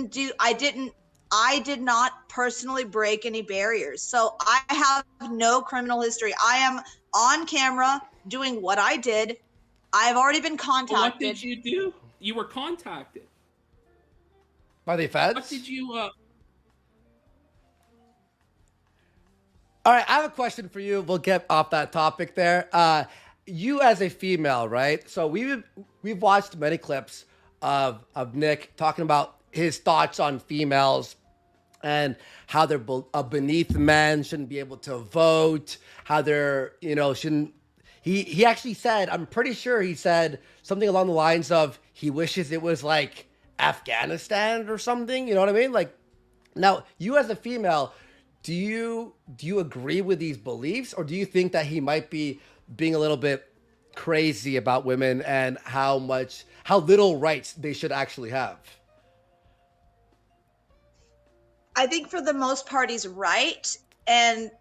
not personally break any barriers. So I have no criminal history. I am on camera doing what I did. I've already been contacted. What did you do? You were contacted. By the feds? What did you, All right, I have a question for you. We'll get off that topic there. You as a female, right? So we've watched many clips of Nick talking about his thoughts on females and how they're beneath men, shouldn't be able to vote, how they're, shouldn't... He actually said, I'm pretty sure he said something along the lines of he wishes it was like Afghanistan or something, you know what I mean? Like, now, you as a female, do you agree with these beliefs, or do you think that he might be being a little bit crazy about women and how little rights they should actually have? I think for the most part he's right, and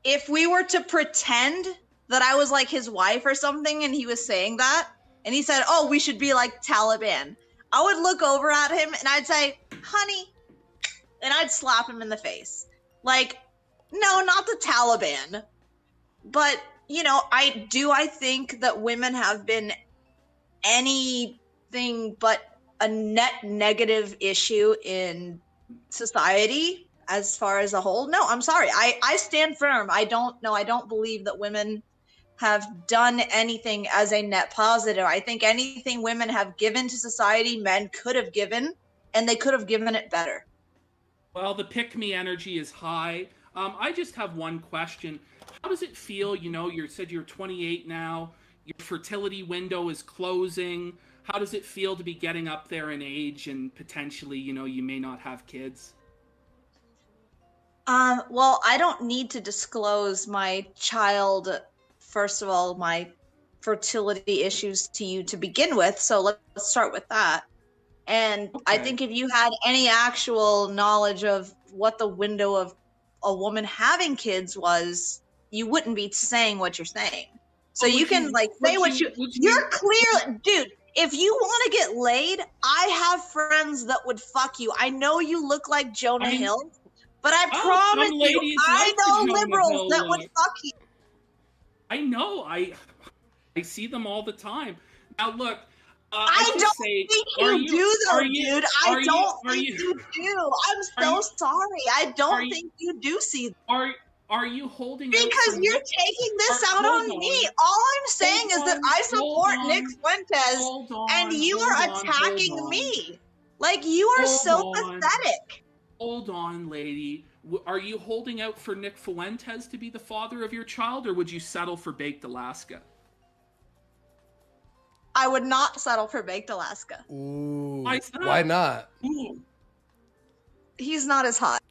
if we were to pretend that I was like his wife or something and he was saying that, and he said, oh, we should be like Taliban, I would look over at him and I'd say, honey, and I'd slap him in the face. Like, no, not the Taliban. But, I think that women have been anything but a net negative issue in society as far as a whole. No, I'm sorry. I stand firm. I don't believe that women have done anything as a net positive. I think anything women have given to society, men could have given, and they could have given it better. Well, the pick-me energy is high. I just have one question. How does it feel, you said you're 28 now, your fertility window is closing. How does it feel to be getting up there in age and potentially, you may not have kids? Well, I don't need to disclose my child, first of all, my fertility issues to you to begin with, so let's start with that. And I Okay. think if you had any actual knowledge of what the window of a woman having kids was, you wouldn't be saying what you're saying. So But you would can you- like would say what you- you, would you're you- clear, dude. If you want to get laid, I have friends that would fuck you. I know you look like Jonah Hill, but I Oh, promise some you, ladies I like the know Jonah liberals Hill that would look. fuck you. I know. I see them all the time. Now look, I just don't say, think are you do though, are you- dude. are I you- don't are think you- you do. I'm are so you- sorry. I are don't you- think you do see Are you holding out because for you're Nick- taking this Hold out on on. me. All I'm saying is that on, I hold support on, Nick Fuentes hold on, and you hold are on, attacking hold on. me. Like you are Hold so on. pathetic. Hold on, lady. Are you holding out for Nick Fuentes to be the father of your child, or would you settle for Baked Alaska? I would not settle for Baked Alaska. Ooh. Why is that? Why not? Ooh. He's not as hot.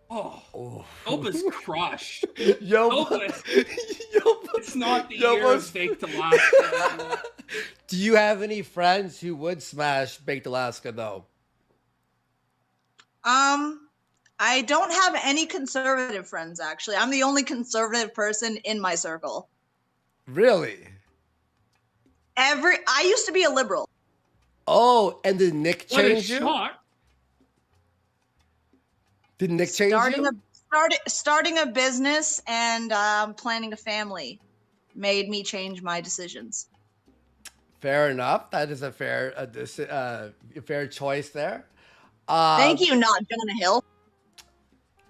Oh, Opa's crushed. Yo, Opa, yo, it's not the yo, year of Baked Alaska. do you have any friends who would smash Baked Alaska though? I don't have any conservative friends actually. I'm the only conservative person in my circle. Really? I used to be a liberal. Oh, and did Nick What a change you? shock. Did Nick change you? Starting a business and planning a family made me change my decisions. Fair enough. That is a fair choice there. Thank you, not Jonah Hill.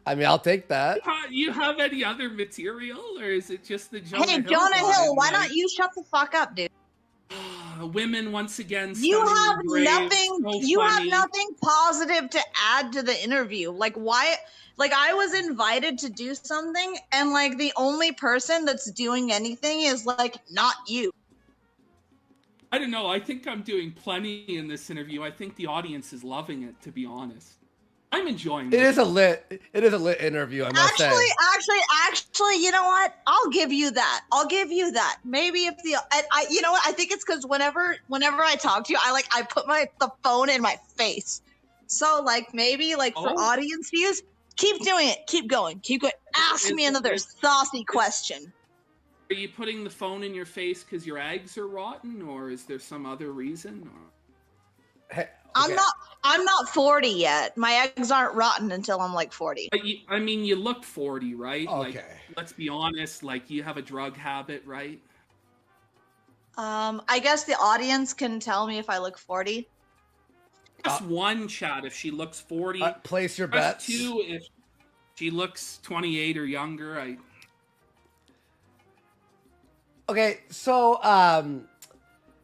I mean, I'll take that. You have any other material, or is it just the Jonah Hey, Hill? Jonah Hill, why vibe? don't you shut the fuck up, dude? Women once again. You stunning have the grave. nothing. So You have funny. nothing positive to add to the interview. Like why? Like I was invited to do something, and like the only person that's doing anything is like not you. I don't know. I think I'm doing plenty in this interview. I think the audience is loving it. To be honest, I'm enjoying It is a lit interview, I must say. Actually, you know what? I'll give you that. Maybe if you know what? I think it's because whenever I talk to you, I put the phone in my face. So like maybe like for audience views, keep doing it. Keep going. Ask me another saucy question. Are you putting the phone in your face because your eggs are rotten, or is there some other reason? Or... Hey, okay. I'm not 40 yet. My eggs aren't rotten until I'm like 40. But I mean, you look 40, right? Okay. Like, let's be honest. Like, you have a drug habit, right? I guess the audience can tell me if I look 40. Press 1, chat, if she looks 40. Place your Press bets. 2 if she looks 28 or younger. Okay, so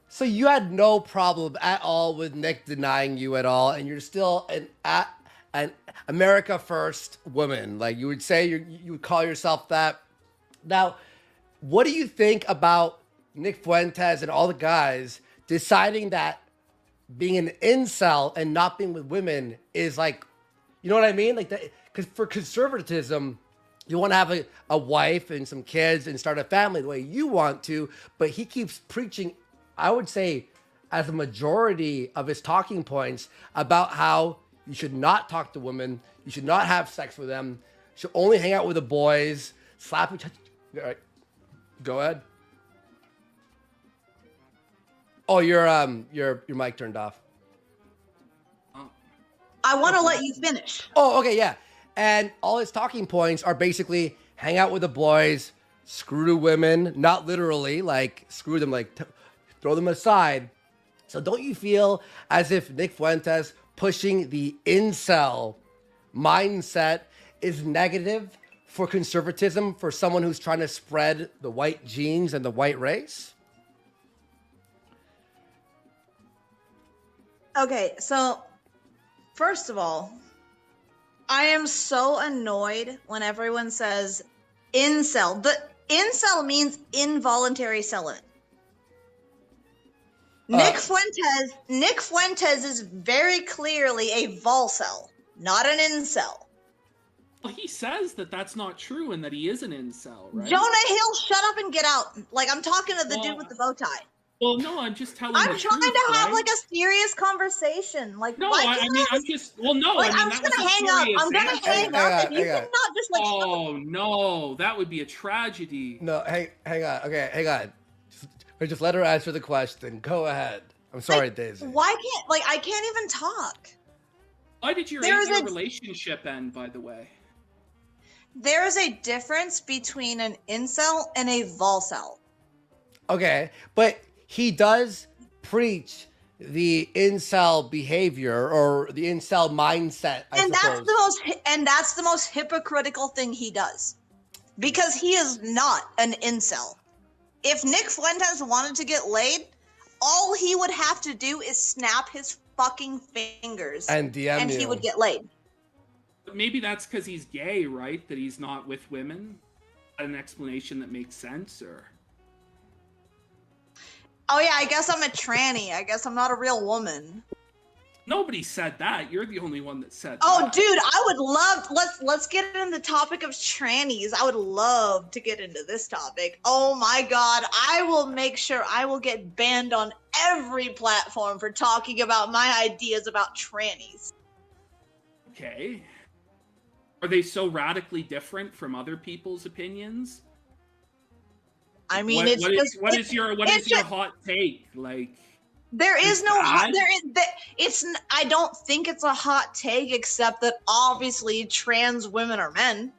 so you had no problem at all with Nick denying you at all, and you're still an America First woman. Like you would say, you would call yourself that. Now, what do you think about Nick Fuentes and all the guys deciding that being an incel and not being with women is like, you know what I mean? Like that, because for conservatism, you want to have a wife and some kids and start a family the way you want to, but he keeps preaching, I would say, as a majority of his talking points about how you should not talk to women, you should not have sex with them, you should only hang out with the boys, slap each other. All right, go ahead. Oh, your mic turned off. I want to let you finish. Oh, okay, yeah. And all his talking points are basically hang out with the boys, screw the women, not literally, like screw them, like throw them aside. So don't you feel as if Nick Fuentes pushing the incel mindset is negative for conservatism for someone who's trying to spread the white genes and the white race? Okay, so first of all, I am so annoyed when everyone says incel. The incel means involuntary celibate. Nick Fuentes is very clearly a volcel, not an incel. Well, he says that that's not true and that he is an incel, right? Jonah Hill, shut up and get out. Like, I'm talking to the dude with the bow tie. Well, no, I'm just telling I'm the trying truth, to have right? like a serious conversation. Like, No, why I can't mean, I I'm just, well, no, like, I mean, I'm that just gonna was a hang up. serious I'm gonna answer. hang up. If you hang on. cannot just like. Oh, no, that would be a tragedy. No, hang on. Okay, hang on. Just let her answer the question. Go ahead. I'm sorry, Like, Daisy. Why can't, like, I can't even talk. Why did your There's 8-year a- relationship end, by the way? There is a difference between an incel and a volcel. Okay, but he does preach the incel behavior or the incel mindset, I And suppose. that's the most hypocritical thing he does. Because he is not an incel. If Nick Fuentes wanted to get laid, all he would have to do is snap his fucking fingers And DM and you. he would get laid. But maybe that's because he's gay, right? That he's not with women? An explanation that makes sense, or... Oh yeah, I guess I'm a tranny. I guess I'm not a real woman. Nobody said that. You're the only one that said Oh, that. dude, I would love. Let's get into the topic of trannies. I would love to get into this topic. Oh my god, I will make sure I will get banned on every platform for talking about my ideas about trannies. Okay. Are they so radically different from other people's opinions? I mean, What is your hot take? Like, there is it's no hot. bad? There is. It's. I don't think it's a hot take, except that obviously trans women are men.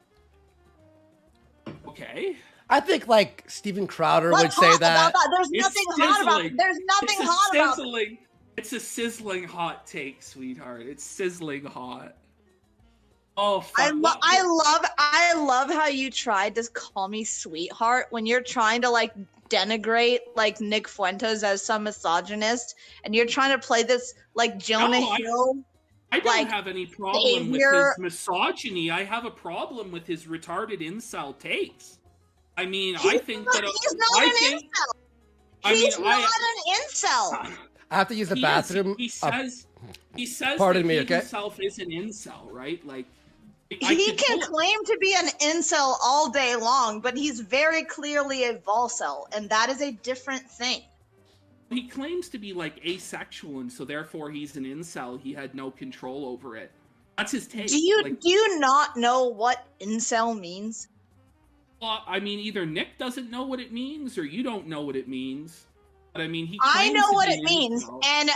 okay. I think like Steven Crowder would Let's say talk that. about that. There's It's nothing hot about. sizzling. There's nothing hot about. Sizzling. It's a sizzling hot take, sweetheart. It's sizzling hot. Oh, fuck. I love how you tried to call me sweetheart when you're trying to like denigrate like Nick Fuentes as some misogynist, and you're trying to play this like Jonah Hill. I don't like, have any problem with savior. his misogyny. I have a problem with his retarded incel takes. I mean, He's I think not, that he's not an incel. He's not an incel. I have to use the bathroom. He says pardon that me, he okay? himself is an incel, right? Like, He can claim to be an incel all day long, but he's very clearly a volcel, and that is a different thing. He claims to be like asexual, and so therefore he's an incel. He had no control over it. That's his take. Do you not know what incel means? Well, I mean, either Nick doesn't know what it means, or you don't know what it means. But I mean, I know what it an means, incel. and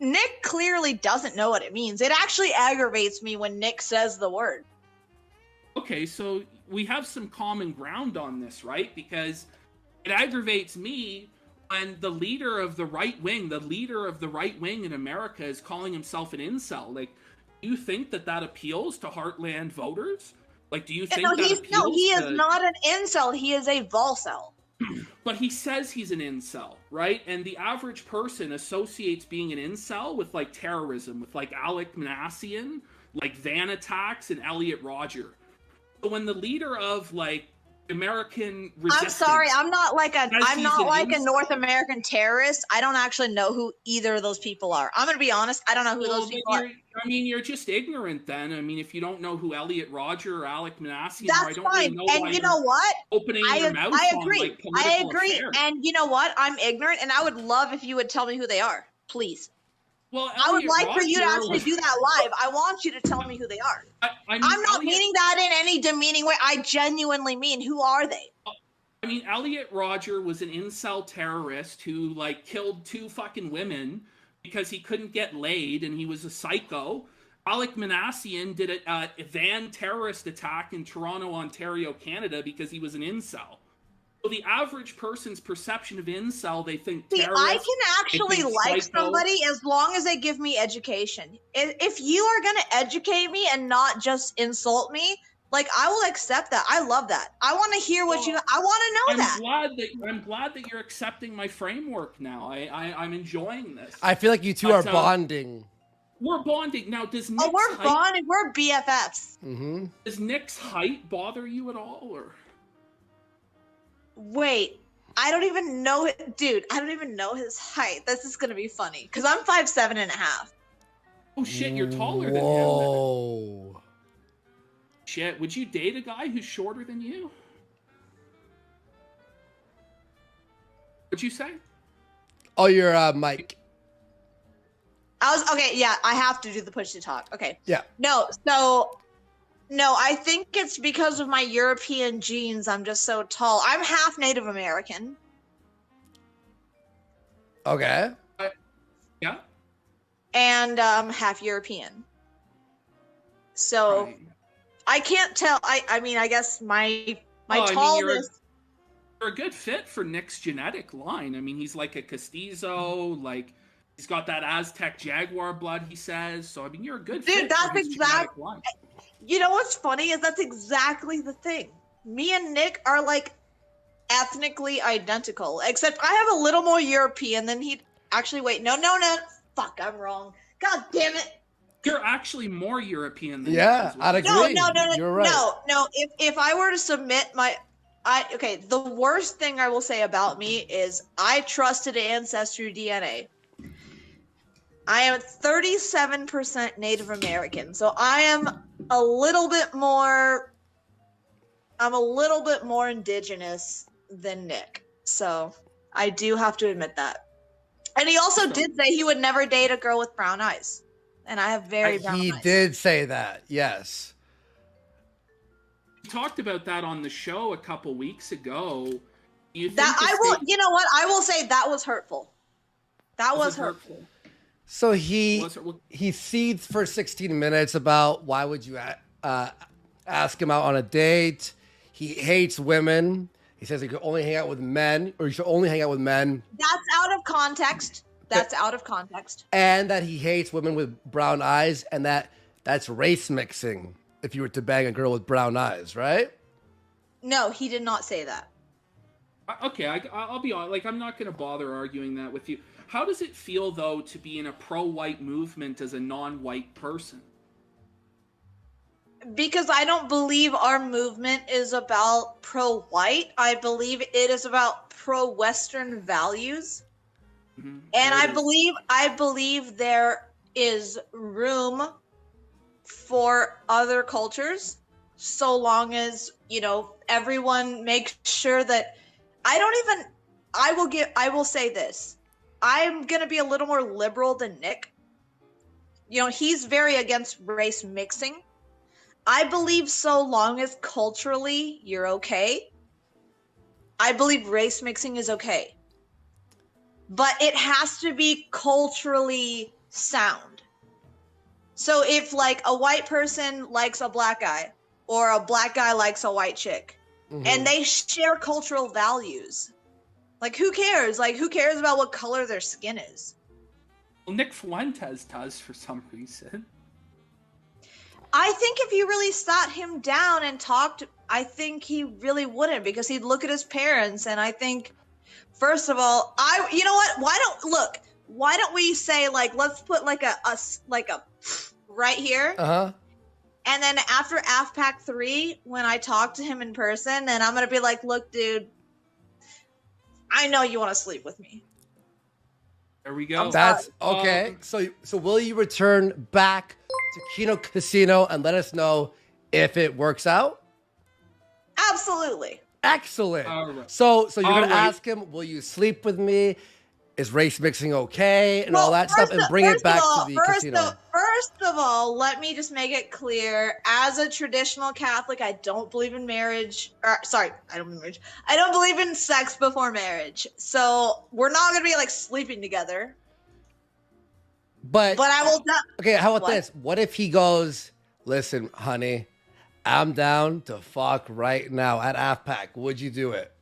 Nick clearly doesn't know what it means. It actually aggravates me when Nick says the word. Okay, so we have some common ground on this, right? Because it aggravates me when the leader of the right wing in America is calling himself an incel. Like, do you think that appeals to Heartland voters? Like, do you think that appeals he is to... not an incel. He is a volcel. But he says he's an incel, right? And the average person associates being an incel with, like, terrorism, with, like, Alec Manassian, like, van attacks, and Elliot Rodger. So when the leader of, like, American resistance... I'm sorry, I'm not like a incel. North American terrorist. I don't actually know who either of those people are. I'm gonna be honest, I don't know who those people are. I mean, you're just ignorant then. I mean, if you don't know who Elliot Rodger or Alec Manassian are, I That's don't fine. really know And why you know what? opening your mouth I on, agree. like, I political agree. affairs. And you know what? I'm ignorant, and I would love if you would tell me who they are, please. Well, I would Elliot like for you to Rodger actually was- do that live. I want you to tell me who they are. I mean, I'm not Elliot- meaning that in any demeaning way. I genuinely mean, who are they? I mean, Elliot Rodger was an incel terrorist who, like, killed 2 fucking women because he couldn't get laid and he was a psycho. Alec Manassian did a van terrorist attack in Toronto, Ontario, Canada because he was an incel. So the average person's perception of incel, they think See, terrorist. I can actually they think like psycho. somebody as long as they give me education. If you are going to educate me and not just insult me, like, I will accept that. I love that. I want to hear what I want to know that. I'm glad that you're accepting my framework now. I'm enjoying this. I feel like you two are bonding. We're bonding now. Does Nick's we're height, bonding. We're BFFs. Mm-hmm. Does Nick's height bother you at all, or? Wait, I don't even know, dude. I don't even know his height. This is gonna be funny because I'm 5'7.5". Oh shit, you're taller than him. Whoa. Shit, would you date a guy who's shorter than you? What'd you say? Oh, your mic. Okay, yeah, I have to do the push to talk. Okay. Yeah. No, I think it's because of my European genes. I'm just so tall. I'm half Native American. Okay. Yeah. And half European. So Right. I can't tell. I mean, I guess my Well, I mean, tallness. you're a good fit for Nick's genetic line. I mean, he's like a Castizo, like he's got that Aztec Jaguar blood, he says. So I mean, you're a good fit That's for his genetic line. You know what's funny is that's exactly the thing. Me and Nick are like ethnically identical, except I have a little more European than he. Actually, wait, no. Fuck, I'm wrong. God damn it. You're actually more European than Yeah, I'd agree. No. You're right. No. If I were to submit okay, the worst thing I will say about me is I trusted Ancestry DNA. I am 37% Native American, so I am a little bit more. I'm a little bit more indigenous than Nick, so I do have to admit that. And he also did say he would never date a girl with brown eyes, and I have very brown eyes. He did say that. Yes. We talked about that on the show a couple weeks ago. You You know what? I will say that was hurtful. That was hurtful. So he seethed for 16 minutes about why would you ask him out on a date. He hates women. He says he could only hang out with men, or you should only hang out with men. That's out of context. That's out of context. And that he hates women with brown eyes, and that's race mixing if you were to bang a girl with brown eyes, right? No, he did not say that. Okay, I'll be honest. Like, I'm not going to bother arguing that with you. How does it feel, though, to be in a pro-white movement as a non-white person? Because I don't believe our movement is about pro-white. I believe it is about pro-Western values. Mm-hmm. And I believe there is room for other cultures, so long as, everyone makes sure that I will say this. I'm going to be a little more liberal than Nick. He's very against race mixing. I believe so long as culturally you're okay, I believe race mixing is okay. But it has to be culturally sound. So if like a white person likes a black guy, or a black guy likes a white chick, and they share cultural values, like who cares? Like who cares about what color their skin is? Well, Nick Fuentes does for some reason. I think if you really sat him down and talked, I think he really wouldn't, because he'd look at his parents, and I think, first of all, you know what? Why don't we say, like, let's put like a right here. Uh-huh. And then after AFPAC 3, when I talk to him in person, then I'm going to be like, look, dude, I know you want to sleep with me. There we go. That's okay. So will you return back to KINO Casino and let us know if it works out? Absolutely. Excellent. Right. So you're going to ask him, will you sleep with me? Is race mixing okay? And all that stuff, and bring it back to the casino. First of all, let me just make it clear. As a traditional Catholic, I don't believe in marriage. I don't believe in marriage. I don't believe in sex before marriage. So we're not going to be like sleeping together. But I will. Okay, how about this? What if he goes, listen, honey, I'm down to fuck right now at AFPAC. Would you do it?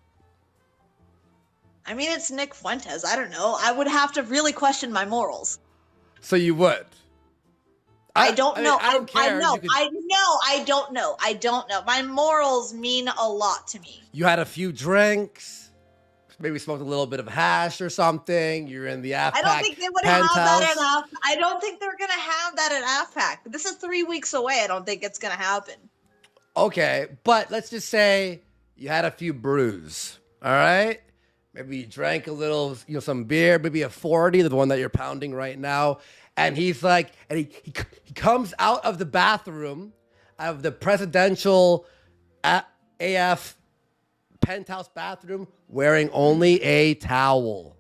I mean, it's Nick Fuentes. I don't know. I would have to really question my morals. So you would? I don't know. I don't care. I don't know. My morals mean a lot to me. You had a few drinks, maybe smoked a little bit of hash or something. You're in the AFPAC I don't think they would have that at AFPAC. I don't think they're going to have that at AFPAC. This is 3 weeks away. I don't think it's going to happen. Okay, but let's just say you had a few brews, all right? Maybe you drank a little, some beer, maybe a 40, the one that you're pounding right now. And he's like, and he comes out of the bathroom of the presidential AF penthouse bathroom wearing only a towel?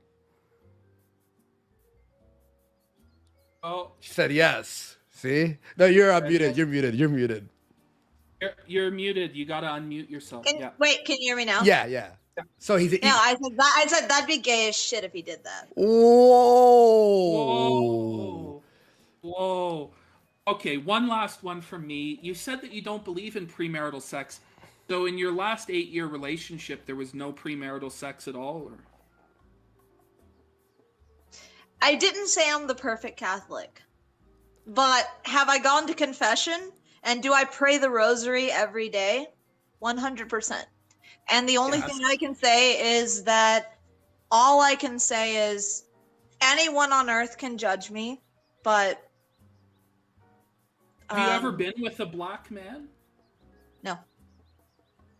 Oh, She said yes. See? No, you're unmuted. You're muted. You're muted. you're muted. You gotta unmute yourself. Yeah. Wait, can you hear me now? Yeah. So he's No, I said that'd be gay as shit if he did that. Whoa. Whoa. Okay, one last one from me. You said that you don't believe in premarital sex. So in your last 8-year relationship, there was no premarital sex at all? Or? I didn't say I'm the perfect Catholic, but have I gone to confession? And do I pray the rosary every day? 100%. And the only thing I can say is that all I can say is anyone on earth can judge me, but... Have you ever been with a black man? No.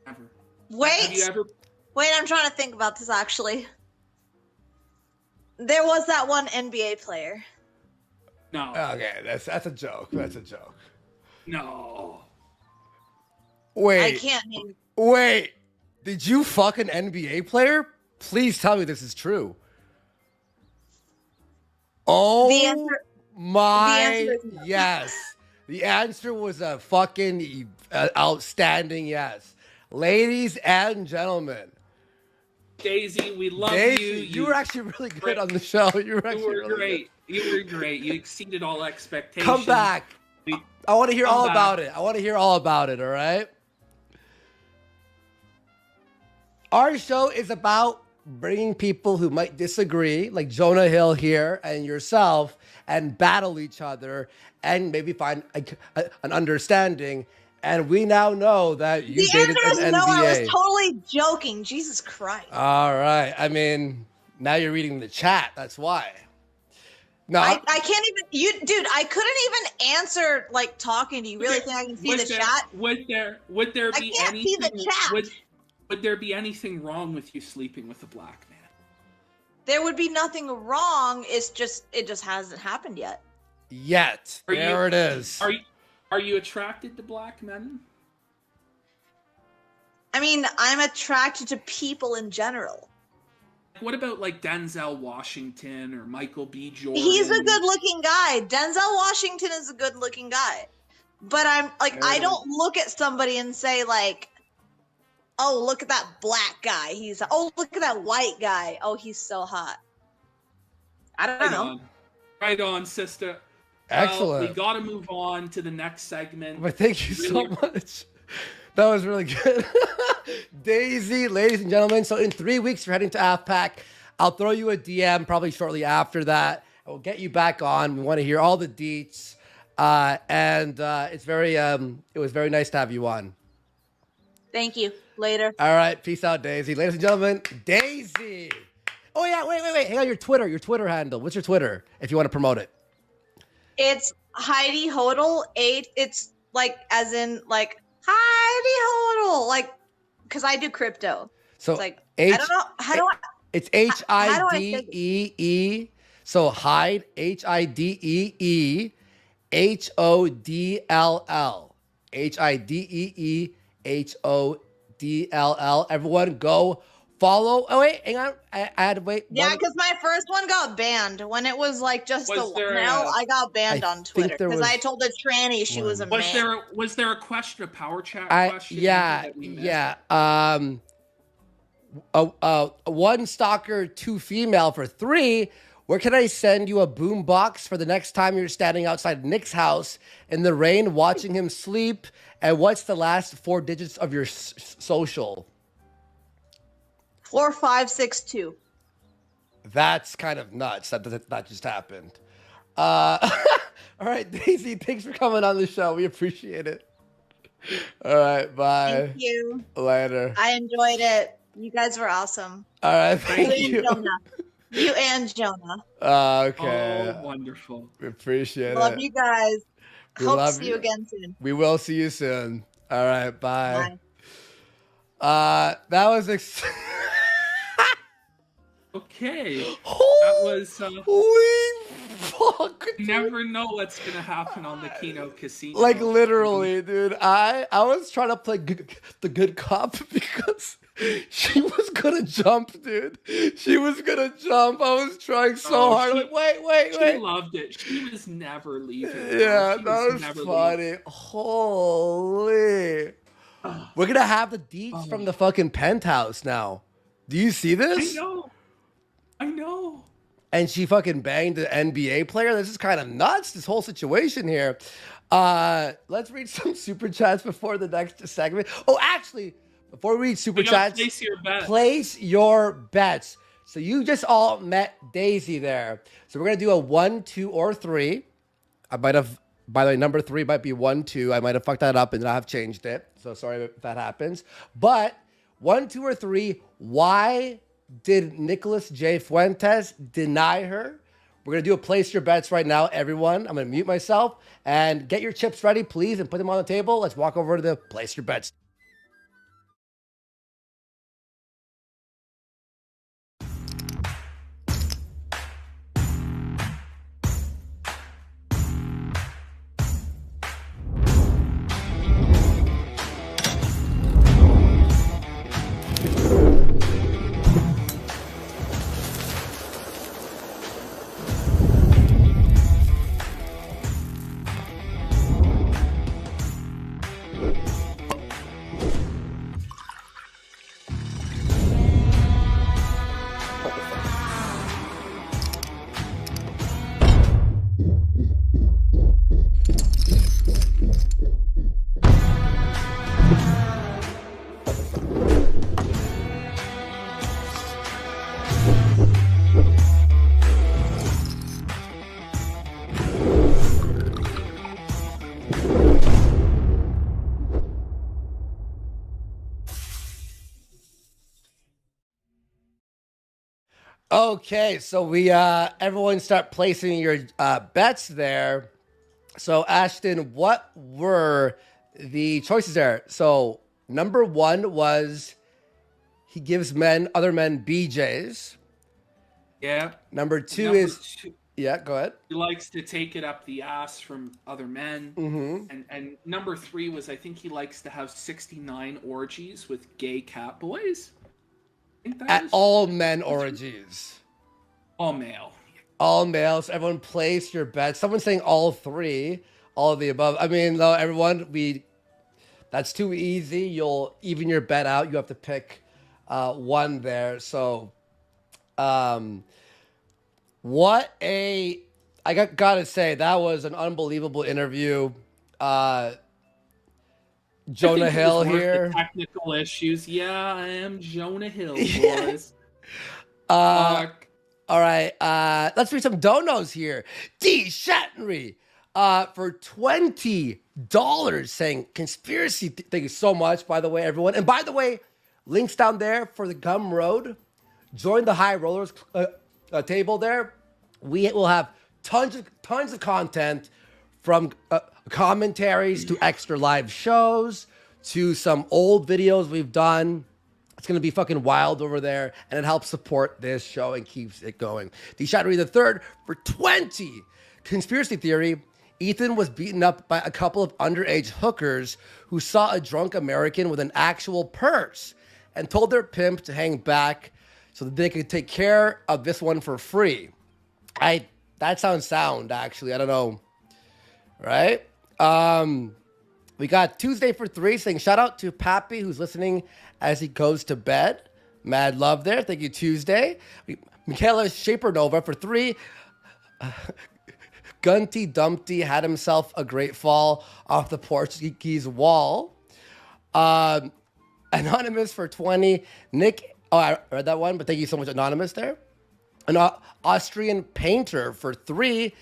Never. Wait! Have you ever... Wait, I'm trying to think about this, actually. There was that one NBA player. No. Okay, that's a joke. That's a joke. No. Wait. I can't name... Wait. Did you fuck an NBA player? Please tell me this is true. Oh my yes. The answer was a fucking outstanding yes. Ladies and gentlemen. Daisy, we love Daisy, you. You were actually really good on the show. You were great. You were great. You exceeded all expectations. Come back. I want to hear all about it. I want to hear all about it, all right? Our show is about bringing people who might disagree, like Jonah Hill here and yourself, and battle each other and maybe find an understanding. And we now know that you dated an NBA. No, I was totally joking. Jesus Christ. All right. I mean, now you're reading the chat. That's why. No, I can't even. Dude, I couldn't even answer like talking to you. Really think I can see the chat? Would there be I can't see the chat. Would there be anything wrong with you sleeping with a black man? There would be nothing wrong. It just hasn't happened yet. There it is. Are you attracted to black men? I mean, I'm attracted to people in general. What about like Denzel Washington or Michael B. Jordan? He's a good-looking guy. Denzel Washington is a good-looking guy. But I'm like, I don't look at somebody and say like, oh, look at that black guy. Look at that white guy. Oh, he's so hot. I don't know. Right on, sister. Excellent. We got to move on to the next segment. But thank you so much. That was really good. Daisy, ladies and gentlemen. So in 3 weeks, you're heading to AFPAC. I'll throw you a DM probably shortly after that. I will get you back on. We want to hear all the deets. It was very nice to have you on. Thank you. Later. All right. Peace out, Daisy. Ladies and gentlemen, Daisy. Oh, yeah. Wait. Hang on. Your Twitter handle. What's your Twitter if you want to promote it? It's Heidi Hodel 8. It's like, as in like, Heidi Hodel. Like, because I do crypto. So it's like, I don't know. How do I? It's HIDEE. So Hide, HIDEE, HODLL. HIDEE, HODLL. Everyone go follow. Oh, wait, hang on. I had to wait. Yeah, because my first one got banned. When it was like just I got banned on Twitter because I told a tranny she was a man. Was there a question, a power chat question? Yeah. One stalker, 2 female for 3. Where can I send you a boom box for the next time you're standing outside Nick's house in the rain watching him sleep? And what's the last 4 digits of your social? 4562. That's kind of nuts. That just happened. All right, Daisy, thanks for coming on the show. We appreciate it. All right, bye. Thank you. Later. I enjoyed it. You guys were awesome. All right, thank you. You and Jonah. Okay. Oh, wonderful. We appreciate it. Love you guys. Hope to see you again soon. We will see you soon. All right, bye. That was okay. That was holy fuck. You never know what's gonna happen on the Kino Casino. Like literally, dude. I was trying to play the good cop because she was gonna jump, dude. She was gonna jump. I was trying so hard. Like, wait. She loved it. She was never leaving. Yeah, that was funny. Holy. We're gonna have the deets from the fucking penthouse now. Do you see this? I know. And she fucking banged the NBA player. This is kind of nuts, this whole situation here. Let's read some super chats before the next segment. Oh, actually, before we read super chats, place your bets. So you just all met Daisy there. So we're going to do a 1, 2, or 3. I might have, by the way, number 3 might be 1, 2. I might have fucked that up and I have changed it. So sorry if that happens. But 1, 2, or 3, why did Nicholas J. Fuentes deny her? We're going to do a place your bets right now, everyone. I'm going to mute myself and get your chips ready, please, and put them on the table. Let's walk over to the place your bets. Okay, so we everyone start placing your bets there. So Ashton, what were the choices there? So number 1 was he gives other men BJs. Yeah. Number 2 is yeah, go ahead. He likes to take it up the ass from other men. Mm-hmm. And number 3 was I think he likes to have 69 orgies with gay cat boys. At all men orgies. All male. All males. Everyone place your bets. Someone's saying all 3. All of the above. I mean, though, everyone, that's too easy. You'll even your bet out. You have to pick one there. So, I gotta say, that was an unbelievable interview. Jonah Hill here. Technical issues. Yeah, I am Jonah Hill, boys. All right. Let's read some donos here. D. Shatnery for $20 saying conspiracy. Thank you so much, by the way, everyone. And by the way, links down there for the Gum Road. Join the High Rollers table there. We will have tons of content from commentaries to extra live shows to some old videos we've done. It's going to be fucking wild over there, and it helps support this show and keeps it going. The Shattery the Third for 20. Conspiracy theory. Ethan was beaten up by a couple of underage hookers who saw a drunk American with an actual purse and told their pimp to hang back so that they could take care of this one for free. That sounds sound, actually. I don't know. Right? We got Tuesday for 3 saying shout out to Pappy who's listening as he goes to bed. Mad love there. Thank you, Tuesday. Michaela Shapernova for 3. Gunty Dumpty had himself a great fall off the Portuguese wall. Anonymous for 20. Nick, I read that one, but thank you so much, Anonymous there. An Austrian painter for 3.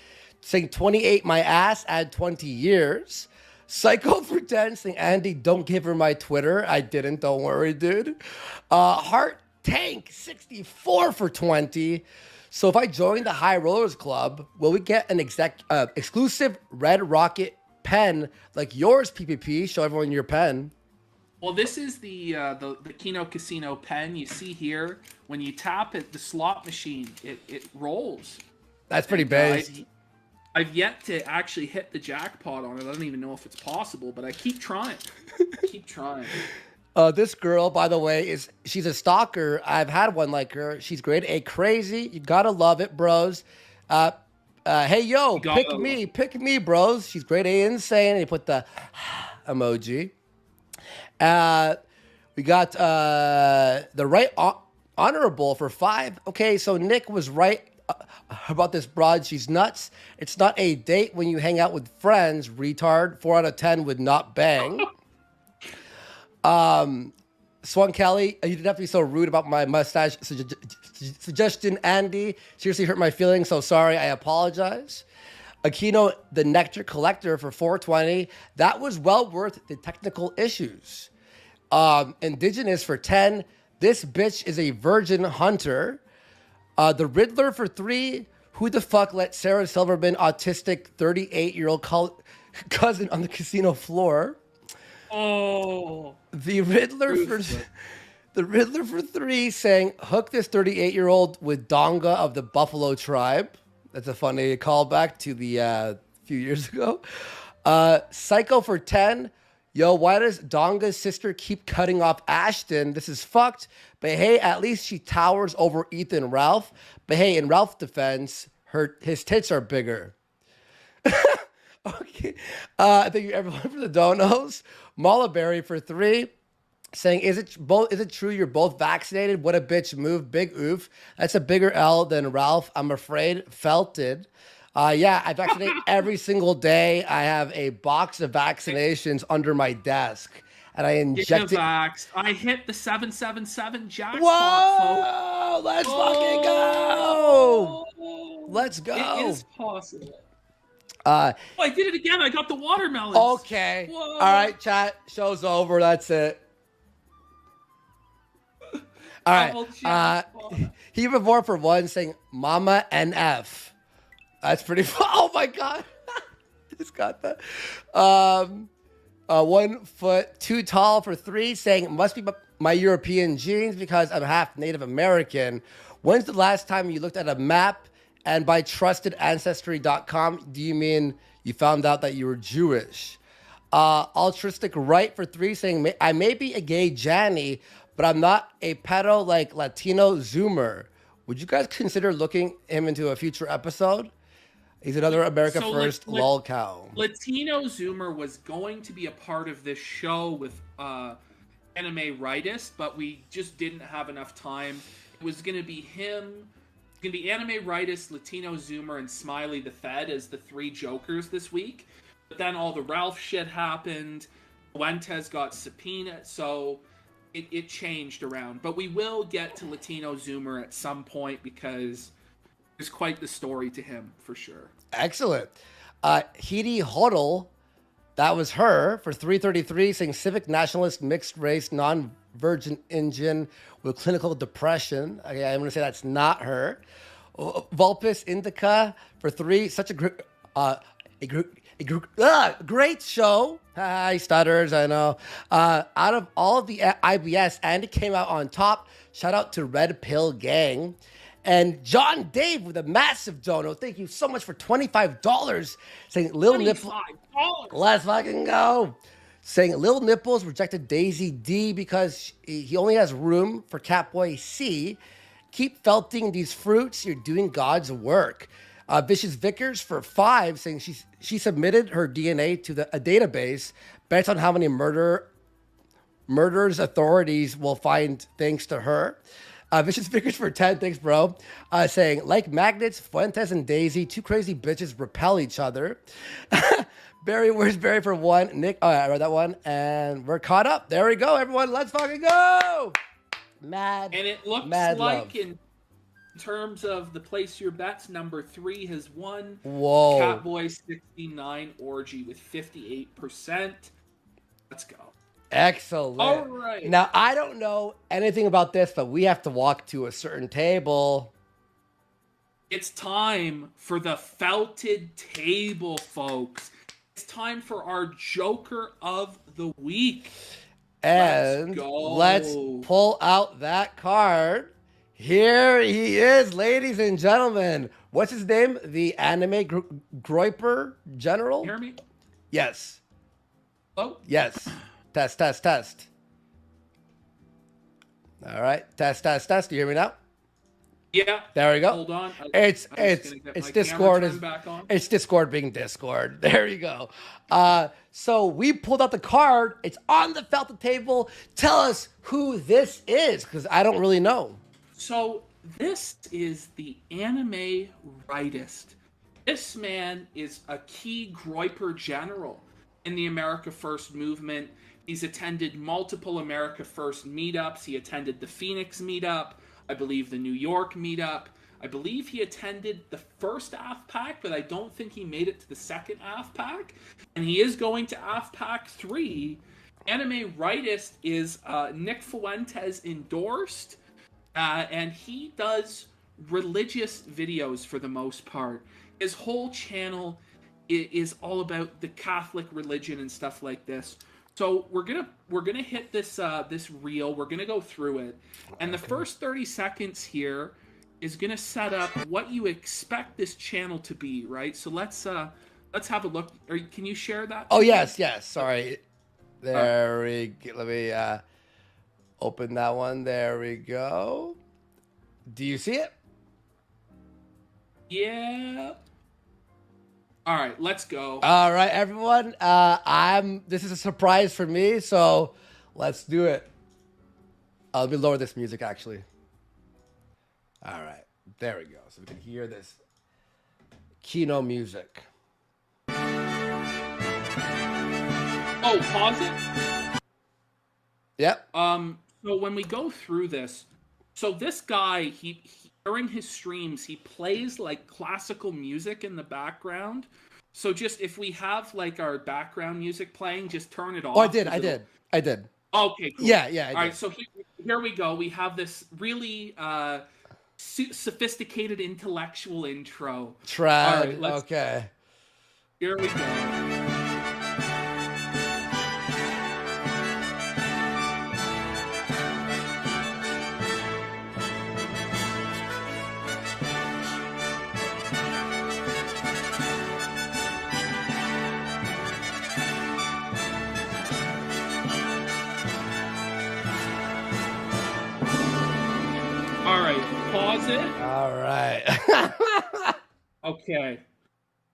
Saying 28 my ass, add 20 years. Psycho for 10 saying, Andy, don't give her my Twitter. I didn't, don't worry, dude. Heart Tank 64 for 20. So if I join the High Rollers Club, will we get an exclusive Red Rocket pen like yours, PPP? Show everyone your pen. Well, this is the Kino Casino pen. You see here, when you tap it, the slot machine, it rolls. That's pretty basic. I've yet to actually hit the jackpot on it. I don't even know if it's possible, but I keep trying. Keep trying. This girl, by the way, she's a stalker. I've had one like her. She's grade A crazy. You gotta love it, bros. Hey, yo, pick me, bros. She's grade A insane. And you put the emoji. We got the right honorable for 5. Okay, so Nick was right about this broad. She's nuts. It's not a date when you hang out with friends, retard. 4 out of 10 would not bang. Swan Kelly, you didn't have to be so rude about my mustache suggestion, Andy. Seriously hurt my feelings, so sorry. I apologize. Aquino, the Nectar Collector for 420. That was well worth the technical issues. Indigenous for 10. This bitch is a virgin hunter. The Riddler for 3. Who the fuck let Sarah Silverman, autistic 38-year-old cousin on the casino floor? Oh. The Riddler for 3 saying, hook this 38-year-old with Donga of the Buffalo tribe. That's a funny callback to the few years ago. Psycho for 10. Yo, why does Donga's sister keep cutting off Ashton? This is fucked. But hey, at least she towers over Ethan Ralph. But hey, in Ralph's defense, his tits are bigger. Okay. Thank you everyone for the donos. Malaberry for 3. Saying, is it true you're both vaccinated? What a bitch move. Big oof. That's a bigger L than Ralph, I'm afraid. Felted. Yeah, I vaccinate every single day. I have a box of vaccinations under my desk. And I inject it. I hit the 777 jackpot. Whoa! Folks. Let's fucking go! Let's go. It is possible. I did it again. I got the watermelons. Okay. Whoa. All right, chat. Show's over. That's it. All right. He before for 1 saying Mama NF. That's pretty fun. Oh my God. Just got that. 1 foot too tall for 3 saying it must be my European genes because I'm half Native American. When's the last time you looked at a map? And by trustedancestry.com, do you mean you found out that you were Jewish? Altruistic right for 3 saying, I may be a gay Janny, but I'm not a pedo like Latino Zoomer. Would you guys consider looking him into a future episode? He's another America First lol cow. Latino Zoomer was going to be a part of this show with Anime Rightist, but we just didn't have enough time. It was going to be him. It's going to be Anime Rightist, Latino Zoomer, and Smiley the Fed as the 3 Jokers this week. But then all the Ralph shit happened. Fuentes got subpoenaed, so it changed around. But we will get to Latino Zoomer at some point because there's quite the story to him, for sure. Excellent. Hedy Hodl, that was her, for 333, saying civic nationalist, mixed race, non-virgin Indian with clinical depression. Okay, I'm going to say that's not her. Vulpus Indica for 3, such a great show. Hi, stutters, I know. Out of all of the IBS, Andy came out on top. Shout out to Red Pill Gang. And John Dave with a massive dono. Thank you so much for $25. Saying Lil Nipples. Let's fucking go. Saying Lil Nipples rejected Daisy D because he only has room for Catboy C. Keep felting these fruits. You're doing God's work. Vicious Vickers for 5, saying she submitted her DNA to a database based on how many murders authorities will find thanks to her. Vicious Vickers for 10, thanks, bro. Saying, like magnets, Fuentes and Daisy, 2 crazy bitches repel each other. Barry, where's Barry for 1? Nick, I read that one. And we're caught up. There we go, everyone. Let's fucking go. And it looks like love. In terms of the place your bets, number 3 has won. Whoa. Catboy 69 Orgy with 58%. Let's go. Excellent. All right. Now, I don't know anything about this, but we have to walk to a certain table. It's time for the felted table, folks. It's time for our Joker of the Week. And let's pull out that card. Here he is, ladies and gentlemen. What's his name? The anime Groyper general? Hear me? Yes. Hello? Yes. Test, test, test. All right. Test, test, test. Do you hear me now? Yeah. There we go. Hold on. It's my Discord camera is turned back on. it's Discord being Discord. There you go. So we pulled out the card. It's on the felt table. Tell us who this is, because I don't really know. So this is the anime Rightist. This man is a key Groyper general in the America First movement. He's attended multiple America First meetups. He attended the Phoenix meetup, I believe the New York meetup. I believe he attended the first AFPAC, but I don't think he made it to the second AFPAC. And he is going to AFPAC 3. Anime Rightist is Nick Fuentes endorsed, and he does religious videos for the most part. His whole channel is all about the Catholic religion and stuff like this. So we're gonna hit this this reel. We're gonna go through it, and the first 30 seconds here is gonna set up what you expect this channel to be, right? So let's have a look. Can you share that? Oh yes, yes. Sorry. There we go. Let me open that one. There we go. Do you see it? Yeah. All right, let's go. All right, everyone. This is a surprise for me, so let's do it. Let me lower this music, actually. All right, there we go. So we can hear this KINO music. Oh, pause it. Yep. So when we go through this, so this guy, he during his streams, he plays like classical music in the background. So just if we have like our background music playing, just turn it off. Oh, I did. Okay, cool. Yeah. All right, so here we go. We have this really sophisticated intellectual intro. Trad. All right, okay. Here we go. Pause it. All right. Okay.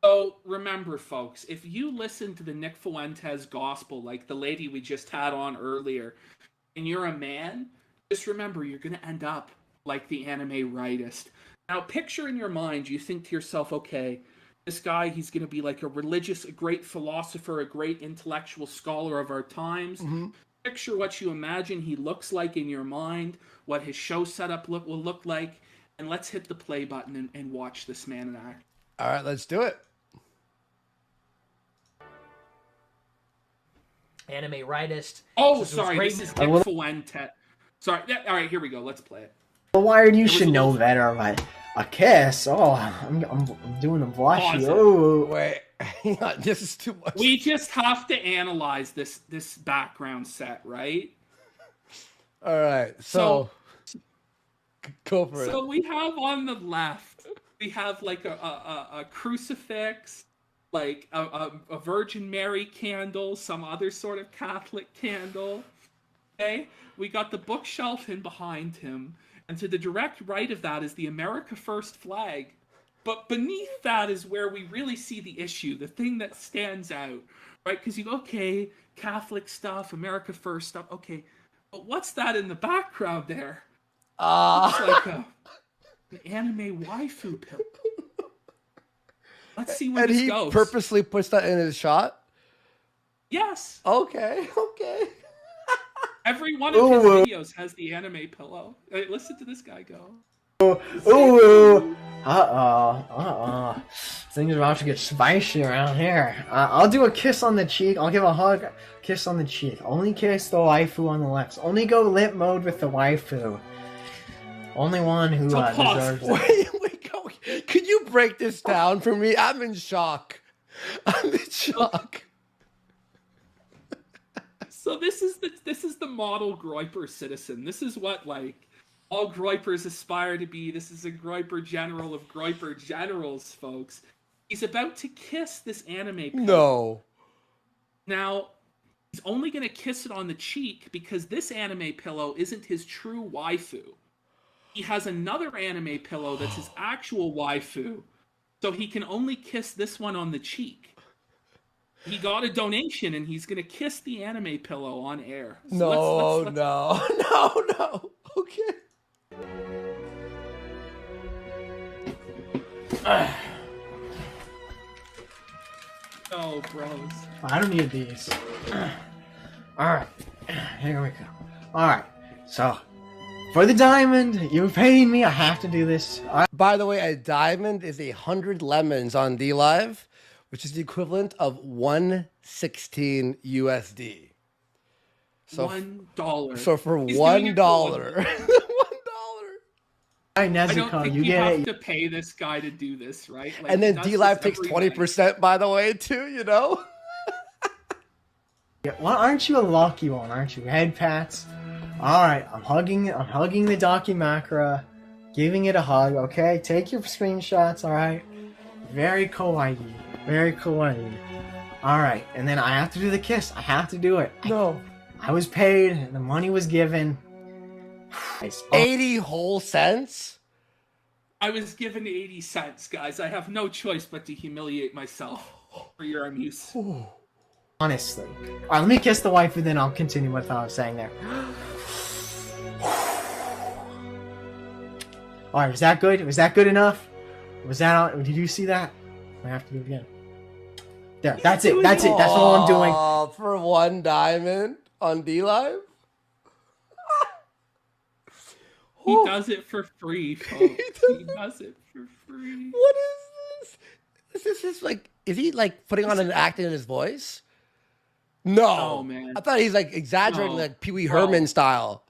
So remember, folks, if you listen to the Nick Fuentes gospel, like the lady we just had on earlier, and you're a man, just remember you're going to end up like the anime Rightist. Now, picture in your mind, you think to yourself, okay, this guy, he's going to be like a great philosopher, a great intellectual scholar of our times. Mm-hmm. Picture what you imagine he looks like in your mind, what his show setup will look like, and let's hit the play button and watch this man in act. All right, let's do it. Anime Rightist. Oh, sorry, this is Nick Fuentes. Sorry, all right, here we go. Let's play it. Well, Wired, you should know better. A kiss. Oh, I'm doing a blushy. Oh, wait. Hang on, this is too much. We just have to analyze this background set, right? All right, so go for it. So we have on the left, we have like a crucifix, like a Virgin Mary candle, some other sort of Catholic candle. Okay, we got the bookshelf in behind him, and to the direct right of that is the America First flag. But beneath that is where we really see the issue, the thing that stands out, right? Because you go, okay, Catholic stuff, America First stuff, okay. But what's that in the background there? It's like an anime waifu pill. Let's see where this goes. And he purposely puts that in his shot? Yes. Okay. Every one of his videos has the anime pillow. Listen to this guy go. Ooh. Things are about to get spicy around here. I'll do a kiss on the cheek. I'll give a hug. Kiss on the cheek. Only kiss the waifu on the lips. Only go lip mode with the waifu. Only one who deserves it. Wait, go. Could you break this down for me? I'm in shock. So this is the model Groyper citizen. This is what, like, all Groypers aspire to be. This is a Groyper general of Groyper generals, folks. He's about to kiss this anime pillow. No. Now, he's only going to kiss it on the cheek because this anime pillow isn't his true waifu. He has another anime pillow that's his actual waifu, so he can only kiss this one on the cheek. He got a donation, and he's going to kiss the anime pillow on air. So no. Okay. Oh, bros. I don't need these. Alright. Here we go. Alright. So, for the diamond, you're paying me. I have to do this. By the way, a diamond is 100 lemons on DLive, which is the equivalent of 116 USD. So $1. So for $1, $1. I don't think you have to pay this guy to do this, right? Like, and then DLive takes 20%, by the way, too, you know? Yeah, well, aren't you a lucky one, aren't you? Head pats. Alright, I'm hugging the Dakimakura, giving it a hug, okay? Take your screenshots, alright? Very kawaii. Very kawaii. Alright, and then I have to do the kiss. I have to do it. No. I was paid, the money was given. 80 whole cents? I was given 80 cents, guys. I have no choice but to humiliate myself for your amuse. Honestly. Alright, let me kiss the waifu, then I'll continue what I was saying there. Alright, was that good? Was that good enough? Was that... Did you see that? I have to do it again. There, that's it. That's it. That's all I'm doing. For $1 diamond on DLive? He does it for free, folks. He does it for free. What is this? Is this like... Is he like putting on an act in his voice? No, man. I thought he's like exaggerating, like Pee Wee Herman style.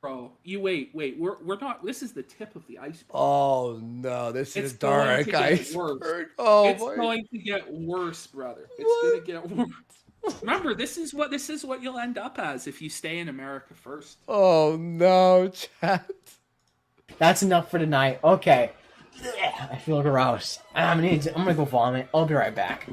Bro, you wait. We're not. This is the tip of the iceberg. Oh no, this is dark iceberg. It's going to get worse, brother. It's going to get worse. Remember, this is what you'll end up as if you stay in America first. Oh no, chat. That's enough for tonight. Okay. I feel gross. I'm gonna go vomit. I'll be right back.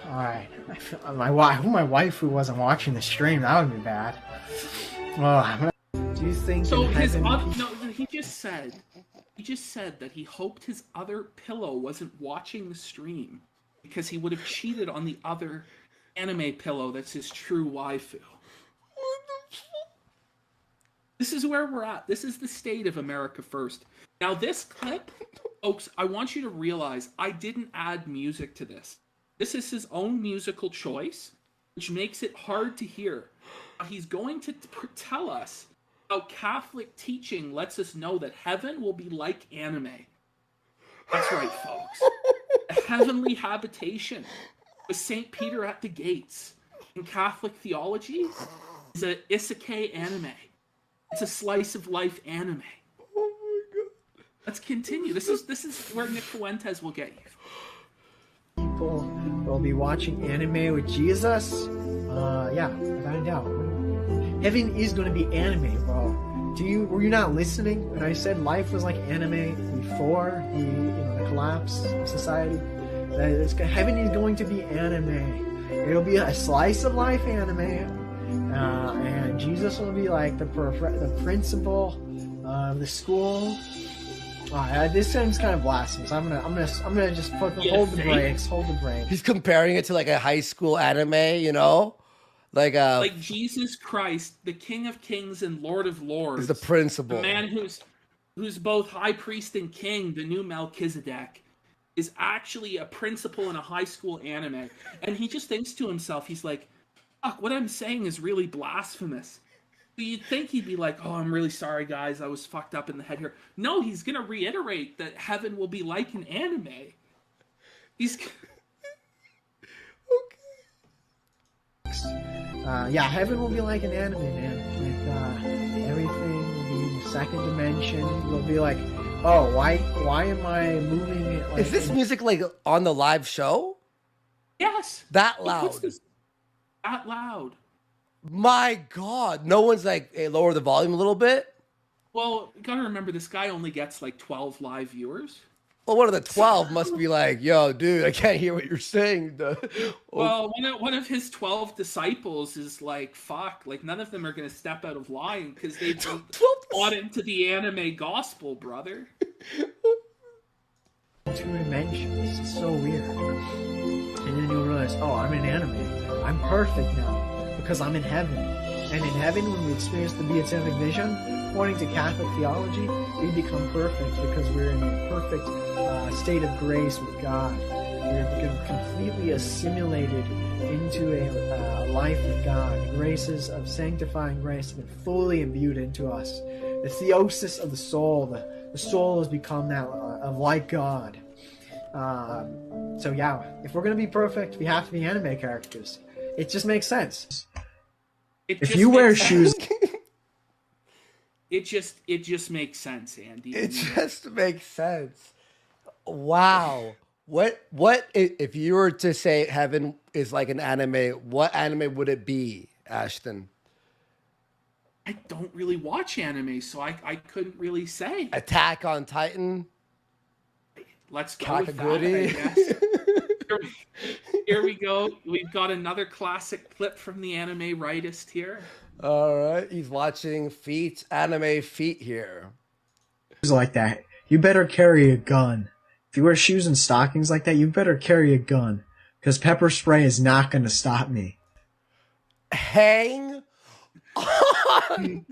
Alright. My waifu wasn't watching the stream. That would be bad. Do you think? So he just said that he hoped his other pillow wasn't watching the stream because he would have cheated on the other anime pillow that's his true waifu. This is where we're at. This is the state of America first. Now this clip, folks, I want you to realize I didn't add music to this. This is his own musical choice, which makes it hard to hear. He's going to tell us how Catholic teaching lets us know that heaven will be like anime. That's right, folks. A heavenly habitation with St. Peter at the gates. In Catholic theology, is a isekai anime. It's a slice of life anime. Oh my god. Let's continue. This is where Nick Fuentes will get you. People will be watching anime with Jesus. Yeah, without a doubt. Heaven is going to be anime, bro. Were you not listening when I said life was like anime before the collapse of society? Heaven is going to be anime. It'll be a slice of life anime, and Jesus will be like the principal of the school. This seems kind of blasphemous. I'm gonna just hold the brakes. Hold the brakes. He's comparing it to like a high school anime, you know, like Jesus Christ, the King of Kings and Lord of Lords, is the principal. The man who's both high priest and king, the new Melchizedek, is actually a principal in a high school anime, and he just thinks to himself, he's like, "Fuck, what I'm saying is really blasphemous." You'd think he'd be like, "Oh, I'm really sorry, guys. I was fucked up in the head here." No, he's gonna reiterate that heaven will be like an anime. He's okay. Yeah, heaven will be like an anime, man. With everything will be second dimension. It'll be like, oh, why am I moving it? Like, is this music like on the live show? Yes. That He loud. puts this that loud. My God. No one's like, hey, lower the volume a little bit. Well, you gotta remember this guy only gets like 12 live viewers. Well, one of the 12 must be like, yo, dude, I can't hear what you're saying. Well, one of his 12 disciples is like, fuck, like none of them are gonna step out of line because they've bought into the anime gospel, brother. 2 dimensions. It's so weird. And then you'll realize, oh, I'm in anime. I'm perfect now because I'm in heaven. And in heaven, when we experience the beatific vision, according to Catholic theology, we become perfect because we're in a perfect state of grace with God. We're completely assimilated into a life with God. Graces of sanctifying grace have been fully imbued into us. The theosis of the soul, the soul has become now like God. So yeah, if we're going to be perfect, we have to be anime characters. It just makes sense. If you wear shoes... It just makes sense, Andy. It just makes sense. Wow. What if you were to say heaven is like an anime, what anime would it be, Ashton? I don't really watch anime, so I couldn't really say. Attack on Titan? Let's go with that, I guess. Here we go. We've got another classic clip from the anime Rightist here. All right, he's watching anime feet here. Like that, you better carry a gun. If you wear shoes and stockings like that, you better carry a gun, because pepper spray is not going to stop me. Hang on.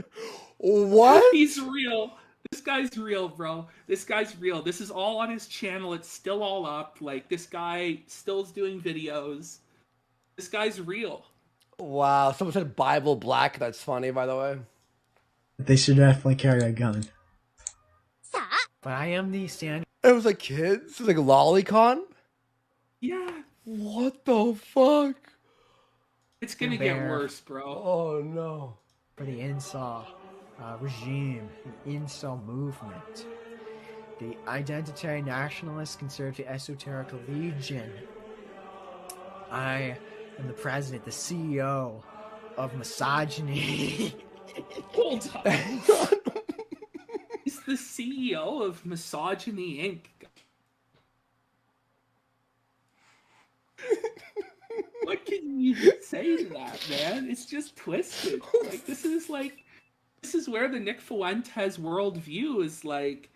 What? He's real. This guy's real, bro. This guy's real. This is all on his channel. It's still all up. Like, this guy still is doing videos. This guy's real. Wow. Someone said Bible Black. That's funny, by the way. They should definitely carry a gun. But I am the standard. It was like kids? It was like Lolicon? Yeah. What the fuck? It's gonna get worse, bro. Oh, no. For the incel regime, the incel movement, the identitary nationalist conservative esoteric legion. I am the president, the CEO of misogyny. Hold on. He's the CEO of Misogyny Inc. What can you say to that, man? It's just twisted. Like, this is where the Nick Fuentes worldview is like,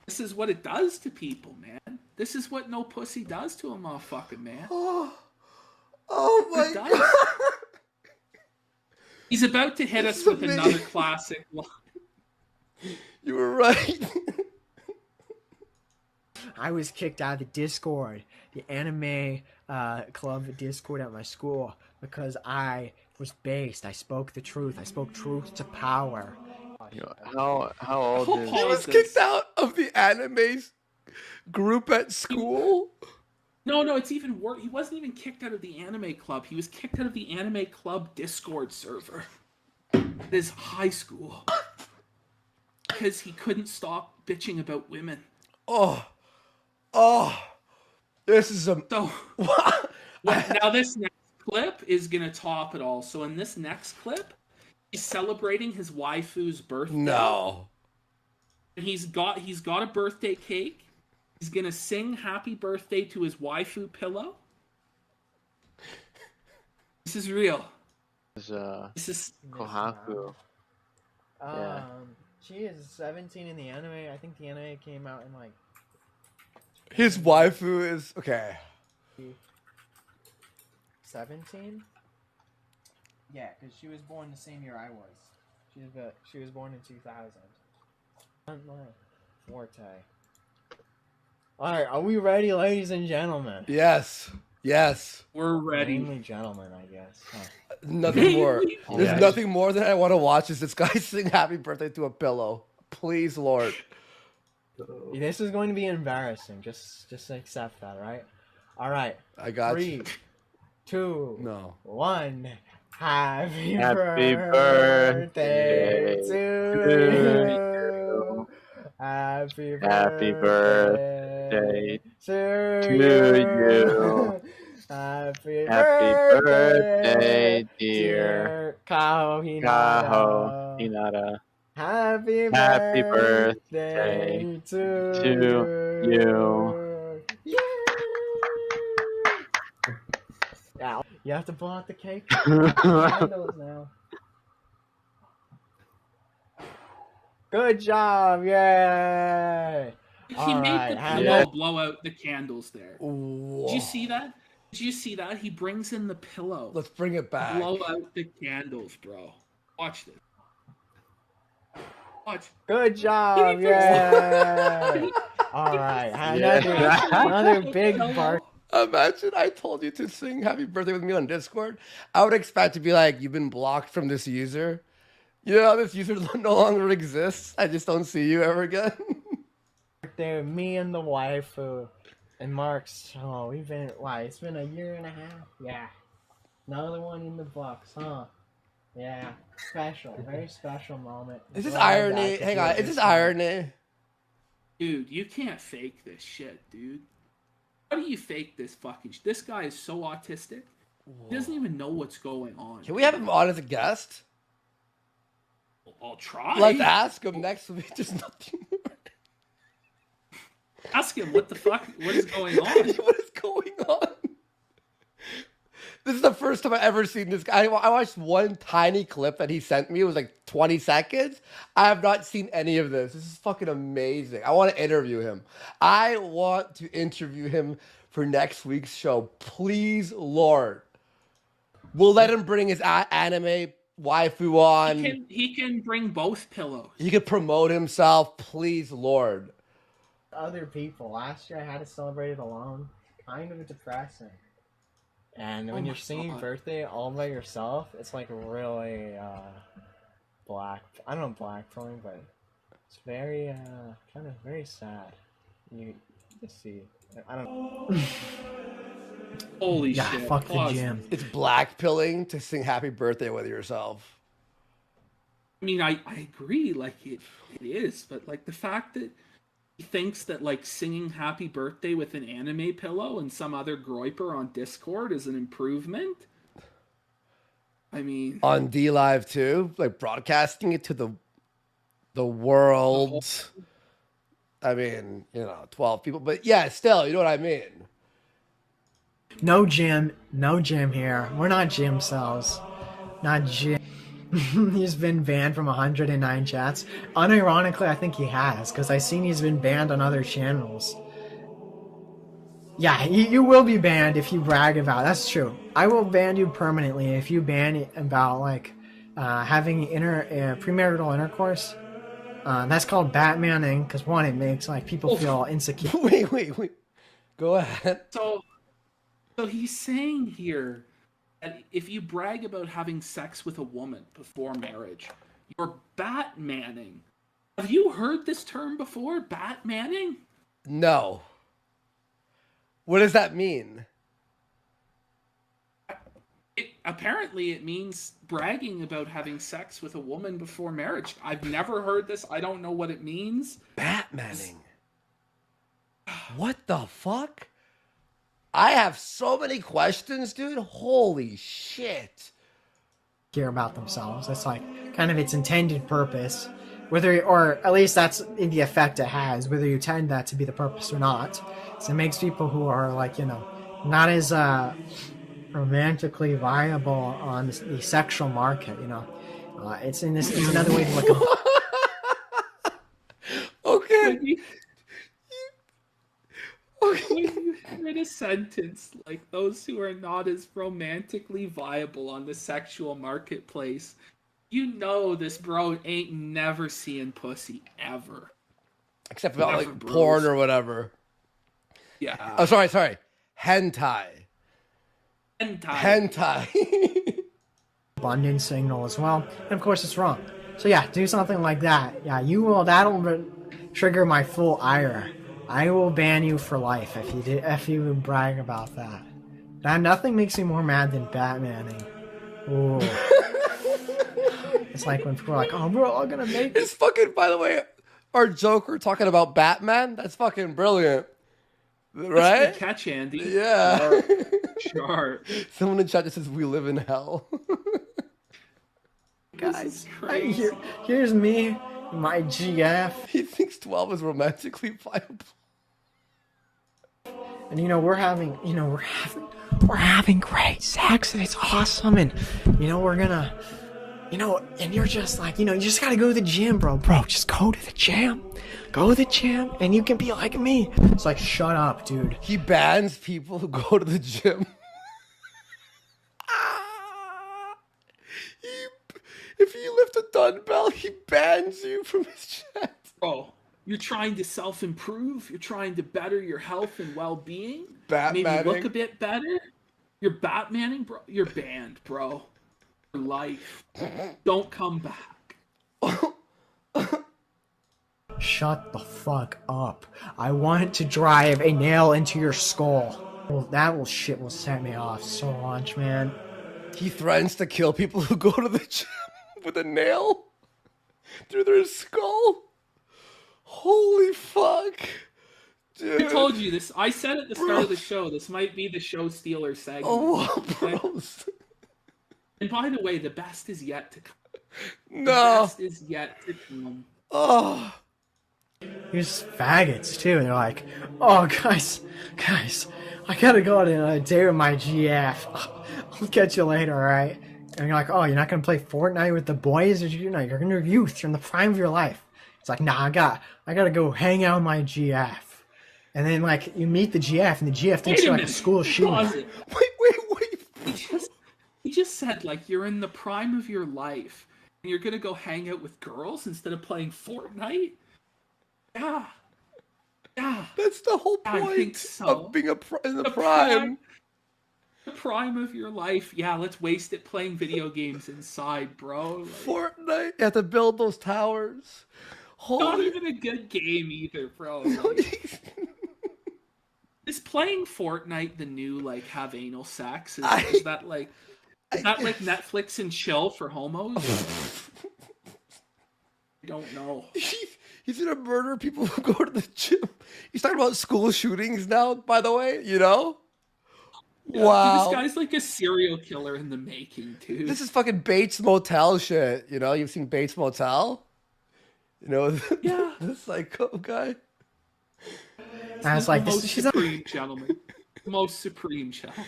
this is what it does to people, man. This is what no pussy does to a motherfucking man. Oh my God. He's about to hit us with another classic line. You were right. I was kicked out of the Discord, the anime club Discord at my school, because I was based. I spoke the truth. I spoke truth to power. How old is He was kicked out of the anime group at school? No, it's even worse. He wasn't even kicked out of the anime club. He was kicked out of the anime club Discord server at his high school because he couldn't stop bitching about women. Oh, this is a... So, now this next clip is going to top it all. So in this next clip, he's celebrating his waifu's birthday. No. And he's got a birthday cake. He's going to sing happy birthday to his waifu pillow. This is real. This is Kohaku. Yeah. She is 17 in the anime. I think the anime came out in like... His waifu is... Okay. 17? Yeah, because she was born the same year I was. She was born in 2000. Forte. Alright, are we ready, ladies and gentlemen? Yes. We're ready. Mainly gentlemen, I guess. Huh. Nothing more. There's nothing more that I want to watch is this guy sing happy birthday to a pillow. Please, Lord. This is going to be embarrassing. Just accept that, right? Alright. I got 3, you. 2, 1. Happy birthday to you. Happy birthday to you. Happy birthday, dear Kaho Kaho Hinata. Happy Happy birthday to you. Yay! Yeah, you have to blow out the cake. Candles now. Good job! Yay! He made the pillow blow out the candles there. Whoa. Did you see that? Did you see that? He brings in the pillow. Let's bring it back. Blow out the candles, bro. Watch this. Watch. Good job! Yay! All right, another big bark. Imagine I told you to sing Happy Birthday with me on Discord. I would expect to be like, you've been blocked from this user. You know, this user no longer exists. I just don't see you ever again. There, me and the waifu. And Mark's, we've been, it's been a year and a half? Yeah. Another one in the books, huh? Yeah. Special, very special moment. Is this irony? Hang on, is this irony? Dude, you can't fake this shit, dude. How do you fake this fucking shit? This guy is so autistic. He doesn't even know what's going on. Can we have him on as a guest? I'll try. Let's ask him next week. Just nothing more. Ask him what the fuck, what is going on? What is going on? This is the first time I've ever seen this guy. I watched one tiny clip that he sent me. It was like 20 seconds. I have not seen any of this. This is fucking amazing. I want to interview him. I want to interview him for next week's show. Please, Lord. We'll let him bring his anime waifu on. He can bring both pillows. He can promote himself. Please, Lord. Other people. Last year I had to celebrate it alone. Kind of depressing. And when you're singing birthday all by yourself, it's like really black. I don't know black feeling, but it's very kind of very sad. You just see. I don't know. Holy shit! Fuck the gym. It's black pilling to sing Happy Birthday with yourself. I mean, I agree. Like it is, but like the fact that he thinks that like singing Happy Birthday with an anime pillow and some other Groyper on Discord is an improvement. I mean, on D Live too, like broadcasting it to the world. I mean, 12 people, but yeah, still, you know what I mean. No gym here. We're not gym cells. Not gym. He's been banned from 109 chats. Unironically, I think he has, because I've seen he's been banned on other channels. Yeah, you will be banned if you brag about. That's true. I will ban you permanently if you ban about like having premarital intercourse. That's called Batmaning, because one, it makes like people feel insecure. Wait. Go ahead. So he's saying here that if you brag about having sex with a woman before marriage, you're Batmaning. Have you heard this term before, Batmaning? No. What does that mean? Apparently it means bragging about having sex with a woman before marriage. I've never heard this. I don't know what it means. Batmaning. What the fuck? I have so many questions, dude. Holy shit. Care about themselves. That's like kind of its intended purpose. Or at least that's the effect it has, whether you intend that to be the purpose or not. So it makes people who are like, not as romantically viable on the sexual market, it's another way to look at Okay. When you read a sentence like those who are not as romantically viable on the sexual marketplace, this bro ain't never seeing pussy ever. Except about like porn or whatever. Yeah. Oh, sorry. Hentai. abundance signal as well. And of course it's wrong. So yeah, do something like that. Yeah, that'll trigger my full ire. I will ban you for life if you brag about that. Now, nothing makes me more mad than Batmaning. Ooh. It's like when people are like, oh, we're all gonna make It's fucking, by the way, our Joker talking about Batman, that's fucking brilliant. Right? Good catch, Andy. Yeah. Sure. Someone in chat just says we live in hell. Guys, Crazy. here's me, my GF. He thinks 12 is romantically viable. And we're having great sex, and it's awesome, and we're gonna and you're just like, you just gotta go to the gym, bro, just go to the gym, and you can be like me. It's like, shut up, dude. He bans people who go to the gym. If you lift a dumbbell, he bans you from his chat. Bro, you're trying to self-improve. You're trying to better your health and well-being. Batmaning. Maybe look a bit better. You're Batmaning, bro. You're banned, bro. For life. Don't come back. Shut the fuck up. I want to drive a nail into your skull. Well, that shit will set me off so much, man. He threatens to kill people who go to the gym with a nail through their skull. Holy fuck. Dude. I told you this. I said at the start of the show, this might be the show stealer segment. Oh, bros. And by the way, the best is yet to come. No. The best is yet to come. Oh. Here's faggots, too. They're like, oh, guys, I gotta go on a date with my GF. I'll catch you later, alright? And you're like, oh, you're not gonna play Fortnite with the boys? You're in your youth. You're in the prime of your life. It's like, nah, I gotta go hang out with my GF. And then, like, you meet the GF, and the GF thinks you're like a school shooter. Wait. He just said, like, you're in the prime of your life, and you're gonna go hang out with girls instead of playing Fortnite? Yeah. That's the whole point I think so. of being in the prime. The prime of your life. Yeah, let's waste it playing video games inside, bro. Like, Fortnite. You have to build those towers. not even a good game either, bro. Like, is playing Fortnite the new, like, have anal sex? Is that like Netflix and chill for homos? I don't know. He's gonna murder people who go to the gym. He's talking about school shootings now, by the way, Yeah, wow. This guy's like a serial killer in the making, too. This is fucking Bates Motel shit, You've seen Bates Motel? Yeah. The psycho guy. And it's like, most supreme gentleman. Most supreme gentleman.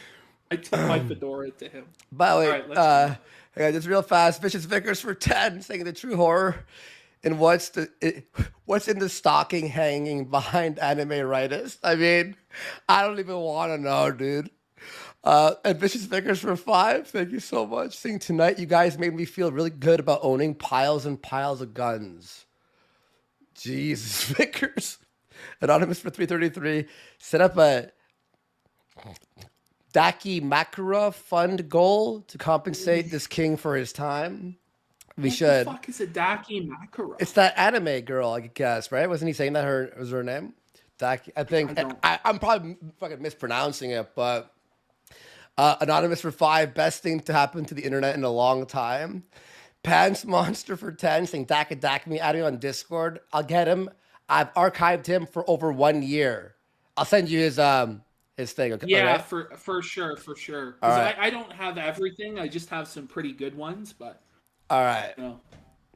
I tip my fedora to him. By the way, All right, just real fast, Vicious Vickers for 10, saying the true horror in what's in the stocking hanging behind anime Rightist. I mean, I don't even want to know, dude. And Vicious Vickers for 5, thank you so much. Saying tonight, you guys made me feel really good about owning piles and piles of guns. Jesus, Vickers. Anonymous for 333, set up a Daki Makura fund goal to compensate this king for his time. We should. What the fuck is a Daki Makura? It's that anime girl, I guess, right? Wasn't he saying that was her name? Daki. I think I'm probably fucking mispronouncing it, but Anonymous for 5, best thing to happen to the internet in a long time. Pants Monster for 10, saying Daka me, add me on Discord. I'll get him. I've archived him for over 1 year. I'll send you his thing. Okay? Yeah, right? for sure. All right. I don't have everything. I just have some pretty good ones, but. All right. You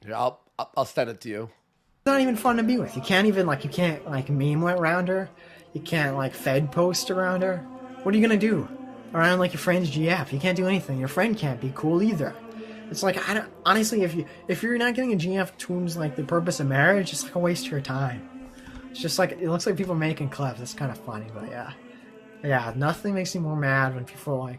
Here, I'll send it to you. It's not even fun to be with. You can't meme around her. You can't fed post around her. What are you gonna do around your friend's GF? You can't do anything. Your friend can't be cool either. It's honestly, if you're not getting a GF to whom's the purpose of marriage, it's a waste of your time. It's just it looks like people making clips. It's kind of funny, but yeah. Nothing makes me more mad when people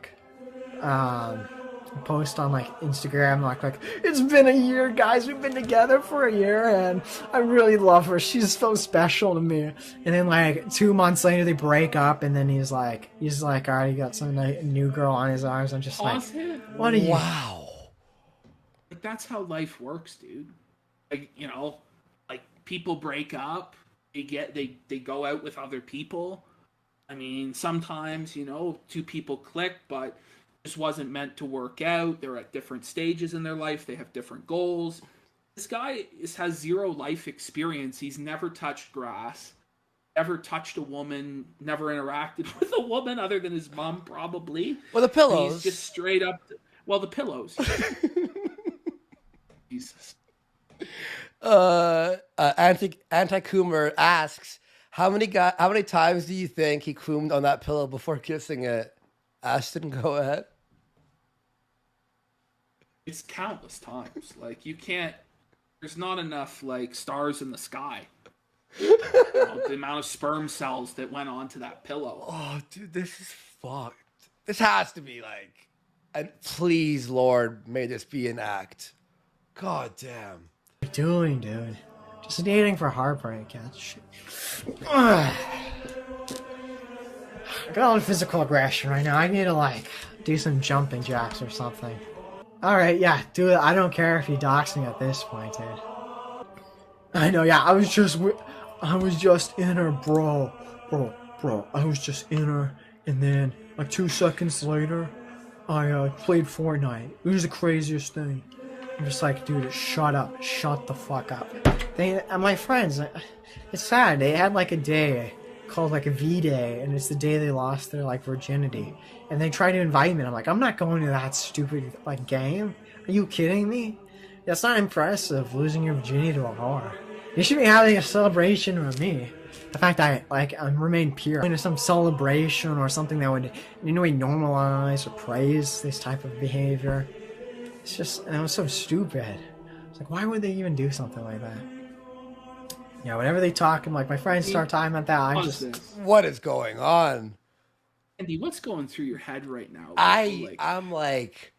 post on Instagram like it's been a year, guys. We've been together for a year, and I really love her. She's so special to me. And then 2 months later, they break up, and then he's like, all right, he got some new girl on his arms. I'm just what are you? Wow. That's how life works, dude. People break up. They go out with other people. I mean, sometimes, 2 people click, but this wasn't meant to work out. They're at different stages in their life. They have different goals. This guy has 0 life experience. He's never touched grass. never touched a woman, never interacted with a woman other than his mom, probably. Well, the pillows. He's just straight up. Well, the pillows. Jesus. Anti-Coomer asks, how many times do you think he coomed on that pillow before kissing it? Ashton, go ahead. It's countless times. Like, you can't. There's not enough like stars in the sky. The amount of sperm cells that went onto that pillow. Oh, dude, this is fucked. This has to be like, and please, Lord, may this be an act. God damn. What are you doing, dude? Just dating for heartbreak. Yeah, shit. I got a lot of physical aggression right now. I need to like do some jumping jacks or something. All right, yeah, do it. I don't care if you dox me at this point, dude. I know, yeah. I was just in her, bro. I was just in her, and then like 2 seconds later, I played Fortnite. It was the craziest thing. I'm just like, dude, shut up, shut the fuck up. My friends, it's sad. They had like a day called like a V-Day, and it's the day they lost their like virginity. And they tried to invite me, and I'm like, I'm not going to that stupid like game. Are you kidding me? That's not impressive, losing your virginity to a whore. You should be having a celebration with me. The fact I remain pure. Into some celebration or something that would in any way normalize or praise this type of behavior. It's just, and it was so stupid. It's like, why would they even do something like that? Yeah, whenever they talk, and like my friends start talking about that, I just... What is going on? Andy, what's going through your head right now? I'm like...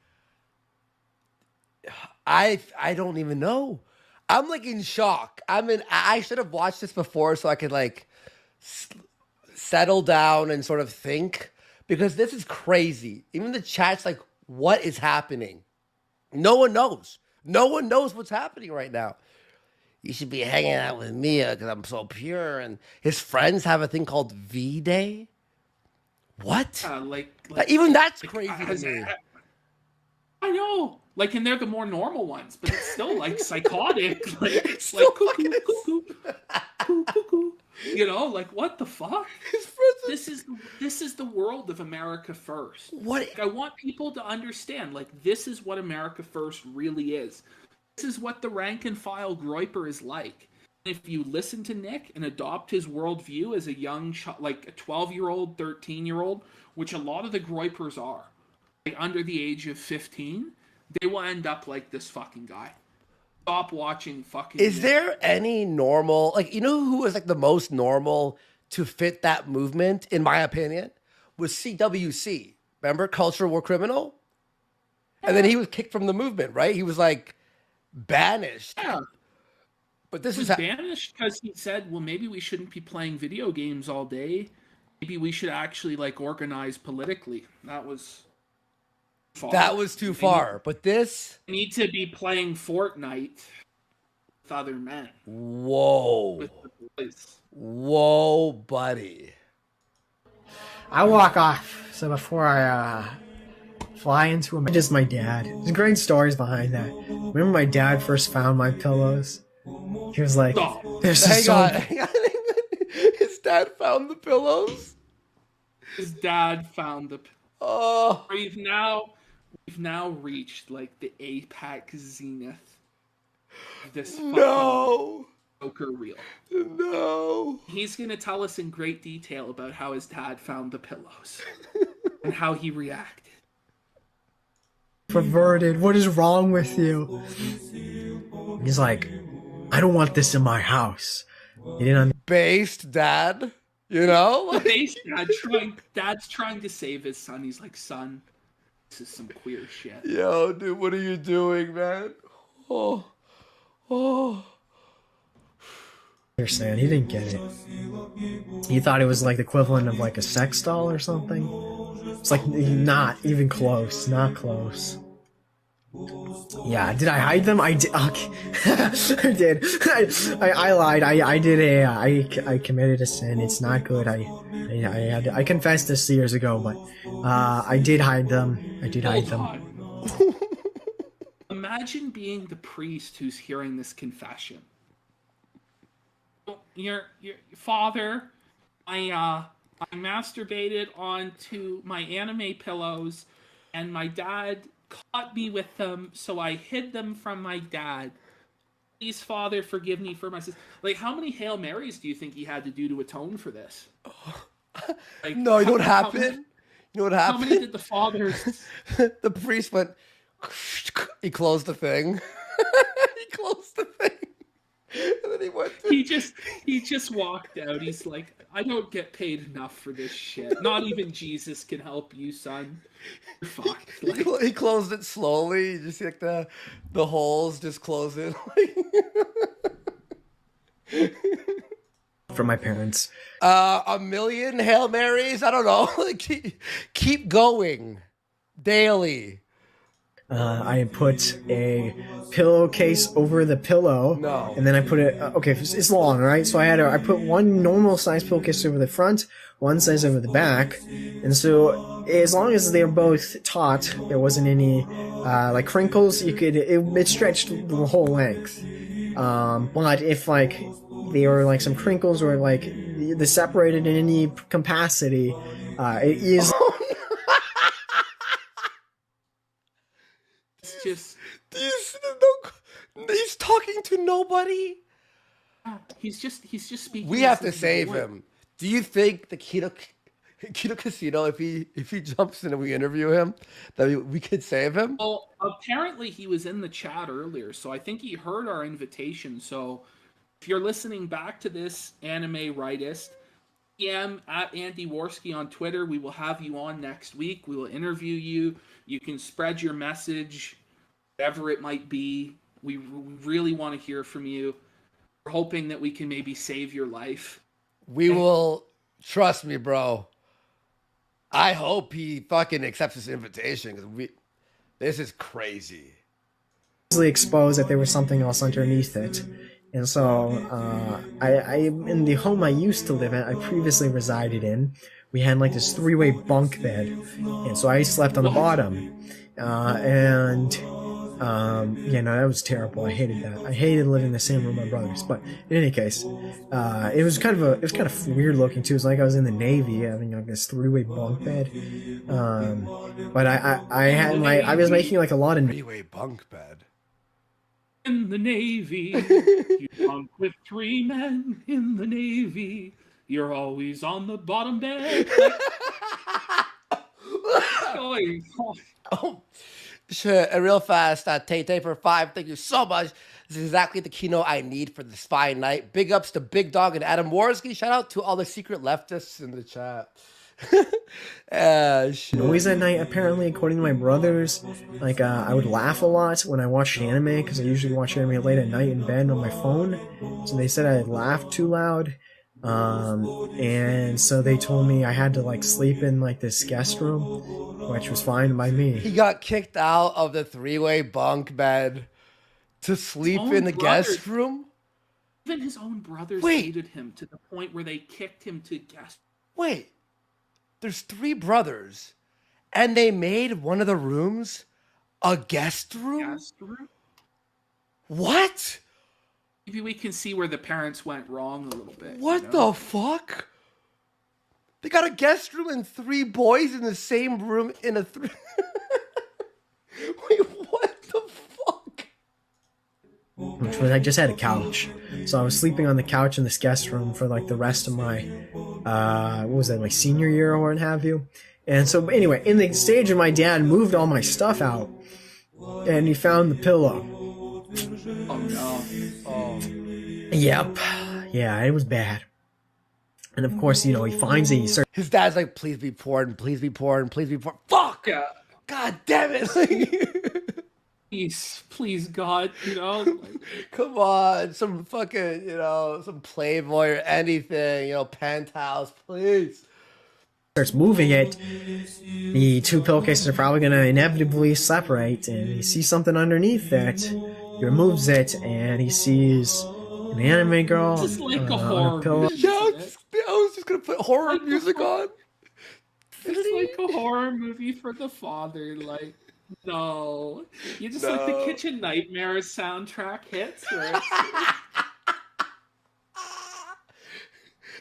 I don't even know. I'm like in shock. I should have watched this before so I could like settle down and sort of think, because this is crazy. Even the chat's like, what is happening? No one knows. No one knows what's happening right now. You should be hanging out with Mia because I'm so pure. And his friends have a thing called V-Day. What? Even that's crazy to me. I know. Like, and they're the more normal ones, but it's still like psychotic. Like, it's like cuckoo, cuckoo, cuckoo, cuckoo. You know, like, what the fuck? This is the world of America First. What? Like, I want people to understand, like, this is what America First really is. This is what the rank and file Groyper is like. And if you listen to Nick and adopt his worldview as a young, like a 12-year-old, 13-year-old, which a lot of the Groypers are, like under the age of 15, they will end up like this fucking guy. Stop watching fucking... Is there any normal... Like, you know who was like the most normal to fit that movement, in my opinion? Was CWC. Remember? Cultural War Criminal? And then he was kicked from the movement, right? He was like banished. Yeah. But this he was is... banished because he said, well, maybe we shouldn't be playing video games all day. Maybe we should actually like organize politically. That was... far. That was too far, but this... need to be playing Fortnite with other men. Whoa. With the boys. Whoa, buddy. I walk off, so before I fly into him, just my dad. There's great stories behind that. Remember my dad first found my pillows? He was like, "There's hang on. His dad found the pillows? His dad found the... Oh. We've now reached like the apex zenith of this fucking Joker reel. No. He's gonna tell us in great detail about how his dad found the pillows and how he reacted. Perverted, what is wrong with you? He's like, I don't want this in my house. You didn't based dad, you know? Based dad's trying to save his son. He's like, son, this is some queer shit. Yo, dude, what are you doing, man? Oh. understand. He didn't get it. He thought it was like the equivalent of like a sex doll or something. It's like not even close. Not close. Yeah, did I hide them? I did. Okay. I did. I lied. I committed a sin. It's not good. I confessed this years ago, but I did hide them. I did hide them. Imagine being the priest who's hearing this confession. Your father, I masturbated onto my anime pillows, and my dad caught me with them, so I hid them from my dad. Please, Father, forgive me for my sins. Like, how many Hail Marys do you think he had to do to atone for this? Like, No, you know what happened? You know what How happened? many did the fathers? The priest went. He closed the thing. He closed the thing. And then he went. He just walked out. He's like, I don't get paid enough for this shit. Not even Jesus can help you, son. You're fucked. Like, He closed it slowly. You just see like the holes just close it. From my parents. A million Hail Marys? I don't know. Like, keep going daily. I put a pillowcase over the pillow. No. And then I put it. Okay, it's long, right? So I put one normal size pillowcase over the front, one size over the back, and so as long as they're both taut, there wasn't any like crinkles. It stretched the whole length. But if like there were like some crinkles or like the separated in any capacity, it is. just He's talking to nobody. he's just speaking. We have to save him. Do you think the KINO Casino, if he jumps in and we interview him, that we could save him? Well, apparently he was in the chat earlier, so I think he heard our invitation. So if you're listening back to this, anime Rightist, PM at Andy Worski on Twitter. We will have you on next week. We will interview you. You can spread your message, whatever it might be. We really want to hear from you. We're hoping that we can maybe save your life. We will. Trust me, bro. I hope he fucking accepts this invitation, because this is crazy. Exposed that there was something else underneath it. And so, I in the home I used to live in, I previously resided in, we had like this 3-way bunk bed, and so I slept on the bottom, that was terrible. I hated that. I hated living in the same room with my brothers. But in any case, it was kind of weird looking too. It was like I was in the Navy having like this 3-way bunk bed. But I was making like a lot of 3-way bunk bed. In the Navy, you bunk with 3 men in the Navy. You're always on the bottom bed. Oh, shit. And real fast, Tay for 5. Thank you so much. This is exactly the keynote I need for this fine night. Big ups to Big Dog and Adam Worski. Shout out to all the secret leftists in the chat. Shit. Noise at night, apparently, according to my brothers. Like, I would laugh a lot when I watched anime, because I usually watch anime late at night in bed on my phone. So they said I laughed too loud. And so they told me I had to, like, sleep in, like, this guest room, which was fine by me. He got kicked out of the 3-way bunk bed to sleep in the guest room? Even his own brothers hated him to the point where they kicked him to guest. Wait. There's 3 brothers, and they made one of the rooms a guest room? Guest room? What? Maybe we can see where the parents went wrong a little bit. What the fuck? They got a guest room and 3 boys in the same room in a 3... Wait, what the fuck? Which was, I just had a couch. So I was sleeping on the couch in this guest room for like the rest of my, what was that, like senior year or what have you. And so anyway, in the stage my dad moved all my stuff out and he found the pillow. Oh no. Oh. Yep. Yeah, it was bad. And of course, you know, he finds it. His dad's like, please be porn, please be porn, please be porn. Fuck! Yeah. God damn it! Please, God, you know. Like, come on, some fucking, you know, some Playboy or anything, you know, penthouse, please. Starts moving it, the 2 pillowcases are probably going to inevitably separate, and he sees something underneath that. He removes it, and he sees an anime girl. Just like a on horror pillow. movie. Yeah, I was just going to put horror music on. It's like a horror movie for the father, like. No, you just like the Kitchen Nightmares soundtrack hits. Where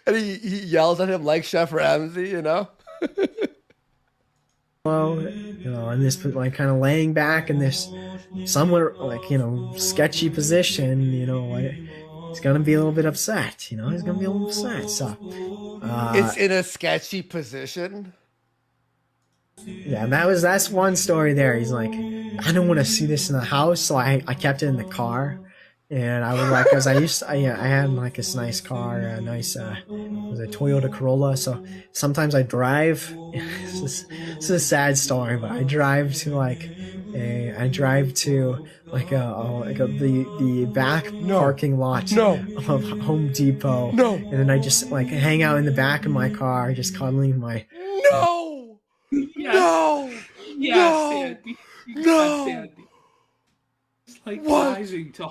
And he yells at him like Chef Ramsay, you know? You know, in this like kind of laying back in this somewhat like, you know, sketchy position, you know, like, he's gonna be a little bit upset, you know, he's gonna be a little upset. So it's in a sketchy position. Yeah, that's one story there. He's like, I don't want to see this in the house, so I kept it in the car. And I would like, because I had like this nice car, a nice, it was a Toyota Corolla. So sometimes I drive. This is a sad story, but I drive to the back parking lot of Home Depot. And then I just like hang out in the back of my car, just cuddling my. No. Yes. No. Yes, No. Sandy. No. Sandy. It's like driving to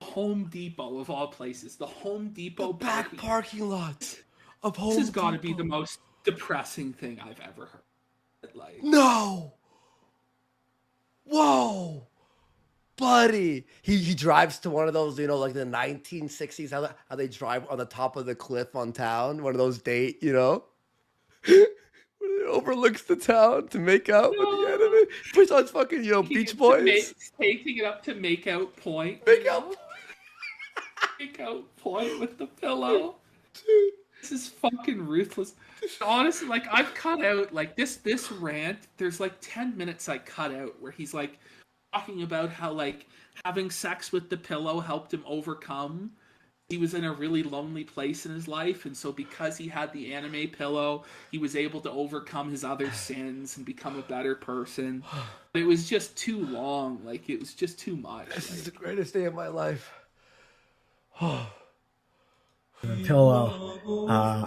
Home Depot of all places. The Home Depot back parking lot of Home Depot. This has got to be the most depressing thing I've ever heard. Like, no. Whoa. Buddy. He drives to one of those, you know, like the 1960s, how they drive on the top of the cliff on town. One of those you know. It overlooks the town to make out with the enemy. Puts on his fucking, you know, Beach Boys. Taking it up to make out point. Make out point with the pillow. Dude. This is fucking ruthless. Honestly, like, I've cut out, like, this rant, there's like 10 minutes I cut out where he's like talking about how, like, having sex with the pillow helped him overcome. He was in a really lonely place in his life, and so because he had the anime pillow, he was able to overcome his other sins and become a better person. But it was just too long. Like, it was just too much. This is the greatest day of my life. Pillow,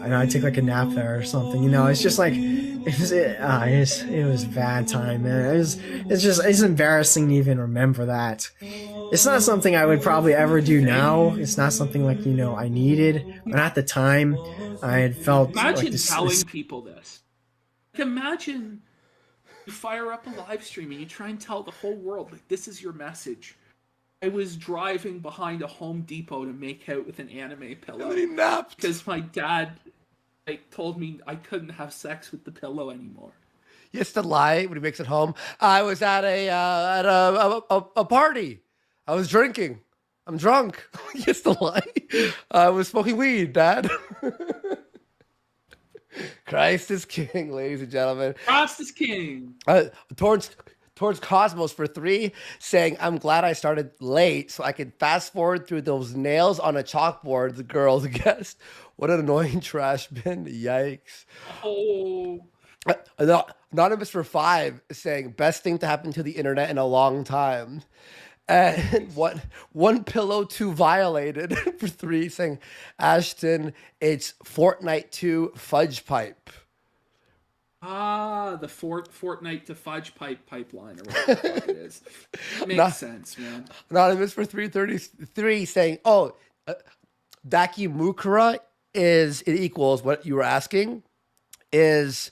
and I take like a nap there or something. You know, it's just like it was a bad time, man. It's embarrassing to even remember that. It's not something I would probably ever do now. It's not something like, you know, I needed, but at the time, I had felt. Imagine like telling people this. Imagine you fire up a live stream and you try and tell the whole world, like, this is your message. I was driving behind a Home Depot to make out with an anime pillow. And he napped. Because my dad, like, told me I couldn't have sex with the pillow anymore. He has to lie when he makes it home. I was at a party. I was drinking. I'm drunk. He has to lie. I was smoking weed, Dad. Christ is king, ladies and gentlemen. Christ is king. Towards Cosmos for 3, saying, I'm glad I started late so I could fast forward through those nails on a chalkboard. The girls guessed. What an annoying trash bin. Yikes. Oh. Anonymous for 5 saying, best thing to happen to the internet in a long time. And one pillow 2 violated for 3 saying, Ashton, it's Fortnite 2 fudge pipe. The Fortnite to fudge pipeline, or whatever the fuck it is. Makes sense, man. Anonymous for 333 saying, Dakimukura it equals what you were asking, is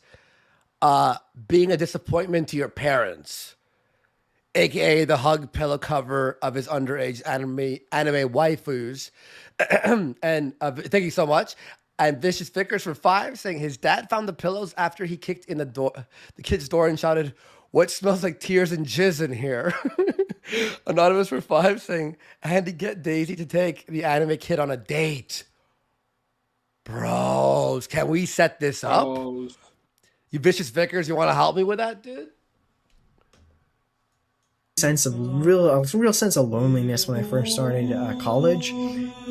being a disappointment to your parents, aka the hug pillow cover of his underage anime waifus. And thank you so much. And Vicious Vickers for 5 saying his dad found the pillows after he kicked in the kid's door and shouted, what smells like tears and jizz in here? Anonymous for 5 saying, and to get Daisy to take the anime kid on a date. Bros, can we set this up? Bros. You Vicious Vickers, you want to help me with that, dude? A real sense of loneliness when I first started college.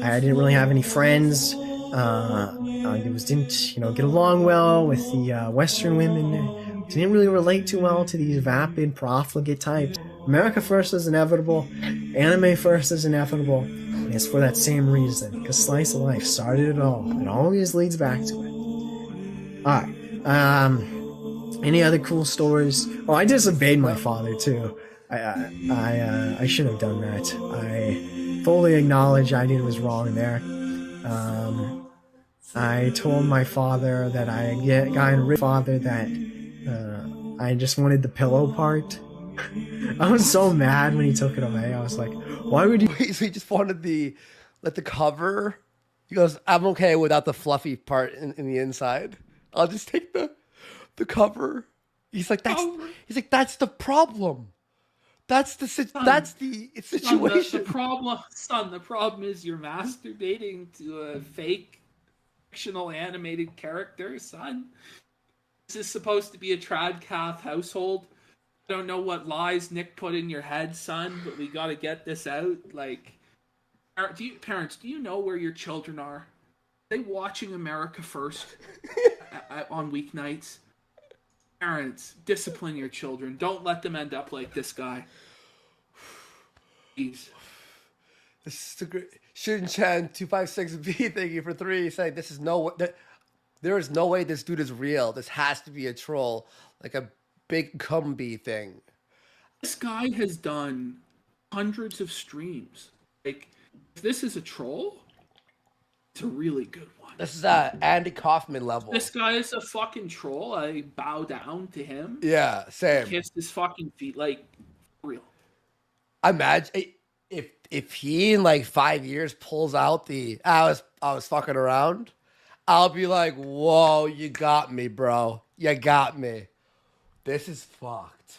I didn't really have any friends. Didn't get along well with the Western women. Didn't really relate too well to these vapid, profligate types. America first is inevitable. Anime first is inevitable. And it's for that same reason. Because Slice of Life started it all. It always leads back to it. Alright. Any other cool stories? Oh, I disobeyed my father too. I shouldn't have done that. I fully acknowledge I did was wrong there. I told my father that I just wanted the pillow part. I was so mad when he took it away. I was like, why would you? So he just wanted the cover, He goes, I'm okay without the fluffy part in the inside. I'll just take the cover. He's like, that's the problem. That's the situation. The problem is you're masturbating to a fake fictional animated character, son. This is supposed to be a tradcath household. I don't know what lies Nick put in your head, son, but we gotta get this out. Like, parents, do you know where your children are? Are they watching America First on weeknights? Parents, discipline your children. Don't let them end up like this guy. Please. This is the great Shin-chan 256B. Thank you for 3. Saying this is there is no way this dude is real. This has to be a troll, like a big Gumby thing. This guy has done hundreds of streams. Like, if this is a troll, it's a really good one. This is Andy Kaufman level. This guy is a fucking troll. I bow down to him. Yeah, same. Kiss his fucking feet, like, for real. Imagine if he in like 5 years pulls out the I was fucking around. I'll be like, whoa, you got me, bro. You got me. This is fucked.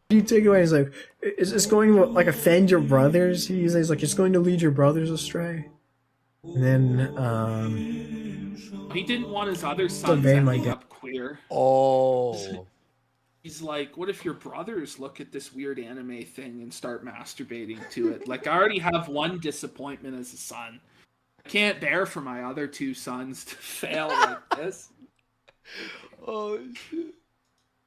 You take away, he's like, is this going to like offend your brothers? He's like, it's going to lead your brothers astray. And then he didn't want his other sons ending up queer. Oh. He's like, what if your brothers look at this weird anime thing and start masturbating to it? Like, I already have one disappointment as a son. I can't bear for my other 2 sons to fail like this. Oh, shit.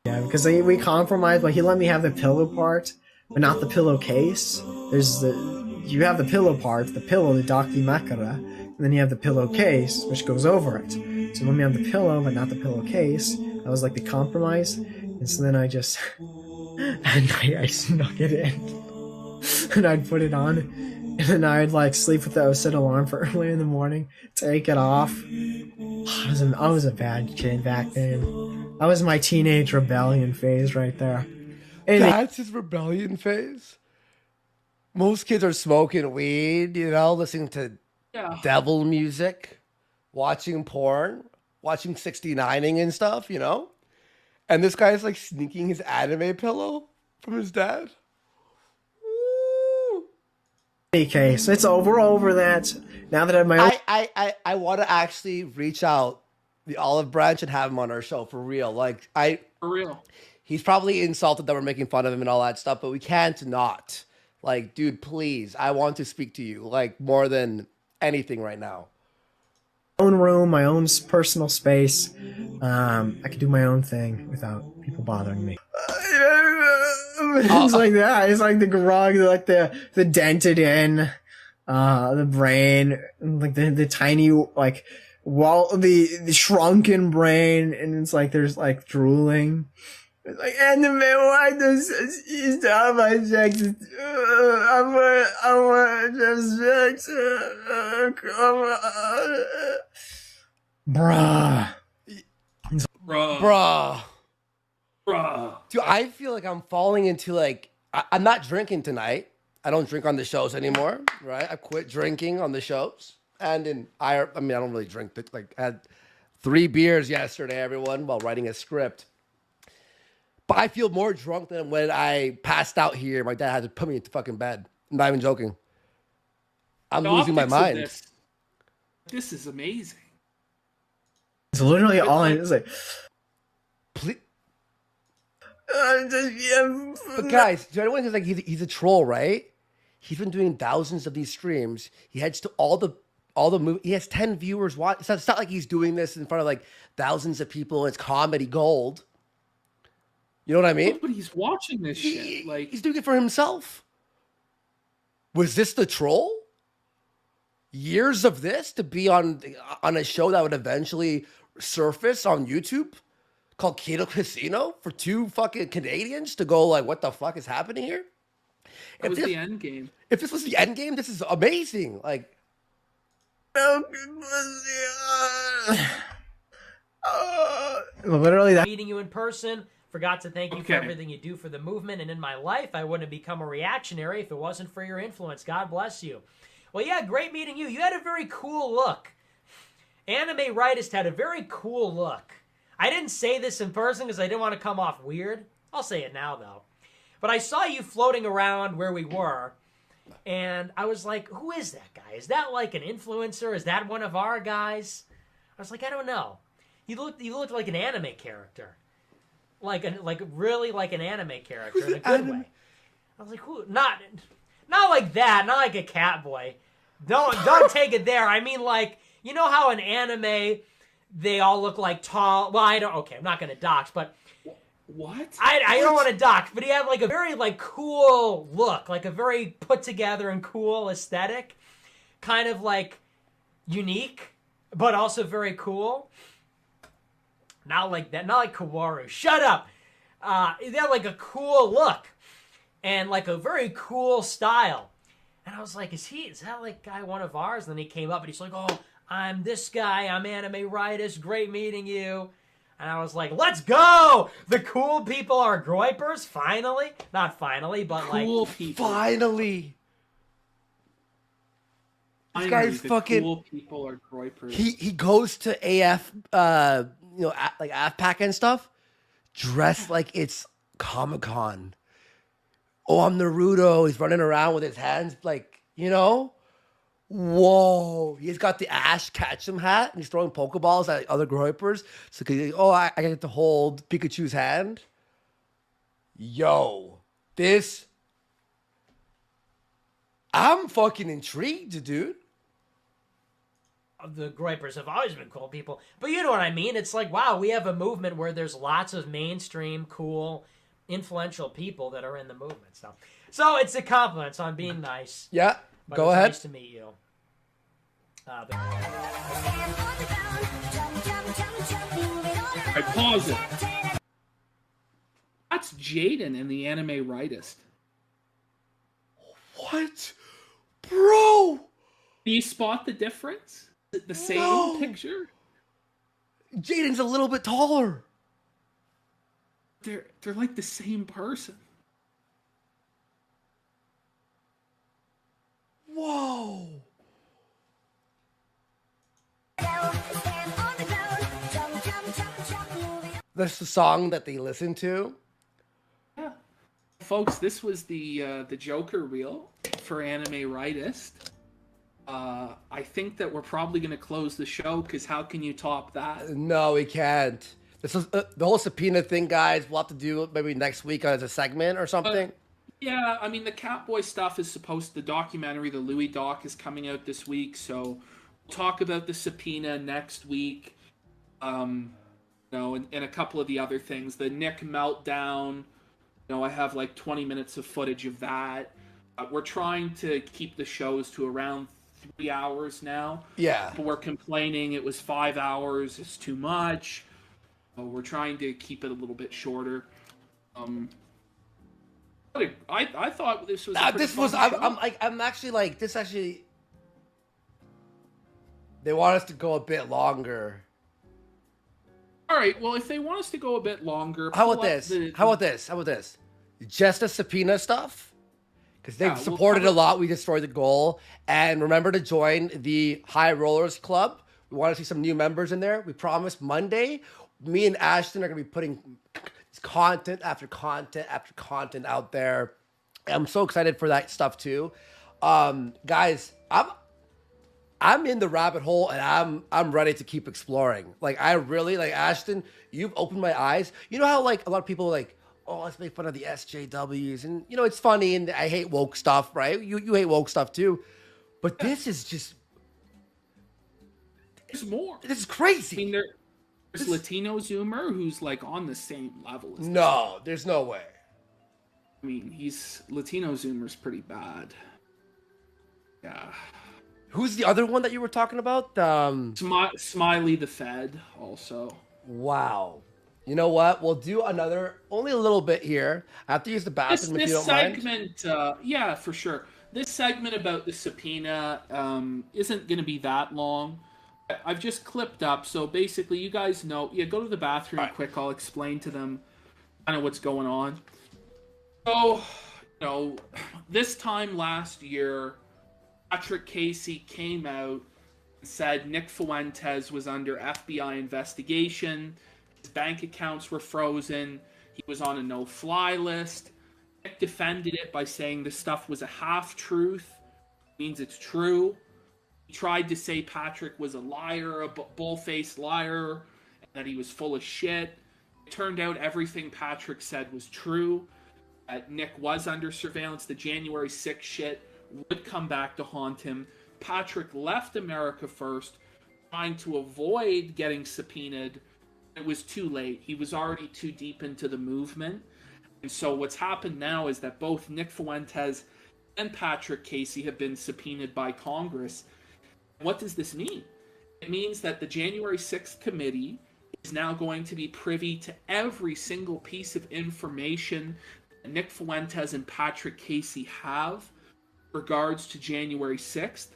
Yeah, because we compromised, but he let me have the pillow part, but not the pillowcase. You have the pillow part, the pillow, the dakimakara, and then you have the pillowcase, which goes over it. So let me have the pillow, but not the pillowcase. That was like the compromise. And so then I just, at night I snuck it in, and I'd put it on, and then I'd like sleep with it, set alarm for early in the morning, take it off. I was a bad kid back then. That was my teenage rebellion phase right there. And that's his rebellion phase? Most kids are smoking weed, listening to devil music, watching porn, watching 69ing and stuff, And this guy's like sneaking his anime pillow from his dad. Woo. Any case, it's over that. Now that I have my own... I want to actually reach out the olive branch and have him on our show for real. For real. He's probably insulted that we're making fun of him and all that stuff, but we can't not. Like, dude, please, I want to speak to you like more than anything right now. Own room, my own personal space. I could do my own thing without people bothering me. It's like that. It's like the grog, like the dented in, the brain, like the tiny like the shrunken brain, and it's like there's like drooling. It's like, anime, why does he stop my sex? I want just sex. Come on. Bruh. Dude, I feel like I'm falling into like, I'm not drinking tonight. I don't drink on the shows anymore, right? I quit drinking on the shows. And I don't really drink, but like I had 3 beers yesterday, everyone, while writing a script. But I feel more drunk than when I passed out here. My dad had to put me into fucking bed. I'm not even joking. I'm losing my mind. This is amazing. It's literally all I was like. Please. But guys, do anyone think like he's a troll, right? He's been doing thousands of these streams. He heads to all the movies. He has 10 viewers watch. It's not like he's doing this in front of like thousands of people. It's comedy gold. You know what I mean? But he's watching this shit. Like, he's doing it for himself. Was this the troll? Years of this to be on a show that would eventually surface on YouTube called KINO Casino for 2 fucking Canadians to go like, what the fuck is happening here? That was the end game. If this was the end game, this is amazing. Like, literally that. Meeting you in person. Forgot to thank you for everything you do for the movement and in my life. I wouldn't have become a reactionary if it wasn't for your influence. God bless you. Well, yeah, great meeting you. You had a very cool look Anime Rightist had a very cool look. I didn't say this in person because I didn't want to come off weird. I'll say it now, though. But I saw you floating around where we were, and I was like, who is that guy? Is that like an influencer? Is that one of our guys? I was like, I don't know. He looked like an anime character. Really like an anime character in a good way. I was like, who? Not like that. Not like a cat boy. Don't take it there. I mean, like, you know how in anime they all look like tall. Well, I don't. Okay, I'm not gonna dox, but what? I don't want to dox, but he had like a very like cool look, like a very put together and cool aesthetic, kind of like unique, but also very cool. Not like that. Not like Kaworu. Shut up. They had like a cool look and like a very cool style. And I was like, is that like guy one of ours? And then he came up and he's like, oh, I'm this guy. I'm Anime Rightist. Great meeting you. And I was like, let's go. The cool people are Groypers. Finally. Not finally, but cool like. People. Finally. This guy's fucking. Cool people are Groypers. He goes to AF, like AFPAC and stuff, dressed like it's Comic-Con. Oh, I'm Naruto. He's running around with his hands like, whoa. He's got the Ash Ketchum hat and he's throwing Pokeballs at other Groypers. So, I get to hold Pikachu's hand. Yo, I'm fucking intrigued, dude. The Groypers have always been cool people. But you know what I mean? It's like, wow, we have a movement where there's lots of mainstream, cool, influential people that are in the movement. So it's a compliment, so I'm being nice. Yeah, but go ahead. Nice to meet you. I pause it. That's Jaden in the Anime Rightist. What? Bro! Do you spot the difference? Is it the same picture? Jaden's a little bit taller. They're like the same person. Whoa! That's the song that they listen to. Yeah, folks, this was the Joker reel for Anime Rightist. I think that we're probably going to close the show because how can you top that? No, we can't. This is the whole subpoena thing, guys. We'll have to do it maybe next week as a segment or something. Yeah, I mean, the Catboy stuff is the documentary, the Louis doc, is coming out this week, so we'll talk about the subpoena next week. And a couple of the other things. The Nick meltdown, I have like 20 minutes of footage of that. We're trying to keep the shows to around 3 hours now. Yeah. But we're complaining it was 5 hours, it's too much. We're trying to keep it a little bit shorter. I thought this was. I'm actually like this. Actually, they want us to go a bit longer. All right. Well, if they want us to go a bit longer, how about this? Just the subpoena stuff, because they've supported a lot. We destroyed the goal, and remember to join the High Rollers Club. We want to see some new members in there. We promised Monday. Me and Ashton are going to be putting content after content after content out there. I'm so excited for that stuff too. Guys, I'm in the rabbit hole and I'm ready to keep exploring. Like I really like Ashton, you've opened my eyes. You know how like a lot of people are like, oh, let's make fun of the SJWs and it's funny and I hate woke stuff, right? You hate woke stuff too. But this is just there's more. This is crazy. I mean, there's Latino Zoomer who's like on the same level as No, there's no way. I mean, Latino Zoomer's pretty bad. Yeah. Who's the other one that you were talking about? Smiley the Fed also. Wow. You know what? We'll do only a little bit here. I have to use the bathroom if you don't mind. Yeah, for sure. This segment about the subpoena isn't going to be that long. I've just clipped up, so basically you guys know. Yeah, go to the bathroom quick. I'll explain to them kind of what's going on. So, this time last year, Patrick Casey came out said Nick Fuentes was under FBI investigation. His bank accounts were frozen. He was on a no-fly list. Nick defended it by saying the stuff was a half-truth. Means it's true. He tried to say Patrick was a liar, a bull-faced liar, and that he was full of shit. It turned out everything Patrick said was true. Nick was under surveillance. The January 6th shit would come back to haunt him. Patrick left America First, trying to avoid getting subpoenaed. It was too late. He was already too deep into the movement. And so what's happened now is that both Nick Fuentes and Patrick Casey have been subpoenaed by Congress. What does this mean? It means that the January 6th committee is now going to be privy to every single piece of information that Nick Fuentes and Patrick Casey have regards to January 6th,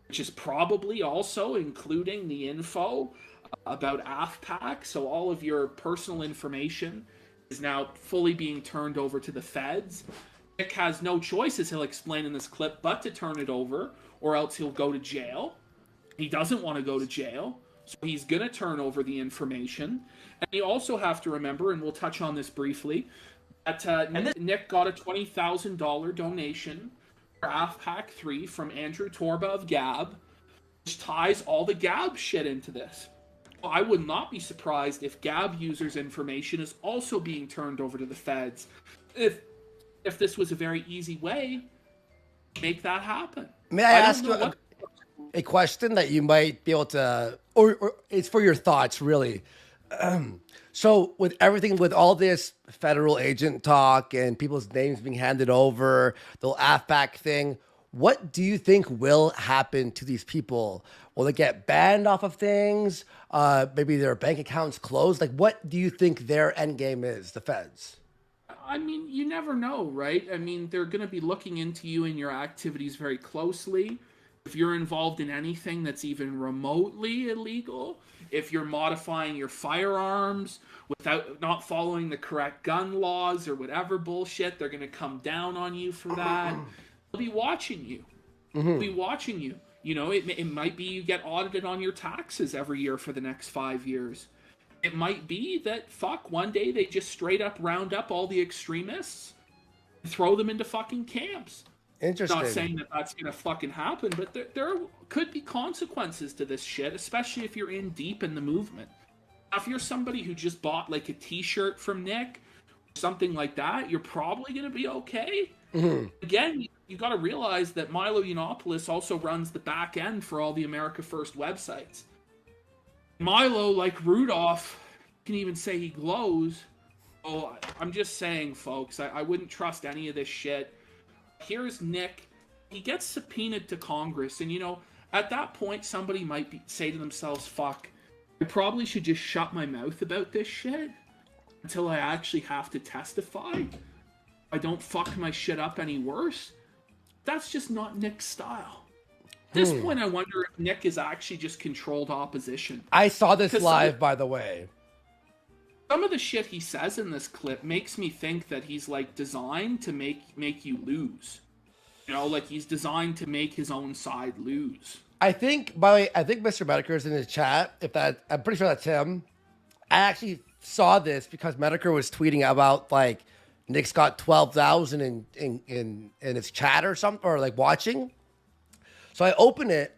which is probably also including the info about AFPAC. So all of your personal information is now fully being turned over to the feds. Nick has no choice, as he'll explain in this clip, but to turn it over, or else he'll go to jail. He doesn't want to go to jail, so he's going to turn over the information. And you also have to remember, and we'll touch on this briefly, that Nick got a $20,000 donation for AFPAC 3 from Andrew Torba of Gab, which ties all the Gab shit into this. I would not be surprised if Gab users' information is also being turned over to the feds. If this was a very easy way, make that happen. May I ask you a question that you might be able to, or it's for your thoughts, really. So with everything, with all this federal agent talk and people's names being handed over, the AFPAC thing, what do you think will happen to these people? Will they get banned off of things? Maybe their bank accounts closed? Like, what do you think their end game is, the feds? I mean, you never know, right? I mean, they're going to be looking into you and your activities very closely. If you're involved in anything that's even remotely illegal, if you're modifying your firearms without not following the correct gun laws or whatever bullshit, they're going to come down on you for that. They'll be watching you. They'll be watching you. You know, it might be you get audited on your taxes every year for the next 5 years. It might be that, one day they just straight up round up all the extremists and throw them into fucking camps. Interesting. Not saying that that's going to fucking happen, but there could be consequences to this shit, especially if you're in deep in the movement. Now, if you're somebody who just bought like a t-shirt from Nick, or something like that, you're probably going to be okay. Again, you got to realize that Milo Yiannopoulos also runs the back end for all the America First websites. Milo, like Rudolph, can even say he glows. Oh, I'm just saying, folks, I wouldn't trust any of this shit. Here's Nick. He gets subpoenaed to Congress, and, you know, at that point, somebody might say to themselves, fuck, I probably should just shut my mouth about this shit until I actually have to testify. I don't fuck my shit up any worse. That's just not Nick's style. At this point, I wonder if Nick is actually just controlled opposition. I saw this live, by the way. Some of the shit he says in this clip makes me think that he's like designed to make you lose. You know, like he's designed to make his own side lose. I think, by the way, Mr. Medicare is in his chat. I'm pretty sure that's him. I actually saw this because Medicare was tweeting about like Nick's got 12,000 in his chat or something, or like watching. So I open it,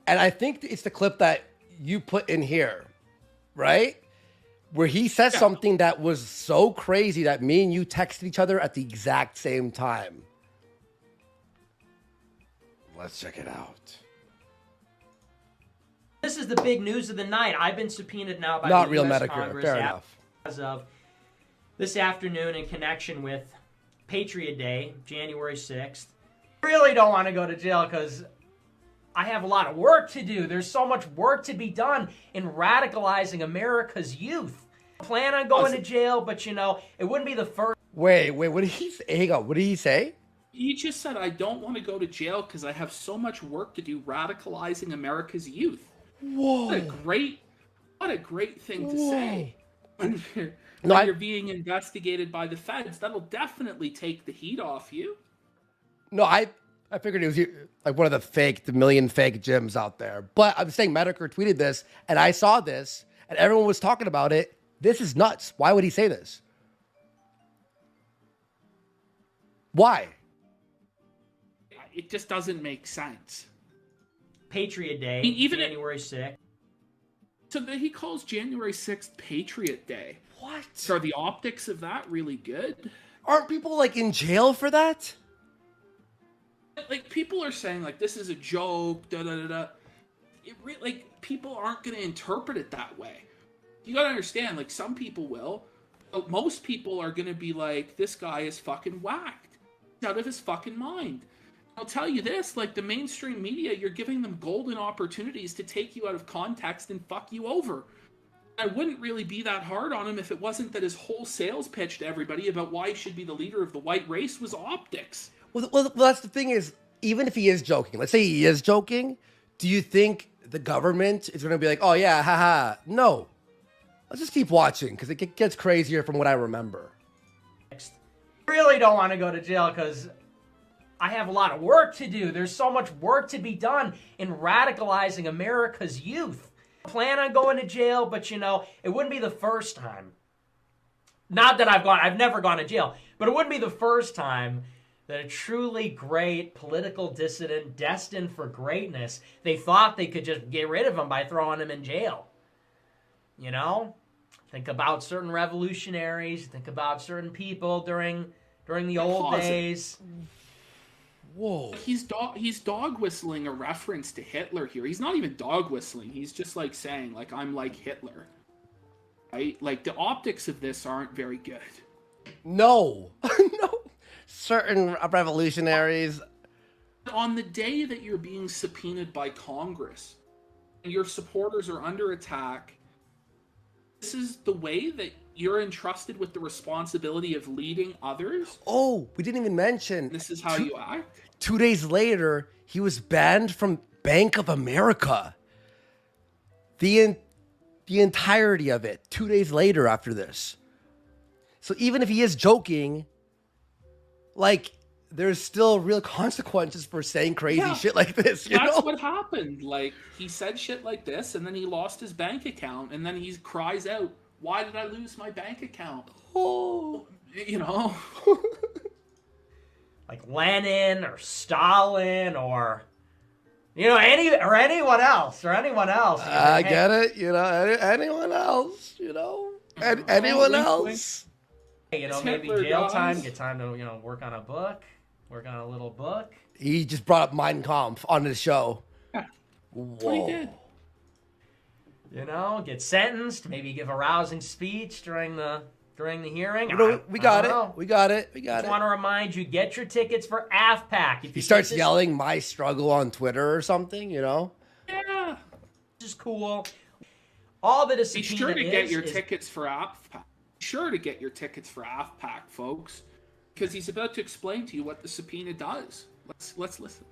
and I think it's the clip that you put in here, right? Where he says something that was so crazy that me and you texted each other at the exact same time. Let's check it out. This is the big news of the night. I've been subpoenaed now by Not the real US Medicare, Congress fair enough. As of this afternoon in connection with Patriot Day, January 6th. I really don't want to go to jail because I have a lot of work to do. There's so much work to be done in radicalizing America's youth. I plan on going to jail, but, you know, it wouldn't be the first. Wait, what did he say? Hang on, what did he say? He just said, I don't want to go to jail because I have so much work to do radicalizing America's youth. Whoa. What a great thing to say. When you're being investigated by the feds, that'll definitely take the heat off you. No, I I figured it was like one of the million fake gyms out there. But I'm saying Medicare tweeted this, and I saw this, and everyone was talking about it. This is nuts. Why would he say this? Why? It just doesn't make sense. Patriot Day, even January 6th. So he calls January 6th Patriot Day. What? So are the optics of that really good? Aren't people like in jail for that? Like, people are saying, like, this is a joke, da-da-da-da. Like, people aren't going to interpret it that way. You got to understand, like, some people will. But most people are going to be like, this guy is fucking whacked. He's out of his fucking mind. I'll tell you this, like, the mainstream media, you're giving them golden opportunities to take you out of context and fuck you over. I wouldn't really be that hard on him if it wasn't that his whole sales pitch to everybody about why he should be the leader of the white race was optics. Well, that's the thing is, even if he is joking, let's say he is joking, do you think the government is going to be like, oh yeah, haha? No. Let's just keep watching, because it gets crazier from what I remember. I really don't want to go to jail because I have a lot of work to do. There's so much work to be done in radicalizing America's youth. I plan on going to jail, but you know, it wouldn't be the first time. Not that I've never gone to jail, but it wouldn't be the first time that a truly great political dissident destined for greatness, they thought they could just get rid of him by throwing him in jail. You know? Think about certain revolutionaries, think about certain people during the old days. Whoa. He's dog whistling a reference to Hitler here. He's not even dog whistling. He's just like saying, like, I'm like Hitler. Right? Like, the optics of this aren't very good. No. No. Certain revolutionaries. On the day that you're being subpoenaed by Congress and your supporters are under attack, this is the way that you're entrusted with the responsibility of leading others? Oh, we didn't even mention. This is how you act? 2 days later, he was banned from Bank of America. The entirety of it, 2 days later after this. So even if he is joking, like, there's still real consequences for saying crazy shit like this, you know? That's what happened. Like, he said shit like this, and then he lost his bank account, and then he cries out, why did I lose my bank account? Oh. You know? Like Lenin or Stalin or, you know, anyone else. I get it, you know, anyone else, you know? Anyone else? You know, maybe jail time, get time to, you know, work on a little book. He just brought up Mein Kampf on his show. Yeah. That's what he did. You know, get sentenced, maybe give a rousing speech during the hearing. We got it. We got it. I just want to remind you, get your tickets for AFPAC. If he starts yelling my struggle on Twitter or something, you know? Yeah. This is cool. All that is Be sure to get your tickets for AFPAC. Sure to get your tickets for AFPAC, folks, because he's about to explain to you what the subpoena does. Let's listen.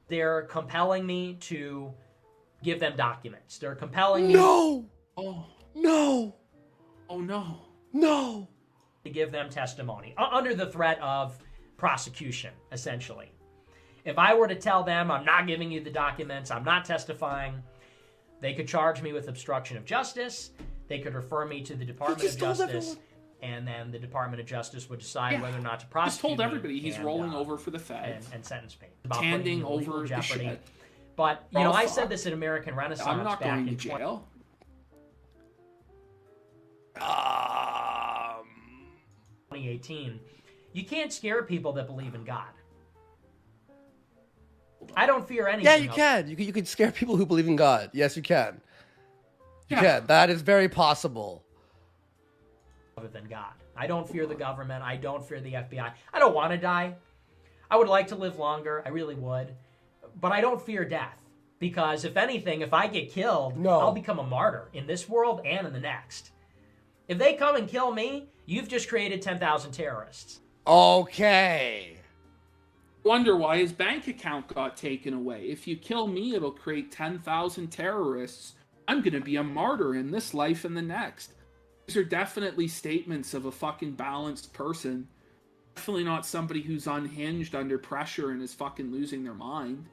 They're compelling me to give them documents. They're compelling me. No. Oh no. Oh no. No. To give them testimony under the threat of prosecution, essentially. If I were to tell them I'm not giving you the documents, I'm not testifying, they could charge me with obstruction of justice. They could refer me to the Department of Justice, and then the Department of Justice would decide whether or not to prosecute me. Just told everybody he's rolling over for the feds and sentence me. Handing over the shit. But, you know, I said this at American Renaissance I'm not back going to in jail. 2018. You can't scare people that believe in God. I don't fear anything. Yeah, you can. You can scare people who believe in God. Yes, you can. You can. That is very possible. Other than God. I don't fear the government. I don't fear the FBI. I don't want to die. I would like to live longer. I really would. But I don't fear death. Because if anything, if I get killed, I'll become a martyr in this world and in the next. If they come and kill me, you've just created 10,000 terrorists. Okay. Wonder why his bank account got taken away. If you kill me, it'll create 10,000 terrorists. I'm going to be a martyr in this life and the next. These are definitely statements of a fucking balanced person. Definitely not somebody who's unhinged under pressure and is fucking losing their mind.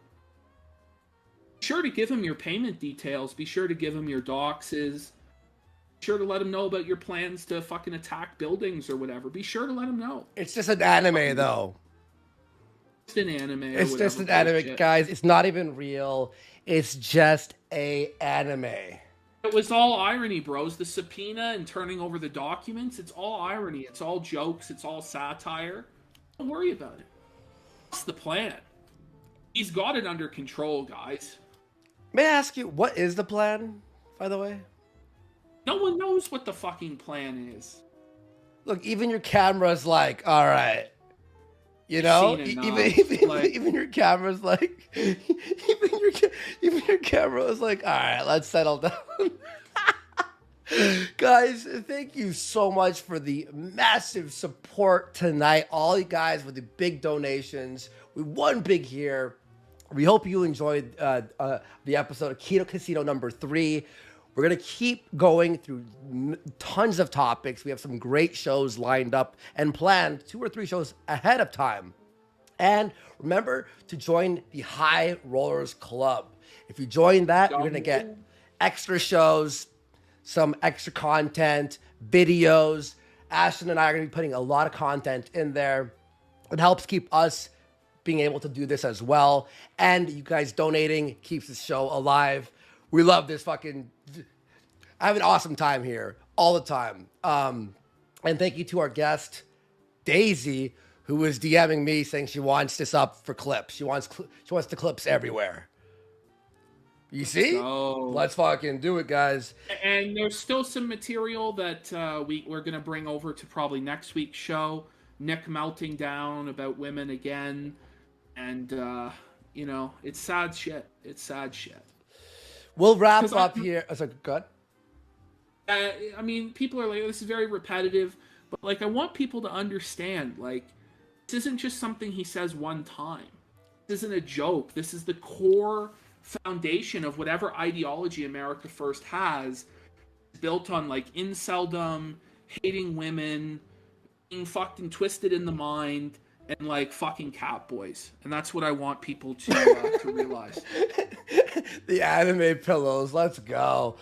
Be sure to give him your payment details. Be sure to give him your doxes. Be sure to let him know about your plans to fucking attack buildings or whatever. Be sure to let him know. It's just an anime, though. It's an anime. It's just an anime, guys. It's not even real. It's just a anime. It was all irony, bros. The subpoena and turning over the documents, it's all irony. It's all jokes. It's all satire. Don't worry about it. That's the plan. He's got it under control, guys. May I ask you, what is the plan, by the way? No one knows what the fucking plan is. Look, even your camera's like, all right. You know, even your camera's like, even your camera is like, all right, let's settle down. Guys, thank you so much for the massive support tonight. All you guys with the big donations. We won big here. We hope you enjoyed the episode of KINO Casino number 3. We're going to keep going through tons of topics. We have some great shows lined up and planned 2 or 3 shows ahead of time. And remember to join the High Rollers Club. If you join that, you're going to get extra shows, some extra content, videos. Ashton and I are going to be putting a lot of content in there. It helps keep us being able to do this as well. And you guys donating keeps the show alive. We love this fucking... I have an awesome time here all the time. And thank you to our guest, Daisy, who was DMing me saying she wants this up for clips. She wants the clips everywhere. You see? Let's fucking do it, guys. And there's still some material that we're going to bring over to probably next week's show. Nick melting down about women again. And, you know, it's sad shit. It's sad shit. We'll wrap up here. Oh, sorry, go ahead. I mean, people are like, this is very repetitive. But, like, I want people to understand, like, this isn't just something he says one time. This isn't a joke. This is the core foundation of whatever ideology America First has. It's built on, like, inceldom, hating women, being fucked and twisted in the mind, and, like, fucking cat boys. And that's what I want people to realize. The anime pillows. Let's go.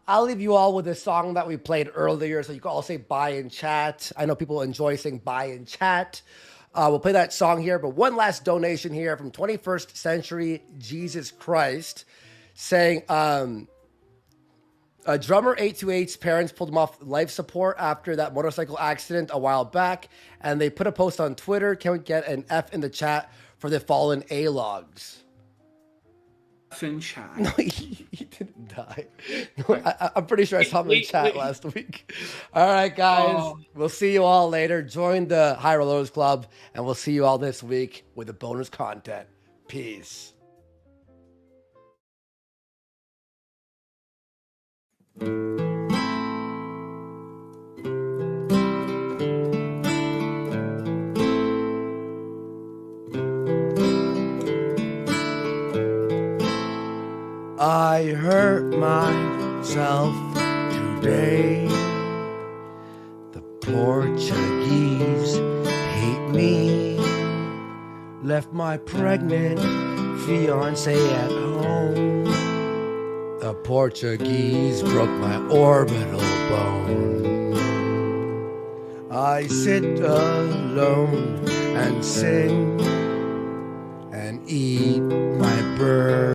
I'll leave you all with a song that we played earlier, so you can all say bye in chat. I know people enjoy saying bye in chat. We'll play that song here, but one last donation here from 21st Century Jesus Christ, saying, drummer 828's parents pulled him off life support after that motorcycle accident a while back, and they put a post on Twitter. Can we get an F in the chat for the fallen A-logs? In chat. No, he didn't die. No, I'm pretty sure I saw him in chat last week. All right, guys. We'll see you all later. Join the High Rollers Club, and we'll see you all this week with the bonus content. Peace. I hurt myself today. The Portuguese hate me. Left my pregnant fiance at home. The Portuguese broke my orbital bone. I sit alone and sing and eat my bird.